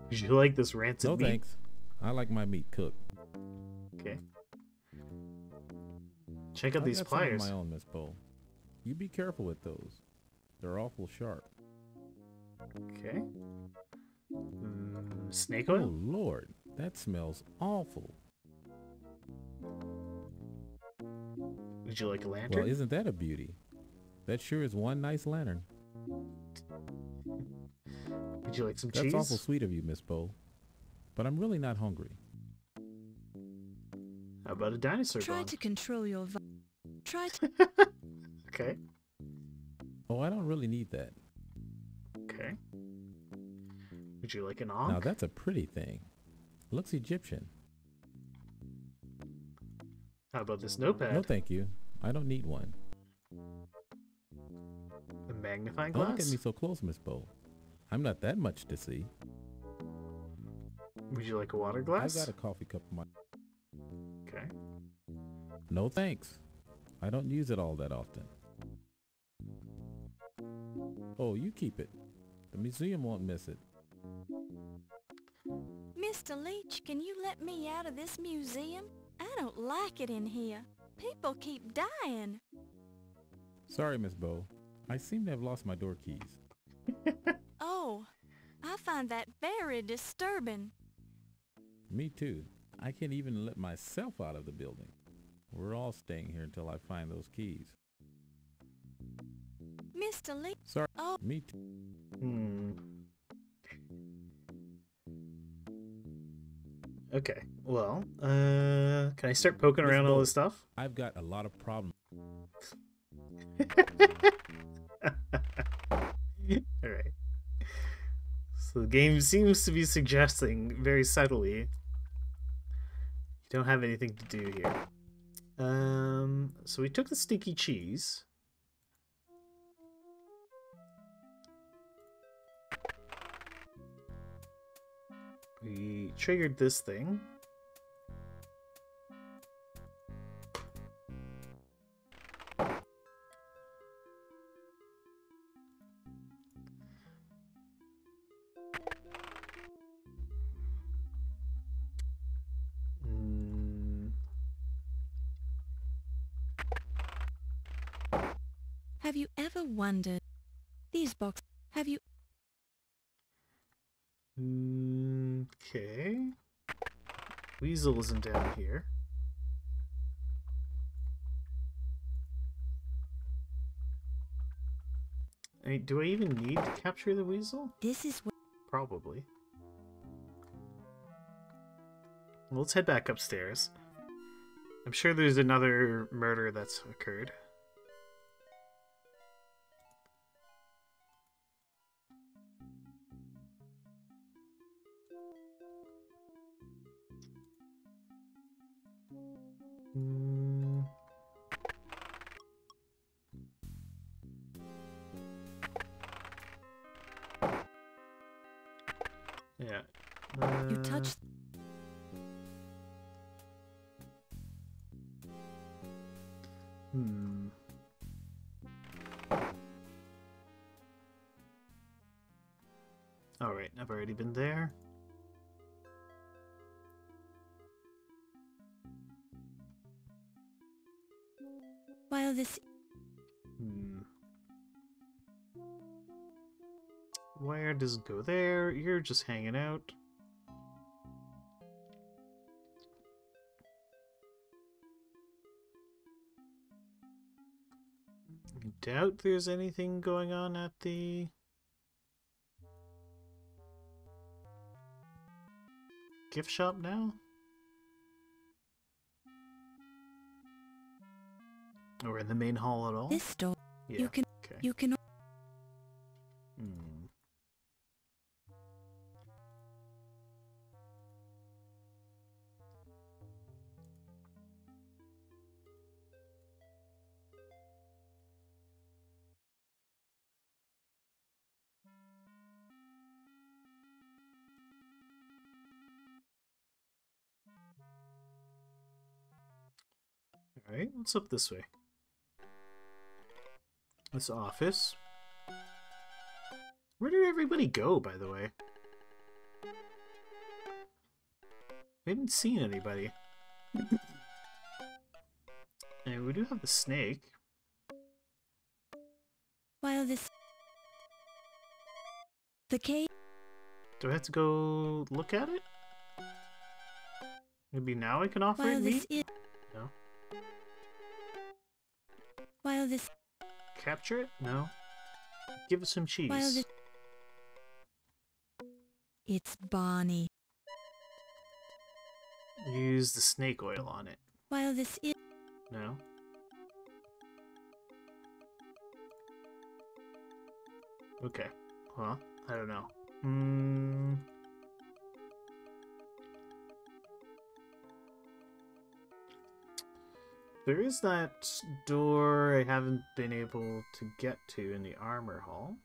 [SPEAKER 1] Did you like this rancid meat?
[SPEAKER 13] No thanks. I like my meat cooked.
[SPEAKER 1] Okay. Check out these pliers.
[SPEAKER 13] I got some of my own, Miss Bo. You be careful with those. They're awful sharp.
[SPEAKER 1] Okay. Snake
[SPEAKER 13] Oh,
[SPEAKER 1] oil?
[SPEAKER 13] Lord. That smells awful.
[SPEAKER 1] Would you like a lantern?
[SPEAKER 13] Well, isn't that a beauty? That sure is one nice lantern.
[SPEAKER 1] Would you like some
[SPEAKER 13] That's
[SPEAKER 1] cheese?
[SPEAKER 13] awful sweet of you, Miss Bo. But I'm really not hungry.
[SPEAKER 1] How about a dinosaur
[SPEAKER 3] Try
[SPEAKER 1] bone?
[SPEAKER 3] to control your Try to...
[SPEAKER 1] Okay.
[SPEAKER 13] Oh, I don't really need that.
[SPEAKER 1] Okay. Would you like an ankh?
[SPEAKER 13] Now that's a pretty thing. Looks Egyptian.
[SPEAKER 1] How about this notepad?
[SPEAKER 13] No, thank you. I don't need one.
[SPEAKER 1] A magnifying
[SPEAKER 13] Don't
[SPEAKER 1] glass?
[SPEAKER 13] look at me so close, Miss Bo. I'm not that much to see.
[SPEAKER 1] Would you like a water glass?
[SPEAKER 13] I've got a coffee cup in my...
[SPEAKER 1] Okay.
[SPEAKER 13] No thanks. I don't use it all that often. Oh, you keep it. The museum won't miss it.
[SPEAKER 14] Mr. Leech, can you let me out of this museum? I don't like it in here. People keep dying.
[SPEAKER 13] Sorry, Miss Bo. I seem to have lost my door keys.
[SPEAKER 14] Oh, I find that very disturbing.
[SPEAKER 13] Me too. I can't even let myself out of the building. We're all staying here until I find those keys.
[SPEAKER 14] Mr. Leech.
[SPEAKER 13] Sorry.
[SPEAKER 14] Oh.
[SPEAKER 13] Me too.
[SPEAKER 1] Okay. Well, can I start poking
[SPEAKER 13] Miss
[SPEAKER 1] around
[SPEAKER 13] Bo,
[SPEAKER 1] all this stuff?
[SPEAKER 13] I've got a lot of problems.
[SPEAKER 1] Alright. So the game seems to be suggesting very subtly you don't have anything to do here. So we took the sticky cheese. We triggered this thing.
[SPEAKER 3] Have you ever wondered? These boxes. Have you?
[SPEAKER 1] Okay. Weasel isn't down here. I mean, do I even need to capture the weasel?
[SPEAKER 3] This is what.
[SPEAKER 1] Probably. Well, let's head back upstairs. I'm sure there's another murder that's occurred. Yeah.
[SPEAKER 3] You touched.
[SPEAKER 1] Alright, I've already been there.
[SPEAKER 3] While this.
[SPEAKER 1] Wire doesn't go there. You're just hanging out. I doubt there's anything going on at the gift shop now. Or in the main hall at all.
[SPEAKER 3] This door.
[SPEAKER 1] Yeah.
[SPEAKER 3] You can.
[SPEAKER 1] Okay.
[SPEAKER 3] You can.
[SPEAKER 1] Alright, what's up this way? This office. Where did everybody go, by the way? We haven't seen anybody. And we do have the snake.
[SPEAKER 3] While this. The cave.
[SPEAKER 1] Do I have to go look at it? Maybe now I can offer
[SPEAKER 3] While
[SPEAKER 1] it
[SPEAKER 3] this
[SPEAKER 1] meat?
[SPEAKER 3] is.
[SPEAKER 1] No.
[SPEAKER 3] While this.
[SPEAKER 1] Capture it? No. Give it some cheese.
[SPEAKER 3] While this. It's Barney.
[SPEAKER 1] Use the snake oil on it.
[SPEAKER 3] While this is.
[SPEAKER 1] No. Okay. Well, I don't know. There is that door I haven't been able to get to in the armor hall.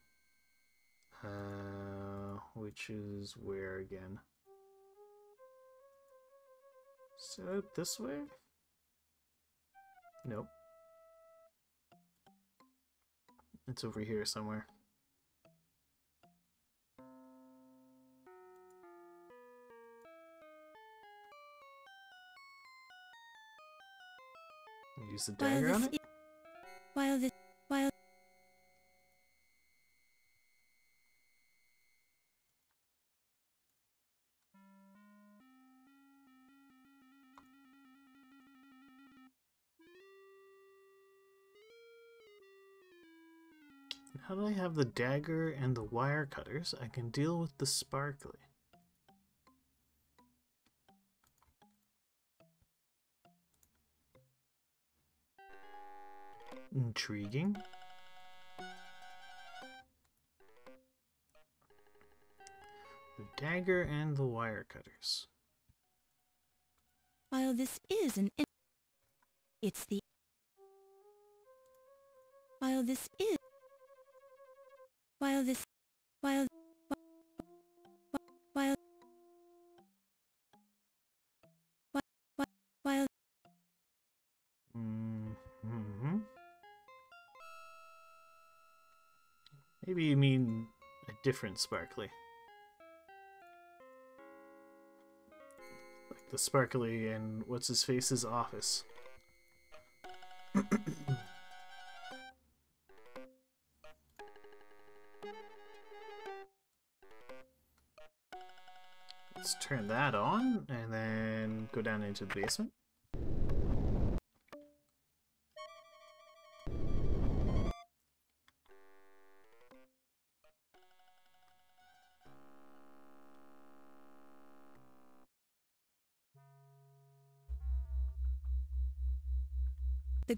[SPEAKER 1] Which is where again? Is it out this way? Nope. It's over here somewhere. Use the dagger on it?
[SPEAKER 3] While this. While.
[SPEAKER 1] Now that I have the dagger and the wire cutters, I can deal with the sparkly. Intriguing. The dagger and the wire cutters.
[SPEAKER 3] While this is an. It's the. While this is. While this. While. While. While.
[SPEAKER 1] Maybe you mean a different sparkly. Like the sparkly in what's his face's office. Let's turn that on and then go down into the basement.
[SPEAKER 3] The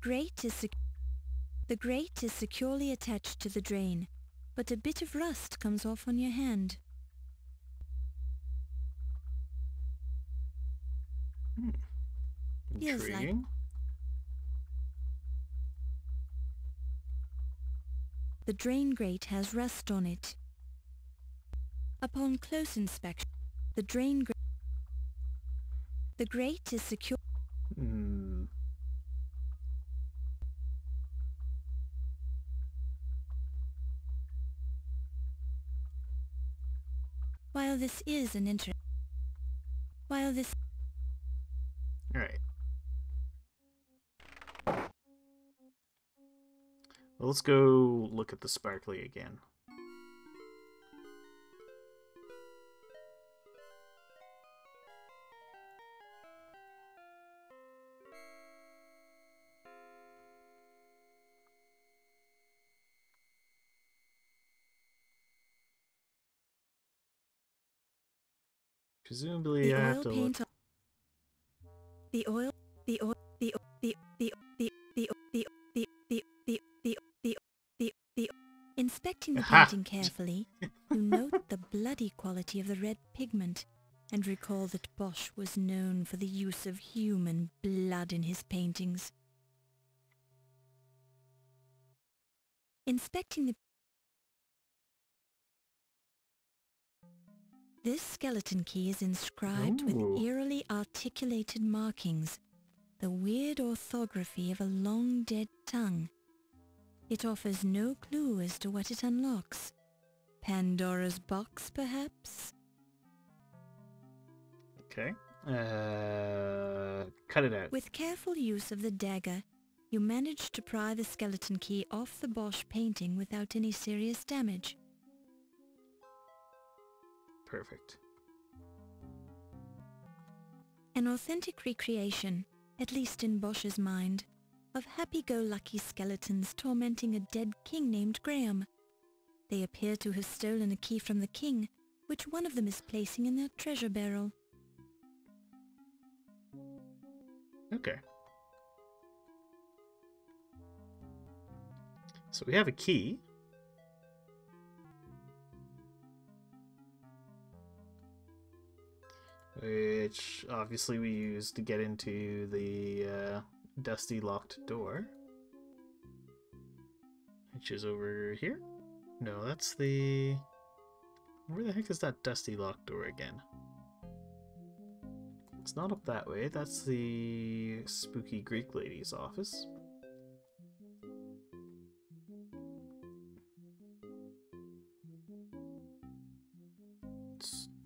[SPEAKER 3] grate is securely attached to the drain, but a bit of rust comes off on your hand. Feels like.
[SPEAKER 1] Intriguing.
[SPEAKER 3] The drain grate has rust on it. Upon close inspection, the grate is secure. While this is an While this.
[SPEAKER 1] Alright. Well, let's go look at the sparkly again. Presumably, I have to look.
[SPEAKER 3] The oil, the oil, the Inspecting the painting carefully, you note the bloody quality of the red pigment, and recall that Bosch was known for the use of human blood in his paintings. Inspecting the... This skeleton key is inscribed with eerily articulated markings, the weird orthography of a long-dead tongue. It offers no clue as to what it unlocks. Pandora's box, perhaps?
[SPEAKER 1] Okay. Cut it out.
[SPEAKER 3] With careful use of the dagger, you manage to pry the skeleton key off the Bosch painting without any serious damage.
[SPEAKER 1] Perfect.
[SPEAKER 3] An authentic recreation, at least in Bosch's mind, of happy-go-lucky skeletons tormenting a dead king named Graham. They appear to have stolen a key from the king, which one of them is placing in their treasure barrel.
[SPEAKER 1] Okay. So we have a key. Which obviously we use to get into the dusty locked door. Which is over here? No, that's the... Where the heck is that dusty locked door again? It's not up that way. That's the spooky Greek lady's office.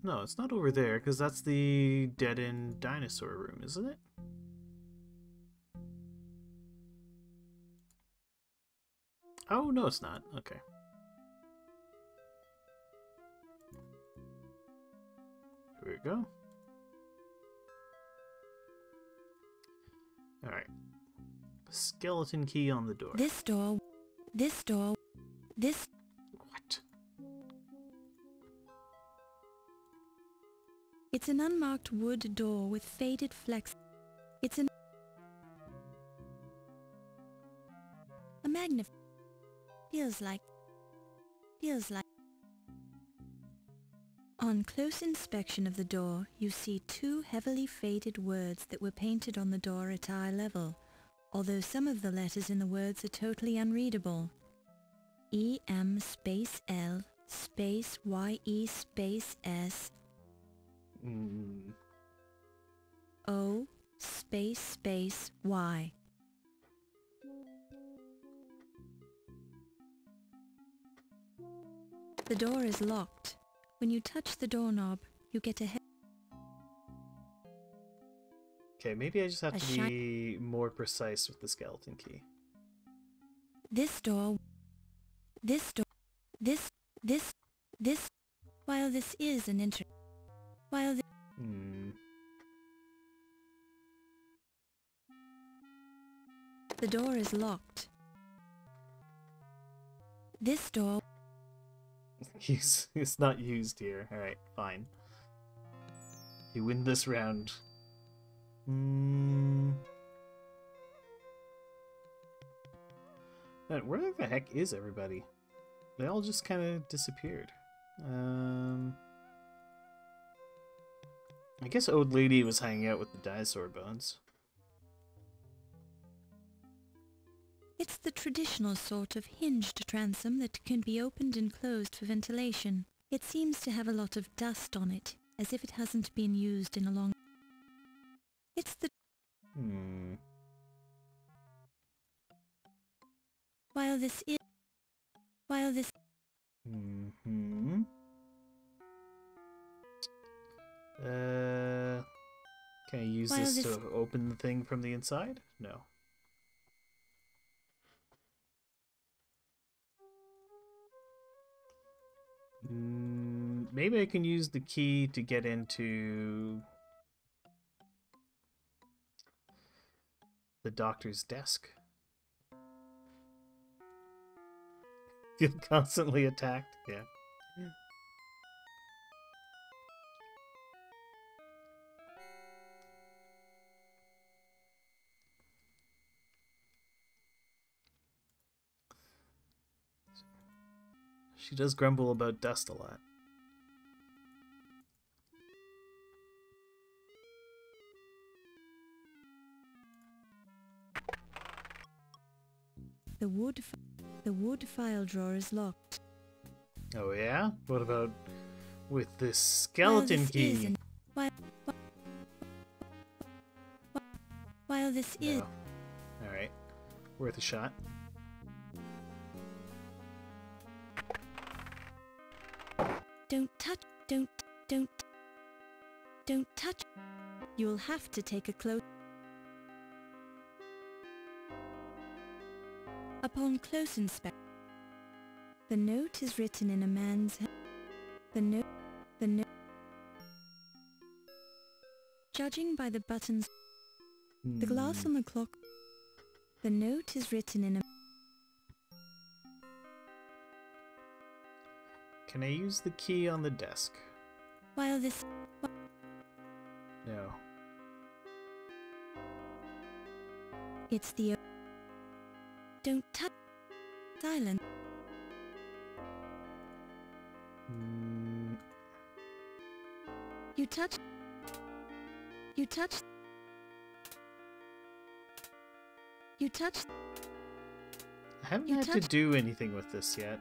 [SPEAKER 1] No, it's not over there, because that's the dead-end dinosaur room, isn't it? Oh, no, it's not. Okay. Here we go. Alright. Skeleton key on the door.
[SPEAKER 3] This door...
[SPEAKER 1] What?
[SPEAKER 3] It's an unmarked wood door with faded flecks. It's a magnif... Feels like... On close inspection of the door, you see two heavily faded words that were painted on the door at eye level, although some of the letters in the words are totally unreadable. E-M space L space Y-E space S O space Y. The door is locked. When you touch the doorknob, you get a
[SPEAKER 1] Okay, maybe I just have to be more precise with the skeleton key.
[SPEAKER 3] While this is an The door is locked. This door...
[SPEAKER 1] It's not used here. Alright, fine. You win this round. Man, where the heck is everybody? They all just kind of disappeared. I guess Old Lady was hanging out with the dinosaur bones.
[SPEAKER 3] It's the traditional sort of hinged transom that can be opened and closed for ventilation. It seems to have a lot of dust on it, as if it hasn't been used in a long... It's the... While this...
[SPEAKER 1] Can I use this to open the thing from the inside? No. Maybe I can use the key to get into the doctor's desk. Feel constantly attacked? Yeah. She does grumble about dust a lot.
[SPEAKER 3] The wood file drawer is locked.
[SPEAKER 1] Oh yeah? What about with this skeleton key?
[SPEAKER 3] While this is...
[SPEAKER 1] Alright. Worth a shot.
[SPEAKER 3] Don't touch. You'll have to take a close... Upon close inspection, the note is written in a man's hand. The note Judging by the buttons, the glass on the clock, the note is written in a...
[SPEAKER 1] Can I use the key on the desk?
[SPEAKER 3] While this...
[SPEAKER 1] No.
[SPEAKER 3] It's the... Don't touch... Silent. You touch... You touch... You touch...
[SPEAKER 1] I haven't had to do anything with this yet.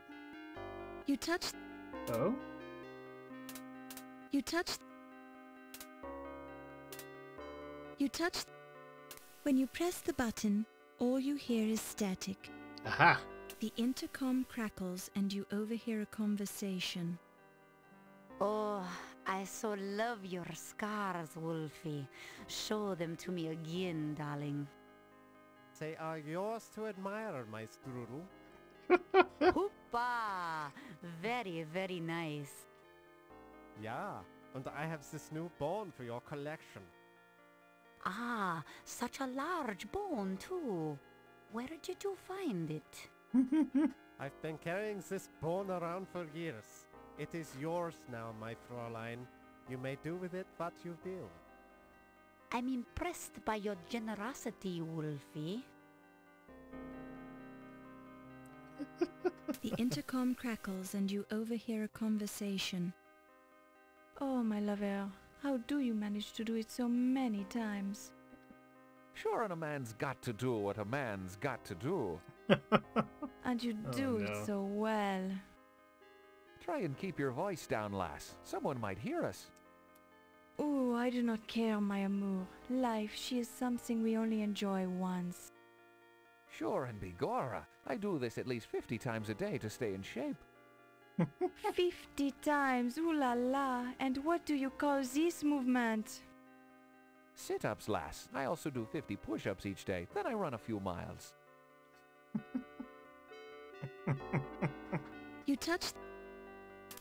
[SPEAKER 3] You touch...
[SPEAKER 1] Oh?
[SPEAKER 3] You touch... You touch... When you press the button, all you hear is static.
[SPEAKER 1] Aha!
[SPEAKER 3] The intercom crackles and you overhear a conversation.
[SPEAKER 5] Oh, I so love your scars, Wolfie. Show them to me again, darling.
[SPEAKER 9] They are yours to admire, my strudel.
[SPEAKER 5] Hoopa! Very, very nice.
[SPEAKER 9] Yeah, and I have this new bone for your collection.
[SPEAKER 5] Ah, such a large bone, too. Where did you find it?
[SPEAKER 9] I've been carrying this bone around for years. It is yours now, my Fräulein. You may do with it what you will.
[SPEAKER 5] I'm impressed by your generosity, Wolfie.
[SPEAKER 3] The intercom crackles and you overhear a conversation.
[SPEAKER 6] Oh, my lover, how do you manage to do it so many times?
[SPEAKER 10] Sure, and a man's got to do what a man's got to do.
[SPEAKER 6] And you do it so well.
[SPEAKER 10] Try and keep your voice down, lass. Someone might hear us.
[SPEAKER 6] Ooh, I do not care, my amour. Life, she is something we only enjoy once.
[SPEAKER 10] Sure, and begorra, I do this at least 50 times a day to stay in shape.
[SPEAKER 6] 50 times, ooh la la. And what do you call this movement?
[SPEAKER 10] Sit-ups, lass. I also do 50 push-ups each day. Then I run a few miles.
[SPEAKER 3] You touch...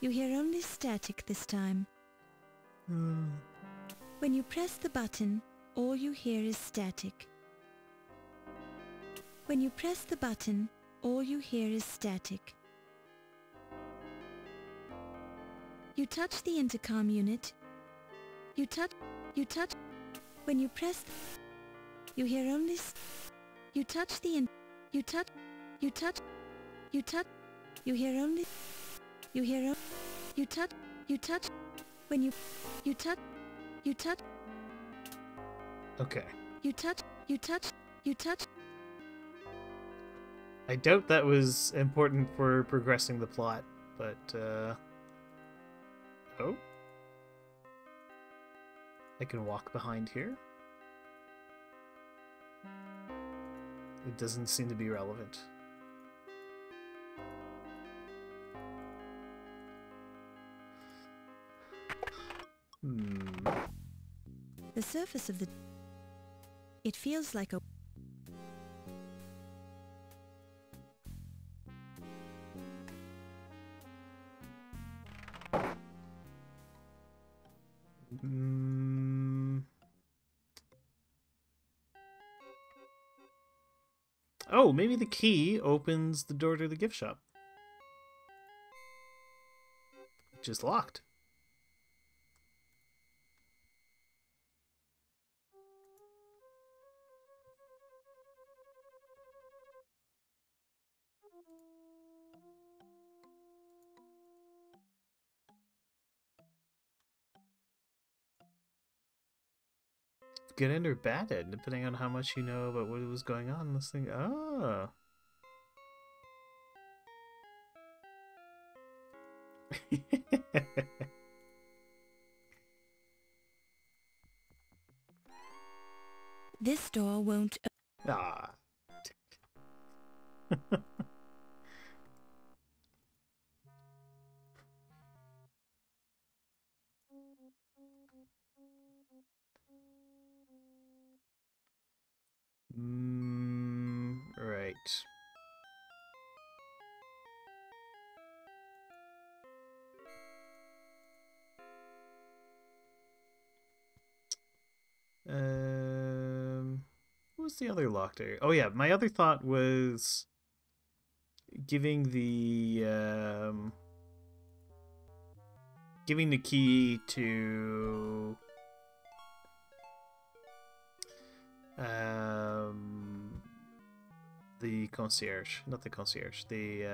[SPEAKER 3] You hear only static this time. When you press the button, all you hear is static. When you press the button, all you hear is static. You touch the intercom unit. You touch... When you press... You hear only... You touch the... You touch... You touch... You touch... You hear only... You hear... You touch... You touch... When you... You touch... You touch...
[SPEAKER 1] Okay.
[SPEAKER 3] You touch... You touch... You touch...
[SPEAKER 1] I doubt that was important for progressing the plot, but, Oh? I can walk behind here? It doesn't seem to be relevant.
[SPEAKER 3] The surface of the... It feels like a...
[SPEAKER 1] Oh, maybe the key opens the door to the gift shop. Which is locked. Good end or bad end, depending on how much you know about what was going on in this thing. Oh.
[SPEAKER 3] This door won't...
[SPEAKER 1] Ah. Right. was the other locked area? Oh yeah, my other thought was giving the key to the concierge, not the concierge, the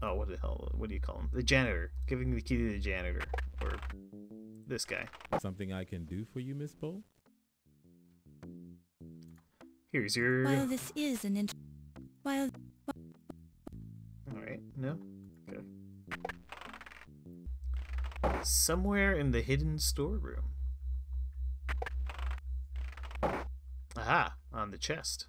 [SPEAKER 1] oh, what the hell? What do you call him? The janitor. Giving the key to the janitor, or this guy.
[SPEAKER 13] Something I can do for you, Miss Bo?
[SPEAKER 1] Here's your.
[SPEAKER 3] While this is an while.
[SPEAKER 1] All right. No. Okay. Somewhere in the hidden storeroom. Aha! On the chest.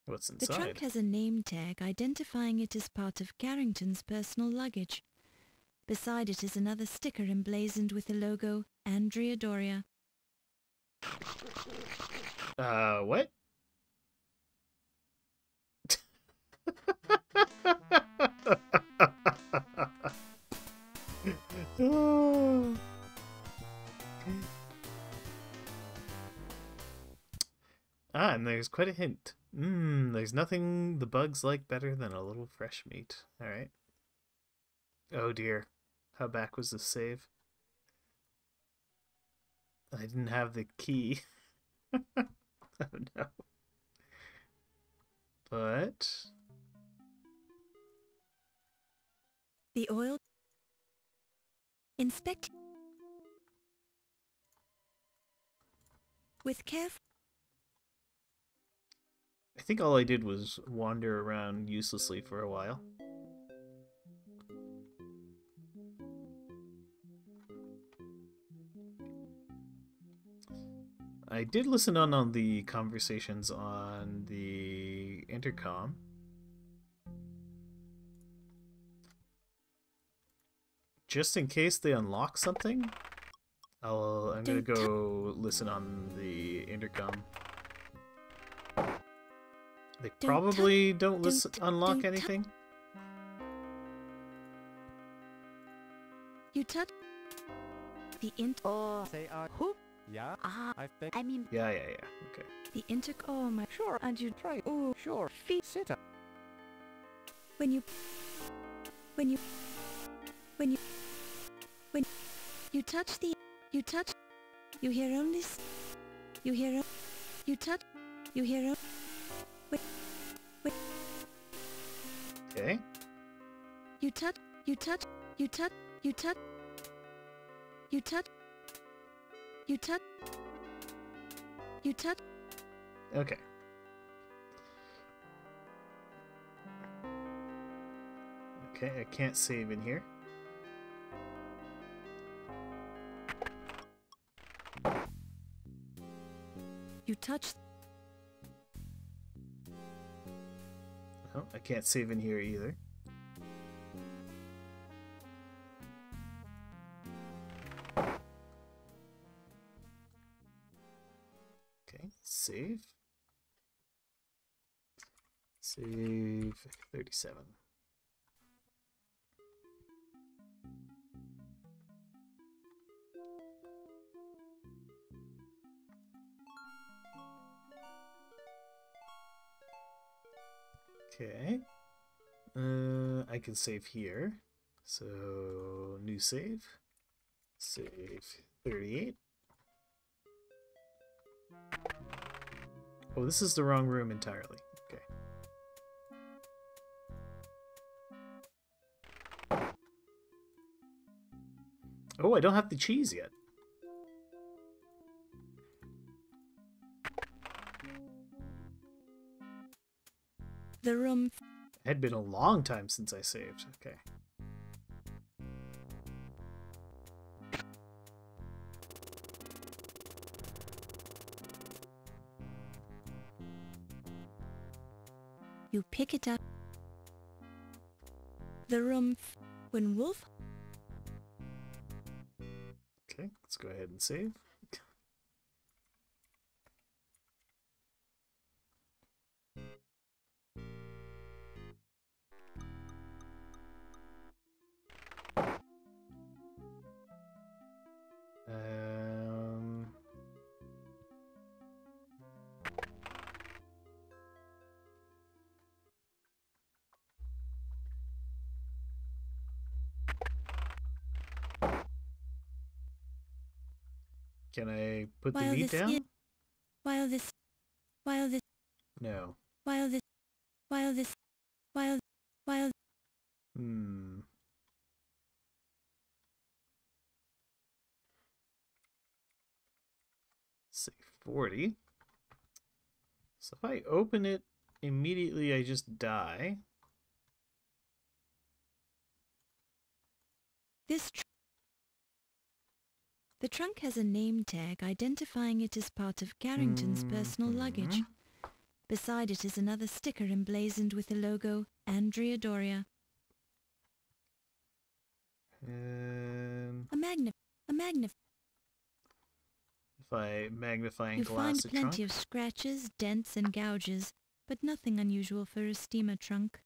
[SPEAKER 1] What's inside?
[SPEAKER 3] The trunk has a name tag identifying it as part of Carrington's personal luggage. Beside it is another sticker emblazoned with the logo Andrea Doria.
[SPEAKER 1] What? Oh. Ah, and there's quite a hint. There's nothing the bugs like better than a little fresh meat. Alright. Oh dear. How back was the save? I didn't have the key. Oh no. But...
[SPEAKER 3] The oil... Inspect... With careful...
[SPEAKER 1] I think all I did was wander around uselessly for a while. I did listen on the conversations on the intercom. Just in case they unlock something, I'm gonna go listen on the intercom. They probably don't unlock anything.
[SPEAKER 3] You touch the
[SPEAKER 9] Say, who? Yeah, I think.
[SPEAKER 5] I mean...
[SPEAKER 1] Yeah. Okay.
[SPEAKER 3] The intercom.
[SPEAKER 9] Sure, and you try. Oh, sure. Feet sit up.
[SPEAKER 3] When you touch the... You touch... You hear only... You hear... You touch... You hear...
[SPEAKER 1] Okay.
[SPEAKER 3] You touch... You touch... You touch... You touch... You touch... You touch... You touch...
[SPEAKER 1] Okay. Okay, I can't save in here.
[SPEAKER 3] You touch...
[SPEAKER 1] Oh, I can't save in here either. Okay, save. Save 37. Okay. I can save here. So, new save. Save 38. Oh, this is the wrong room entirely. Okay. Oh, I don't have the cheese yet.
[SPEAKER 3] The room...
[SPEAKER 1] It had been a long time since I saved. Okay.
[SPEAKER 3] You pick it up. The room... When Wolf...
[SPEAKER 1] Okay, let's go ahead and save. Can I put the
[SPEAKER 3] While
[SPEAKER 1] meat
[SPEAKER 3] this
[SPEAKER 1] down?
[SPEAKER 3] is, while this, while this,
[SPEAKER 1] No.
[SPEAKER 3] while this, while this, while, while,
[SPEAKER 1] Hmm. Say 40. So if I open it immediately, I just die.
[SPEAKER 3] The trunk has a name tag identifying it as part of Carrington's personal luggage. Beside it is another sticker emblazoned with the logo Andrea Doria.
[SPEAKER 1] If
[SPEAKER 3] A magnif.
[SPEAKER 1] I magnify and
[SPEAKER 3] You
[SPEAKER 1] glass
[SPEAKER 3] find
[SPEAKER 1] the
[SPEAKER 3] plenty
[SPEAKER 1] trunk.
[SPEAKER 3] of scratches, dents, and gouges, but nothing unusual for a steamer trunk.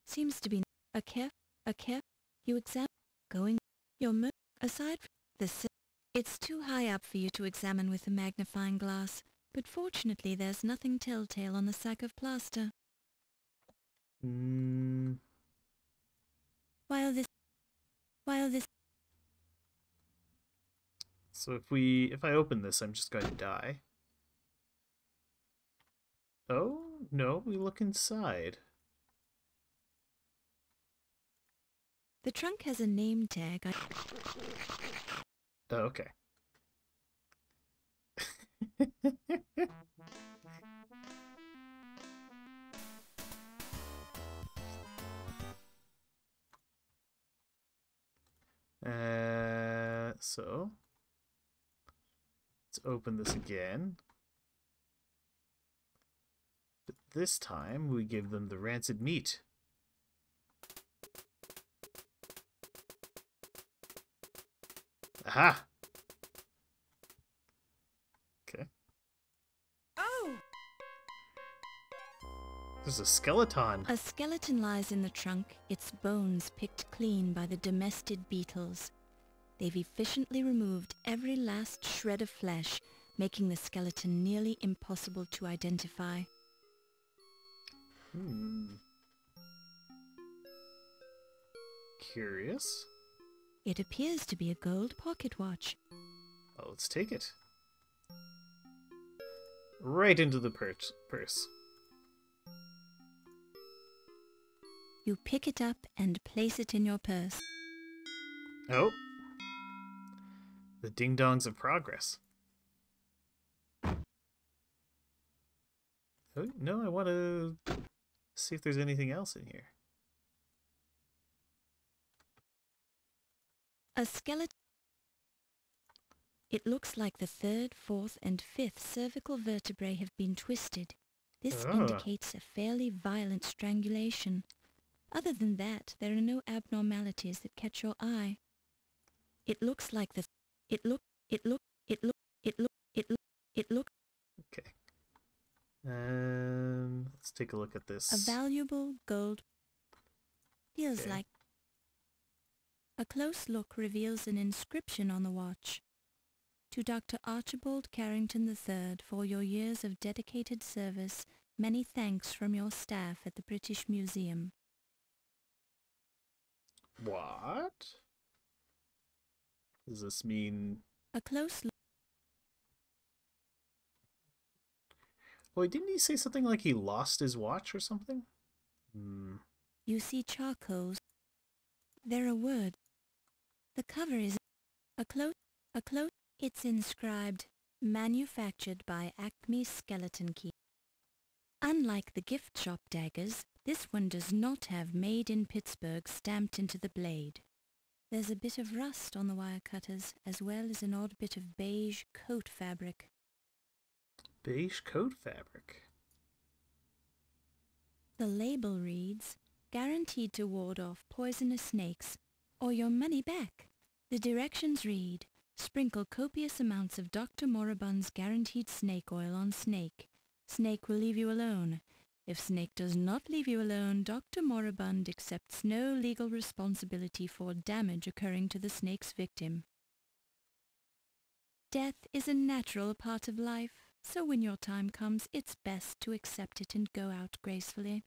[SPEAKER 3] Seems to be a kef. You examine going your aside from the it's too high up for you to examine with a magnifying glass, but fortunately there's nothing telltale on the sack of plaster. While this
[SPEAKER 1] So if I open this, I'm just going to die. Oh, no, we look inside.
[SPEAKER 3] The trunk has a name tag.
[SPEAKER 1] Oh, okay. So let's open this again. But this time we give them the rancid meat. Aha! Okay.
[SPEAKER 7] Oh!
[SPEAKER 1] There's a skeleton.
[SPEAKER 3] A skeleton lies in the trunk, its bones picked clean by the domestic beetles. They've efficiently removed every last shred of flesh, making the skeleton nearly impossible to identify.
[SPEAKER 1] Curious.
[SPEAKER 3] It appears to be a gold pocket watch.
[SPEAKER 1] Oh, let's take it. Right into the purse.
[SPEAKER 3] You pick it up and place it in your purse.
[SPEAKER 1] Oh. The ding-dongs of progress. Oh, no, I want to see if there's anything else in here.
[SPEAKER 3] A skeleton. It looks like the third, fourth, and fifth cervical vertebrae have been twisted. This indicates a fairly violent strangulation. Other than that, there are no abnormalities that catch your eye. It looks like the...
[SPEAKER 1] Okay. Let's take a look at this.
[SPEAKER 3] A valuable gold... Feels like... A close look reveals an inscription on the watch. To Dr. Archibald Carrington III for your years of dedicated service, many thanks from your staff at the British Museum.
[SPEAKER 1] What? Does this mean...
[SPEAKER 3] A close look...
[SPEAKER 1] Wait, didn't he say something like he lost his watch or something?
[SPEAKER 3] You see charcoals. There are words. The cover is a close. It's inscribed, manufactured by Acme Skeleton Key. Unlike the gift shop daggers, this one does not have Made in Pittsburgh stamped into the blade. There's a bit of rust on the wire cutters, as well as an odd bit of beige coat fabric.
[SPEAKER 1] Beige coat fabric.
[SPEAKER 3] The label reads, guaranteed to ward off poisonous snakes, or your money back. The directions read, sprinkle copious amounts of Dr. Moribund's guaranteed snake oil on snake. Snake will leave you alone. If snake does not leave you alone, Dr. Moribund accepts no legal responsibility for damage occurring to the snake's victim. Death is a natural part of life, so when your time comes, it's best to accept it and go out gracefully.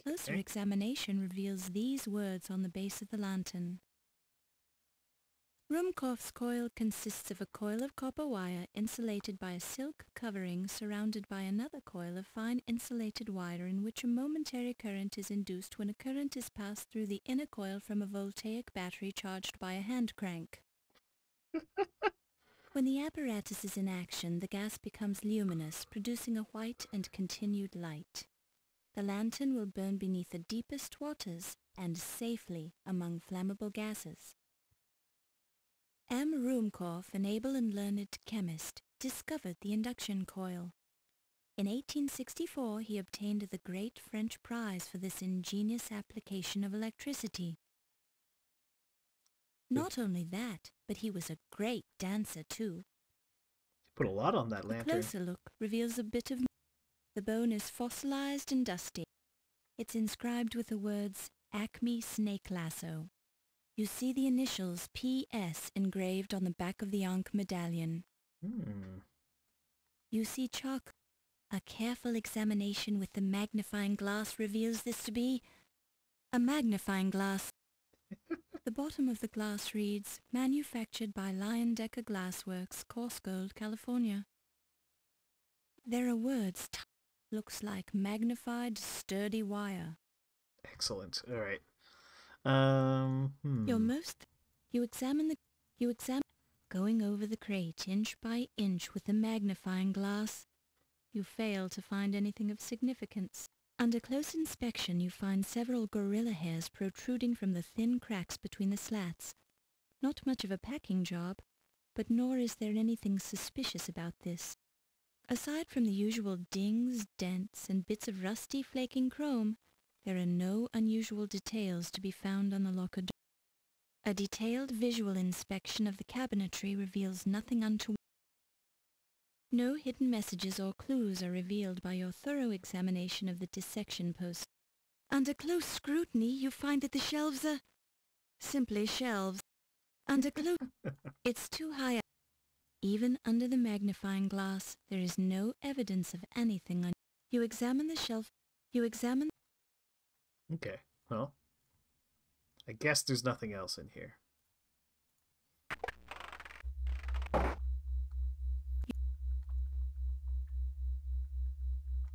[SPEAKER 3] Closer examination reveals these words on the base of the lantern. Ruhmkorff's coil consists of a coil of copper wire insulated by a silk covering surrounded by another coil of fine insulated wire in which a momentary current is induced when a current is passed through the inner coil from a voltaic battery charged by a hand crank. When the apparatus is in action, the gas becomes luminous, producing a white and continued light. The lantern will burn beneath the deepest waters and safely among flammable gases. M. Ruhmkorff, an able and learned chemist, discovered the induction coil. In 1864 he obtained the great French prize for this ingenious application of electricity. Not only that, but he was a great dancer too.
[SPEAKER 1] Put a lot on that
[SPEAKER 3] A
[SPEAKER 1] lantern.
[SPEAKER 3] closer look reveals a bit of... The bone is fossilized and dusty. It's inscribed with the words, Acme Snake Lasso. You see the initials P.S. engraved on the back of the Ankh medallion. You see chalk. A careful examination with the magnifying glass reveals this to be a magnifying glass. The bottom of the glass reads, manufactured by Lion Decker Glassworks, Coarse Gold, California. There are words. Looks like magnified, sturdy wire.
[SPEAKER 1] Excellent. All right.
[SPEAKER 3] You examine going over the crate inch by inch with the magnifying glass. You fail to find anything of significance. Under close inspection you find several gorilla hairs protruding from the thin cracks between the slats. Not much of a packing job, but nor is there anything suspicious about this. Aside from the usual dings, dents, and bits of rusty flaking chrome, there are no unusual details to be found on the locker door. A detailed visual inspection of the cabinetry reveals nothing untoward. No hidden messages or clues are revealed by your thorough examination of the dissection post. Under close scrutiny, you find that the shelves are simply shelves. Under close, it's too high. Even under the magnifying glass, there is no evidence of anything. You examine the shelf.
[SPEAKER 1] Okay, well, I guess there's nothing else in here.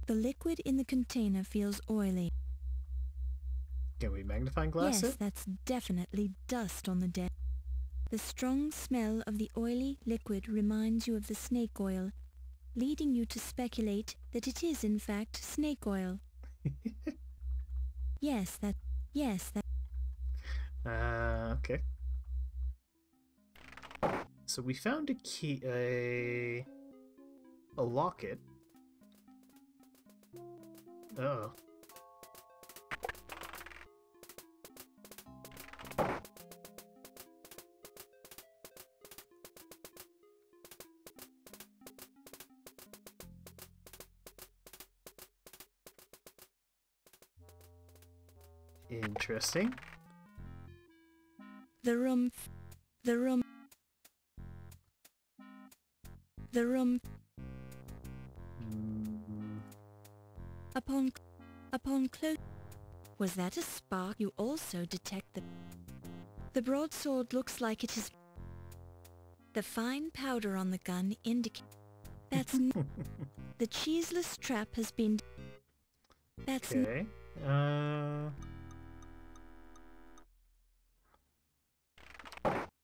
[SPEAKER 3] The liquid in the container feels oily.
[SPEAKER 1] Can we magnifying glass
[SPEAKER 3] Yes,
[SPEAKER 1] it?
[SPEAKER 3] that's definitely dust on the deck. The strong smell of the oily liquid reminds you of the snake oil, leading you to speculate that it is in fact snake oil. Yes, that.
[SPEAKER 1] Okay. So we found a key, a locket. Oh. Interesting.
[SPEAKER 3] The room. Upon close. Was that a spark? You also detect the broadsword looks like it is. The fine powder on the gun indicates that's the cheeseless trap has been. That's
[SPEAKER 1] okay.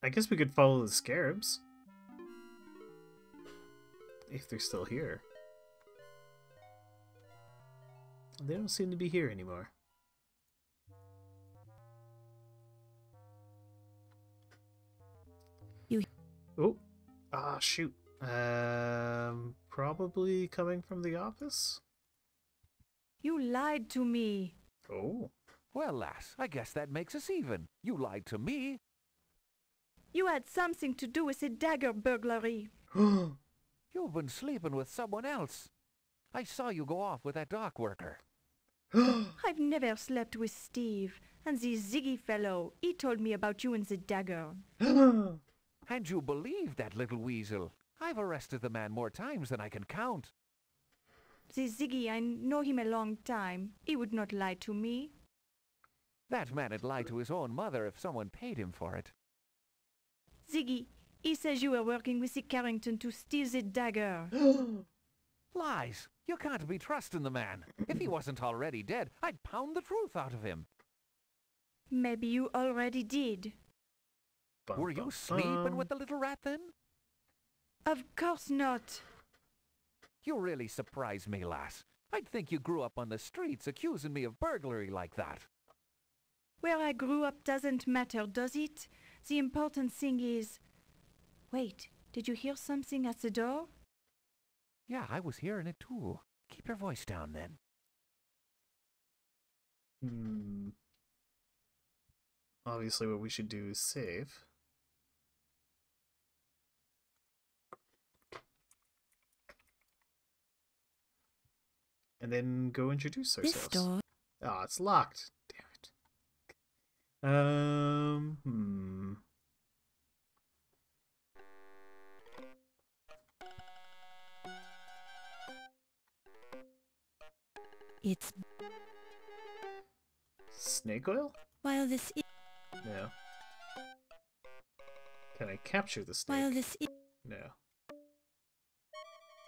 [SPEAKER 1] I guess we could follow the scarabs. If they're still here. They don't seem to be here anymore. Oh. Ah, shoot. Probably coming from the office?
[SPEAKER 6] You lied to me.
[SPEAKER 1] Oh.
[SPEAKER 10] Well, lass, I guess that makes us even. You lied to me.
[SPEAKER 6] You had something to do with the Dagger burglary.
[SPEAKER 10] You've been sleeping with someone else. I saw you go off with that dock worker.
[SPEAKER 6] I've never slept with Steve, and the Ziggy fellow, he told me about you and the Dagger.
[SPEAKER 10] And you believe that little weasel. I've arrested the man more times than I can count.
[SPEAKER 6] The Ziggy, I know him a long time. He would not lie to me.
[SPEAKER 10] That man'd lie to his own mother if someone paid him for it.
[SPEAKER 6] Ziggy, he says you were working with the Carrington to steal the dagger.
[SPEAKER 10] Lies! You can't be trusting the man. If he wasn't already dead, I'd pound the truth out of him.
[SPEAKER 6] Maybe you already did.
[SPEAKER 10] Were you sleeping with the little rat then?
[SPEAKER 6] Of course not.
[SPEAKER 10] You really surprise me, lass. I'd think you grew up on the streets accusing me of burglary like that.
[SPEAKER 6] Where I grew up doesn't matter, does it? The important thing is... Wait, did you hear something at the door?
[SPEAKER 10] Yeah, I was hearing it too. Keep your voice down then.
[SPEAKER 1] Obviously what we should do is save. And then go introduce ourselves.
[SPEAKER 3] This door.
[SPEAKER 1] Oh, it's locked. Damn it.
[SPEAKER 3] It's
[SPEAKER 1] snake oil?
[SPEAKER 3] while this is
[SPEAKER 1] No. Can I capture the snake?
[SPEAKER 3] while this is
[SPEAKER 1] No.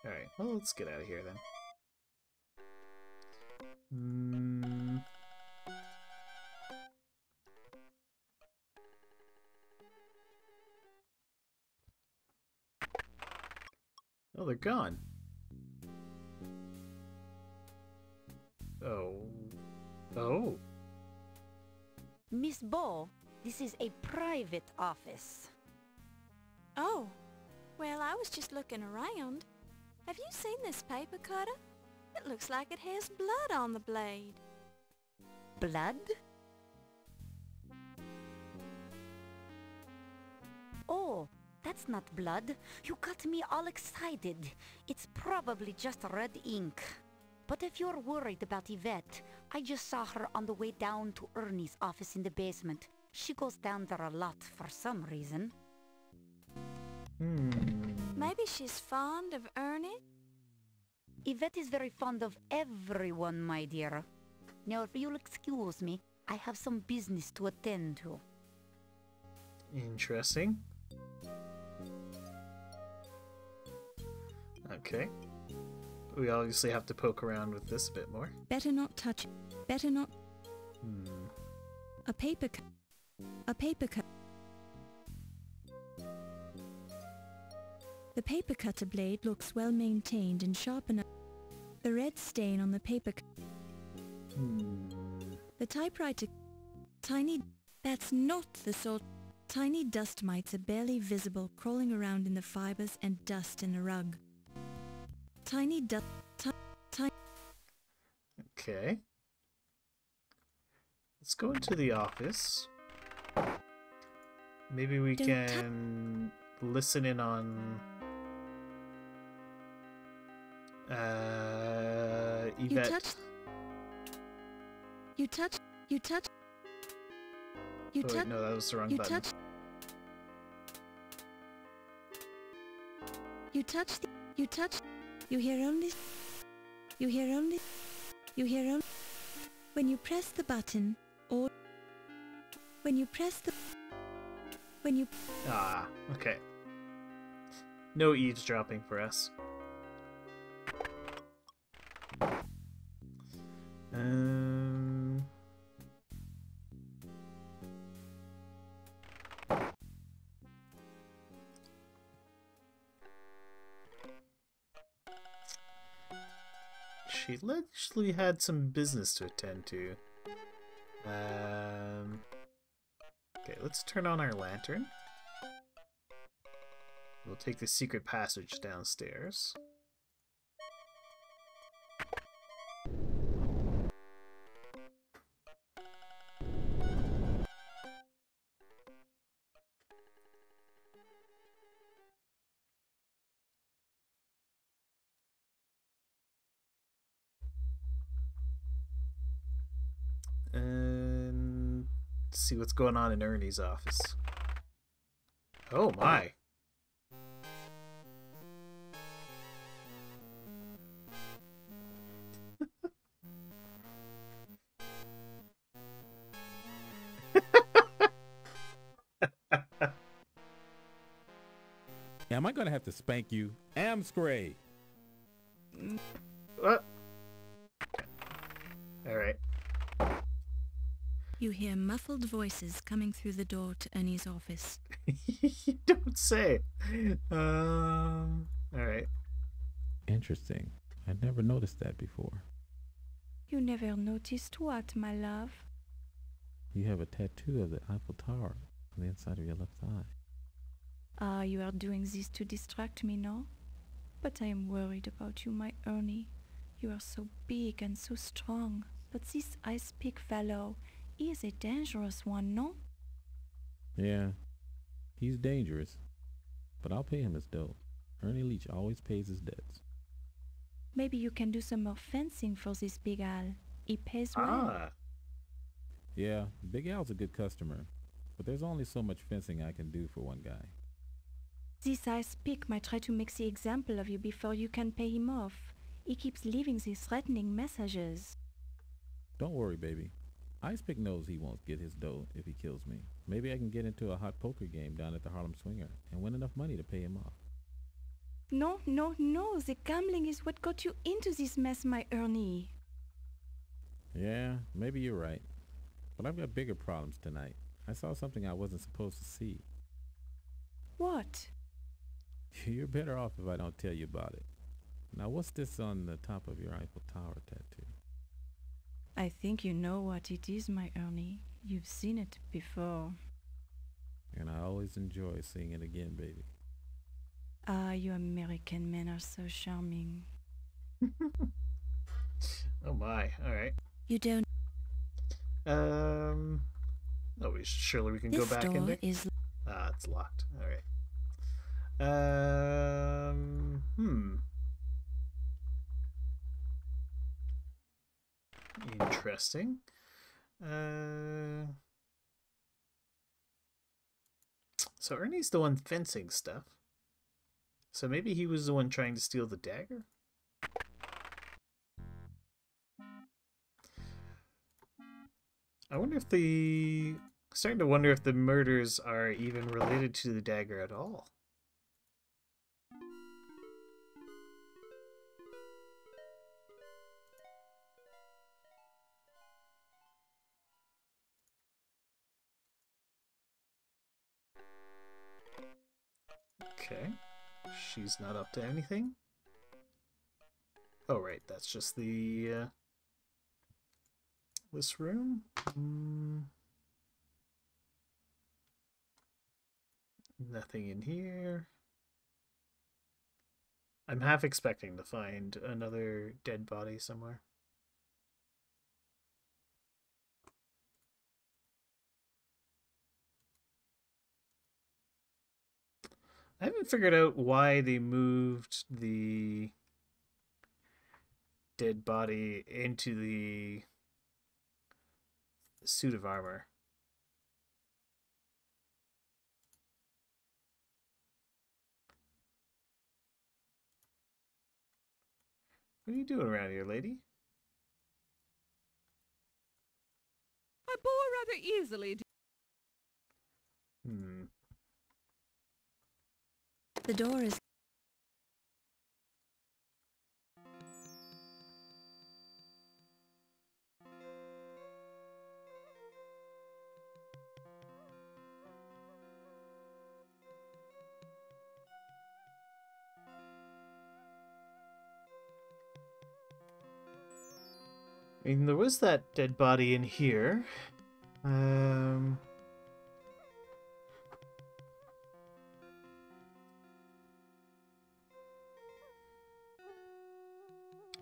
[SPEAKER 1] Alright, well, let's get out of here then. Oh, they're gone. Oh.
[SPEAKER 5] Miss Bo, this is a private office.
[SPEAKER 14] Oh, well, I was just looking around. Have you seen this paper cutter? It looks like it has blood on the blade.
[SPEAKER 5] Blood? Oh, that's not blood. You got me all excited. It's probably just red ink. But if you're worried about Yvette, I just saw her on the way down to Ernie's office in the basement. She goes down there a lot for some reason.
[SPEAKER 14] Maybe she's fond of Ernie?
[SPEAKER 5] Yvette is very fond of everyone, my dear. Now, if you'll excuse me, I have some business to attend to.
[SPEAKER 1] Interesting. Okay. We obviously have to poke around with this a bit more.
[SPEAKER 3] better not touch. Better not. A paper cut. A paper cut. The paper cutter blade looks well maintained and sharp enough. The red stain on the paper. The typewriter. Tiny. That's not the sort. Tiny dust mites are barely visible, crawling around in the fibers and dust in the rug. Tiny dust.
[SPEAKER 1] Okay. Let's go into the office. Maybe we can listen in on Yvette.
[SPEAKER 3] You touch.
[SPEAKER 1] Oh, wait, no, that was the wrong button.
[SPEAKER 3] You hear only. When you press the button, or when you press the.
[SPEAKER 1] Ah, okay. No eavesdropping for us. She allegedly had some business to attend to. Okay, let's turn on our lantern. We'll take the secret passage downstairs. And see what's going on in Ernie's office. Oh my.
[SPEAKER 13] gonna have to spank you. Amscray.
[SPEAKER 1] What? Alright.
[SPEAKER 3] You hear muffled voices coming through the door to Ernie's office.
[SPEAKER 1] You don't say. Alright.
[SPEAKER 13] Interesting. I never noticed that before.
[SPEAKER 6] You never noticed what, my love?
[SPEAKER 13] You have a tattoo of the Eiffel Tower on the inside of your left eye.
[SPEAKER 6] Ah, you are doing this to distract me, no? But I am worried about you, my Ernie. You are so big and so strong. But this ice pick fellow, he is a dangerous one, no?
[SPEAKER 13] Yeah, he's dangerous. But I'll pay him his dough. Ernie Leach always pays his debts.
[SPEAKER 6] Maybe you can do some more fencing for this Big Al. He pays well.
[SPEAKER 1] Ah.
[SPEAKER 13] Yeah, Big Al's a good customer. But there's only so much fencing I can do for one guy.
[SPEAKER 6] This ice pick might try to make the example of you before you can pay him off. He keeps leaving these threatening messages.
[SPEAKER 13] Don't worry, baby. Icepick knows he won't get his dough if he kills me. Maybe I can get into a hot poker game down at the Harlem Swinger and win enough money to pay him off.
[SPEAKER 6] No, no, no. The gambling is what got you into this mess, my Ernie.
[SPEAKER 13] Yeah, maybe you're right. But I've got bigger problems tonight. I saw something I wasn't supposed to see.
[SPEAKER 6] What?
[SPEAKER 13] You're better off if I don't tell you about it. Now, what's this on the top of your Eiffel Tower tattoo?
[SPEAKER 6] I think you know what it is, my Ernie. You've seen it before.
[SPEAKER 13] And I always enjoy seeing it again, baby.
[SPEAKER 6] Ah, you American men are so charming.
[SPEAKER 1] Oh my, alright.
[SPEAKER 3] You don't...
[SPEAKER 1] Oh, surely we can go
[SPEAKER 3] This
[SPEAKER 1] back in
[SPEAKER 3] door
[SPEAKER 1] there?
[SPEAKER 3] is...
[SPEAKER 1] Ah, it's locked. Alright. Interesting. So Ernie's the one fencing stuff. So maybe he was the one trying to steal the dagger? I wonder if starting to wonder if the murders are even related to the dagger at all. Okay. She's not up to anything. Oh, right. That's just the, this room? Nothing in here. I'm half expecting to find another dead body somewhere. I haven't figured out why they moved the dead body into the suit of armor. What are you doing around here, lady?
[SPEAKER 7] I bore rather easily.
[SPEAKER 3] The door is...
[SPEAKER 1] I mean, there was that dead body in here.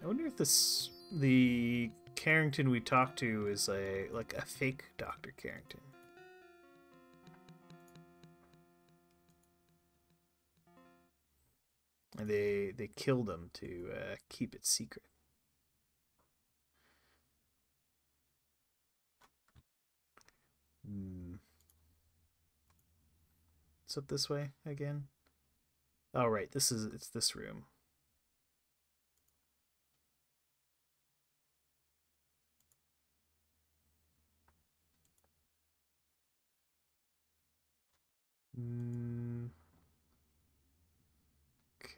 [SPEAKER 1] I wonder if the Carrington we talked to is like a fake Dr. Carrington. And they killed him to keep it secret. It's up this way again. Oh right, it's this room.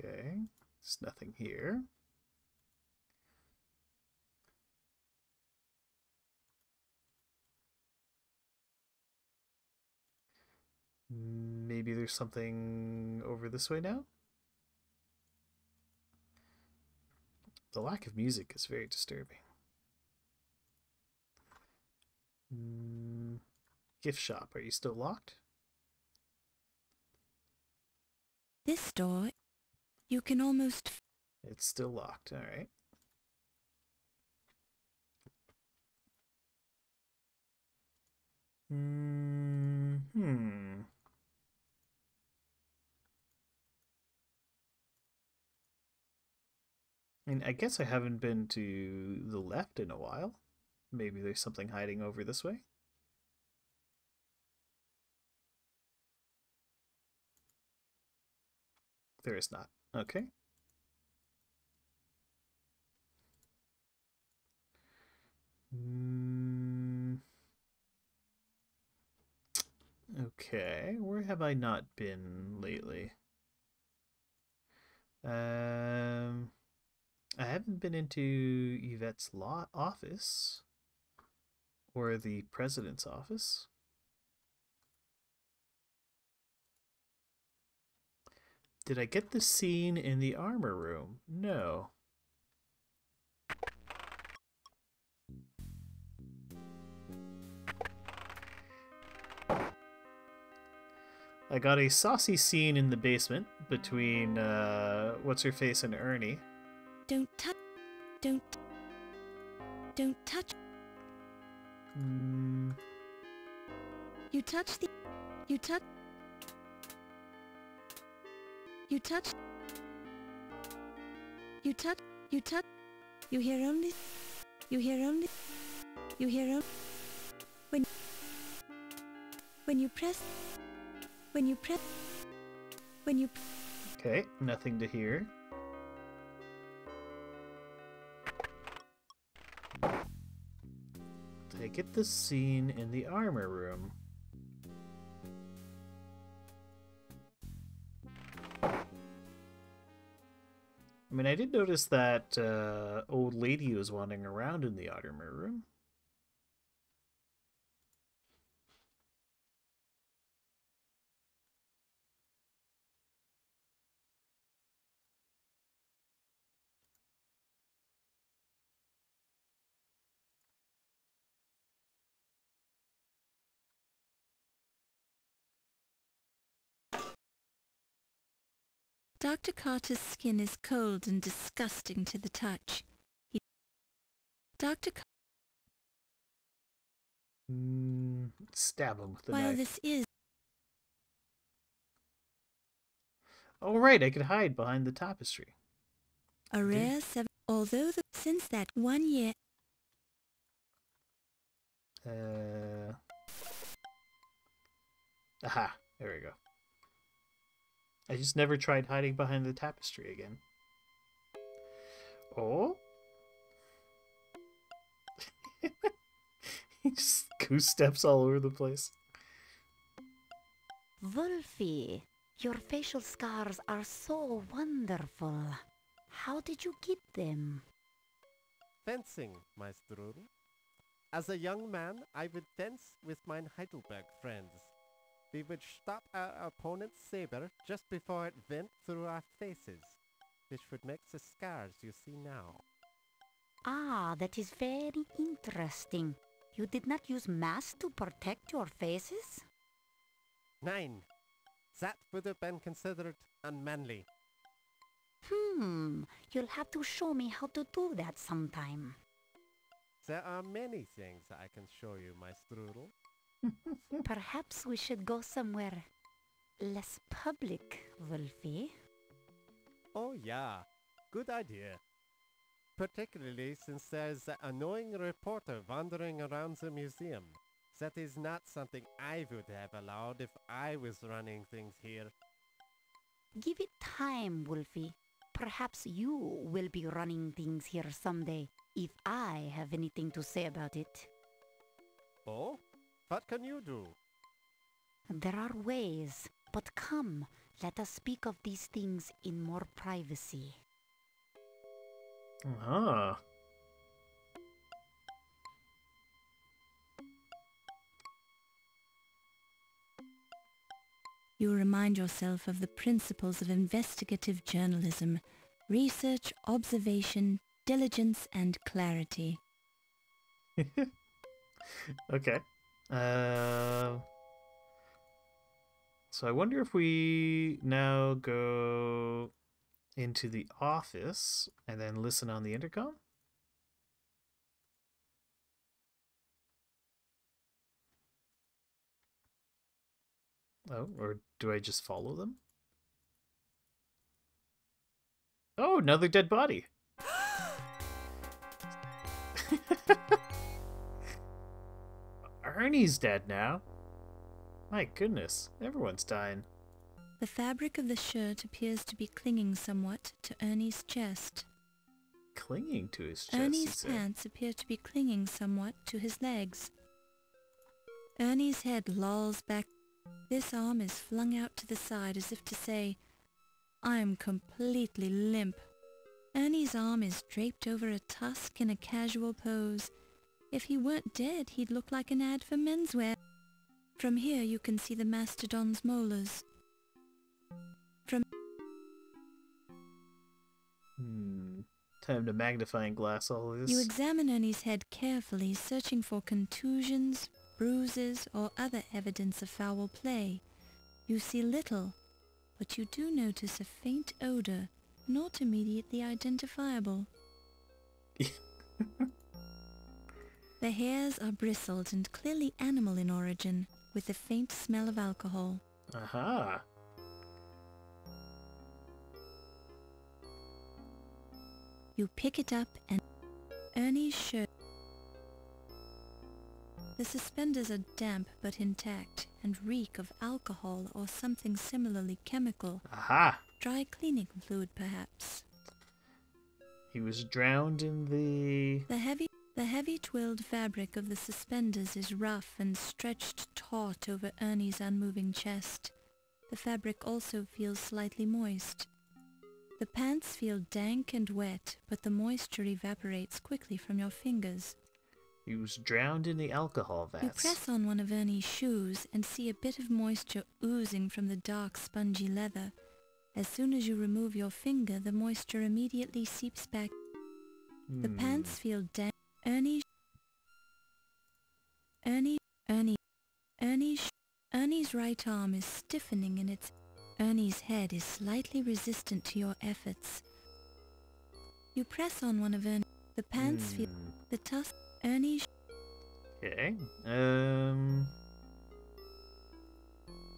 [SPEAKER 1] Okay, there's nothing here. Maybe there's something over this way now? The lack of music is very disturbing. Gift shop, are you still locked?
[SPEAKER 3] This door, you can almost...
[SPEAKER 1] It's still locked, alright. I mean, I guess I haven't been to the left in a while. Maybe there's something hiding over this way. There is not. Okay. Okay, where have I not been lately? I haven't been into Yvette's office or the president's office. Did I get the scene in the armor room? No. I got a saucy scene in the basement between what's-her-face and Ernie.
[SPEAKER 3] Don't touch. Don't touch. You touch the... You touch... You touch... You touch... You touch... You hear only... You hear only... You hear only... When you press... When you press... When you...
[SPEAKER 1] Okay, nothing to hear. Did I get the scene in the armor room? I mean, I did notice that old lady was wandering around in the armor room.
[SPEAKER 3] Dr. Carter's skin is cold and disgusting to the touch. Dr.
[SPEAKER 1] Stab him with the
[SPEAKER 3] While
[SPEAKER 1] knife.
[SPEAKER 3] this is...
[SPEAKER 1] Oh, right, I could hide behind the tapestry.
[SPEAKER 3] A rare although since that 1 year...
[SPEAKER 1] Aha, there we go. I just never tried hiding behind the tapestry again. Oh? He just goose steps all over the place.
[SPEAKER 5] Wolfie, your facial scars are so wonderful. How did you get them?
[SPEAKER 9] Fencing, my strudel. As a young man, I would fence with my Heidelberg friends. We would stop our opponent's saber just before it went through our faces, which would make the scars you see now.
[SPEAKER 5] Ah, that is very interesting. You did not use masks to protect your faces?
[SPEAKER 9] Nein, that would have been considered unmanly.
[SPEAKER 5] You'll have to show me how to do that sometime.
[SPEAKER 9] There are many things I can show you, my strudel.
[SPEAKER 5] Perhaps we should go somewhere less public, Wolfie.
[SPEAKER 9] Oh yeah, good idea. Particularly since there's that annoying reporter wandering around the museum. That is not something I would have allowed if I was running things here.
[SPEAKER 5] Give it time, Wolfie. Perhaps you will be running things here someday, if I have anything to say about it.
[SPEAKER 9] Oh? What can you do?
[SPEAKER 5] There are ways, but come, Let us speak of these things in more privacy.
[SPEAKER 1] Ah.
[SPEAKER 3] You remind yourself of the principles of investigative journalism: research, observation, diligence, and clarity.
[SPEAKER 1] Okay. So I wonder if we now go into the office and then listen on the intercom? Oh, or do I just follow them? Oh, another dead body. Ernie's dead now. My goodness, everyone's dying.
[SPEAKER 3] The fabric of the shirt appears to be clinging somewhat to Ernie's chest.
[SPEAKER 1] Clinging to his chest,
[SPEAKER 3] Ernie's pants appear to be clinging somewhat to his legs. Ernie's head lolls back. This arm is flung out to the side as if to say, "I'm completely limp." Ernie's arm is draped over a tusk in a casual pose. If he weren't dead, he'd look like an ad for menswear. From here you can see the mastodon's molars.
[SPEAKER 1] Time to magnifying glass all this.
[SPEAKER 3] You examine Ernie's head carefully, searching for contusions, bruises, or other evidence of foul play. You see little, but you do notice a faint odor, not immediately identifiable. The hairs are bristled and clearly animal in origin, with a faint smell of alcohol.
[SPEAKER 1] Aha!
[SPEAKER 3] You pick it up and Ernie's shirt. The suspenders are damp but intact and reek of alcohol or something similarly chemical.
[SPEAKER 1] Aha!
[SPEAKER 3] Dry cleaning fluid, perhaps.
[SPEAKER 1] He was drowned in the...
[SPEAKER 3] The heavy twilled fabric of the suspenders is rough and stretched taut over Ernie's unmoving chest. The fabric also feels slightly moist. The pants feel dank and wet, but the moisture evaporates quickly from your fingers.
[SPEAKER 1] He was drowned in the alcohol vats.
[SPEAKER 3] You press on one of Ernie's shoes and see a bit of moisture oozing from the dark, spongy leather. As soon as you remove your finger, the moisture immediately seeps back. The pants feel dank. Ernie's right arm is stiffening in its... Ernie's head is slightly resistant to your efforts. You press on one of Ernie's... The pants feel... The tusk... Ernie's...
[SPEAKER 1] Okay,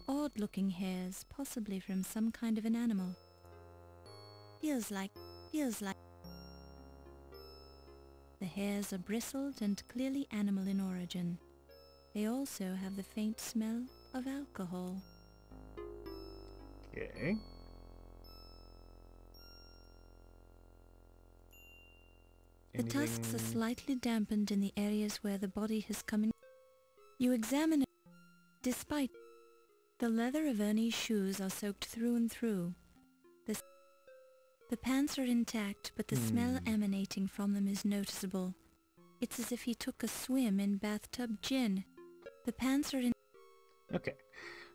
[SPEAKER 3] Odd-looking hairs, possibly from some kind of an animal. Feels like... The hairs are bristled and clearly animal in origin. They also have the faint smell of alcohol.
[SPEAKER 1] Okay.
[SPEAKER 3] The tusks are slightly dampened in the areas where the body has come in. You examine it. Despite the leather of Ernie's shoes are soaked through and through. The pants are intact, but the smell emanating from them is noticeable. It's as if he took a swim in bathtub gin. The pants are in...
[SPEAKER 1] Okay,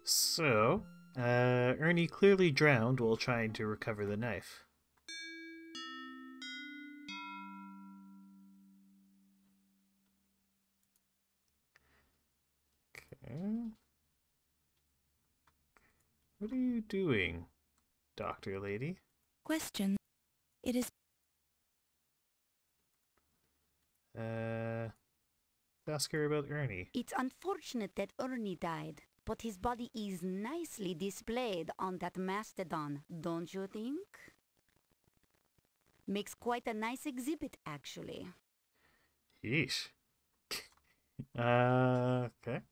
[SPEAKER 1] so, Ernie clearly drowned while trying to recover the knife. Okay. What are you doing, Doctor Lady?
[SPEAKER 3] Question. It is...
[SPEAKER 1] Ask her about Ernie.
[SPEAKER 5] It's unfortunate that Ernie died, but his body is nicely displayed on that mastodon, don't you think? Makes quite a nice exhibit, actually.
[SPEAKER 1] Yeesh. Okay.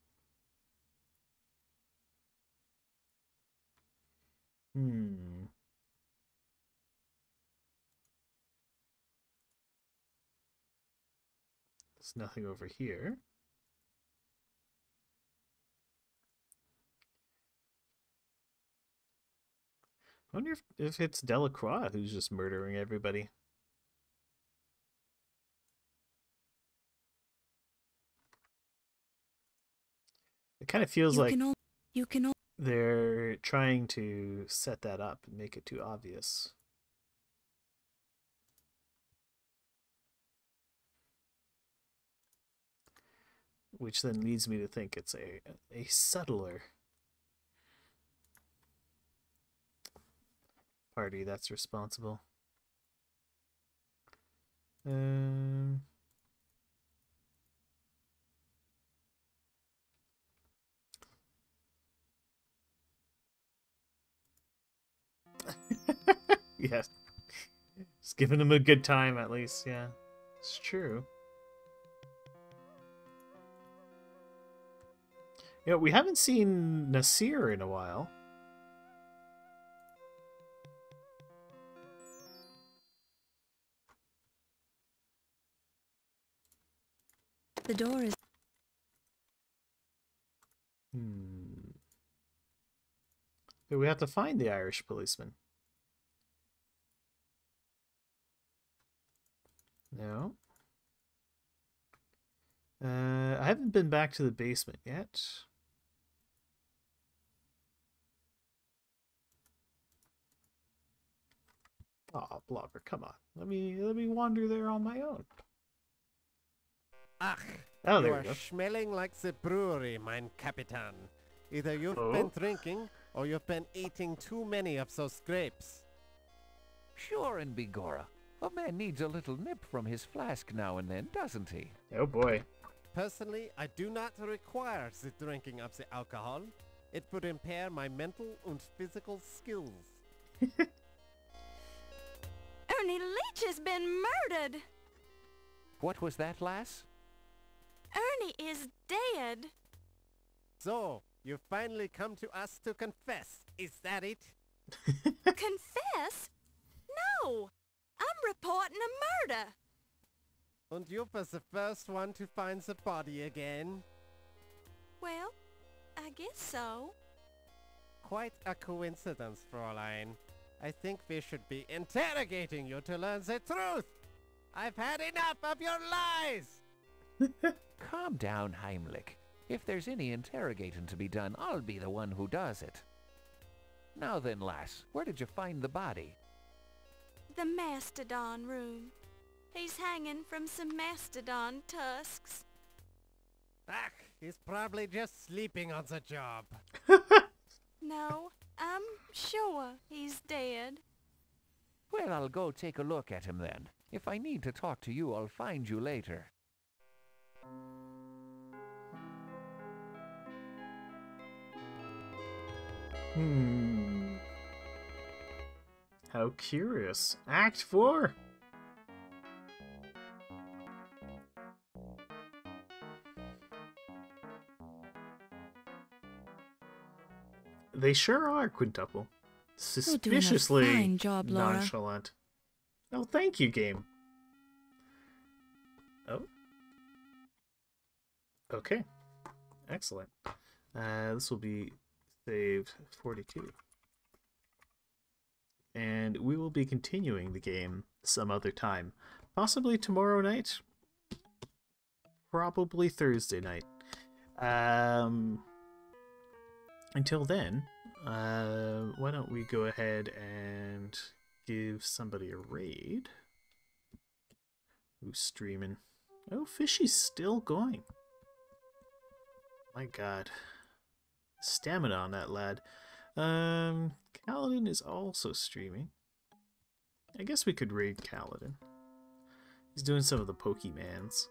[SPEAKER 1] There's nothing over here. I wonder if it's Delacroix who's just murdering everybody. It kind of feels like they're trying to set that up and make it too obvious. Which then leads me to think it's a subtler party that's responsible. Yeah. Just giving him a good time at least, yeah. It's true. You know, we haven't seen Nasir in a while.
[SPEAKER 3] The door is...
[SPEAKER 1] But we have to find the Irish policeman. No. I haven't been back to the basement yet. Oh, Blobber, come on. Let me wander there on my own.
[SPEAKER 9] Ach,
[SPEAKER 1] oh,
[SPEAKER 9] you
[SPEAKER 1] there
[SPEAKER 9] are
[SPEAKER 1] we go.
[SPEAKER 9] smelling like the brewery, mein Capitan. Either you've been drinking, or you've been eating too many of those grapes.
[SPEAKER 10] Sure and begorra. A man needs a little nip from his flask now and then, doesn't he?
[SPEAKER 1] Oh boy.
[SPEAKER 9] Personally, I do not require the drinking of the alcohol. It would impair my mental and physical skills.
[SPEAKER 14] Ernie Leach has been murdered.
[SPEAKER 10] What was that, lass?
[SPEAKER 14] Ernie is dead.
[SPEAKER 9] So, you finally come to us to confess, is that it?
[SPEAKER 14] Confess? No! I'm reporting a murder.
[SPEAKER 9] And you was the first one to find the body again?
[SPEAKER 14] Well, I guess so.
[SPEAKER 9] Quite a coincidence, Fräulein. I think we should be interrogating you to learn the truth. I've had enough of your lies!
[SPEAKER 10] Calm down, Heimlich. If there's any interrogating to be done, I'll be the one who does it. Now then, lass, where did you find the body?
[SPEAKER 14] The mastodon room. He's hanging from some mastodon tusks.
[SPEAKER 9] Ach, he's probably just sleeping on the job.
[SPEAKER 14] No, I'm sure he's dead.
[SPEAKER 10] Well, I'll go take a look at him then. If I need to talk to you, I'll find you later.
[SPEAKER 1] How curious. Act 4. They sure are quintuple. Suspiciously
[SPEAKER 3] doing a fine job, Laura.
[SPEAKER 1] nonchalant. Oh, thank you, game. Oh. Okay. Excellent. This will be save 42. And we will be continuing the game some other time. Possibly tomorrow night. Probably Thursday night. Until then, why don't we go ahead and give somebody a raid? Who's streaming? Oh, Fishy's still going. My god. Stamina on that lad. Kaladin is also streaming. I guess we could raid Kaladin. He's doing some of the Pokemans.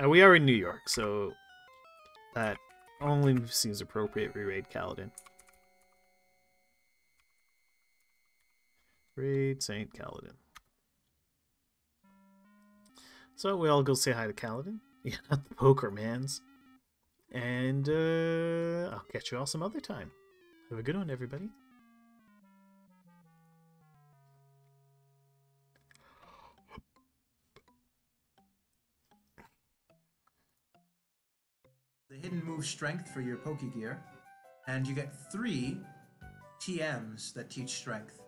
[SPEAKER 1] We are in New York, so that only seems appropriate we raid Kaladin. Raid Saint Kaladin. So we all go say hi to Kaladin. Yeah, not the Pokermans. And I'll catch you all some other time. Have a good one, everybody.
[SPEAKER 15] The hidden move strength for your Pokegear, and you get 3 TMs that teach strength.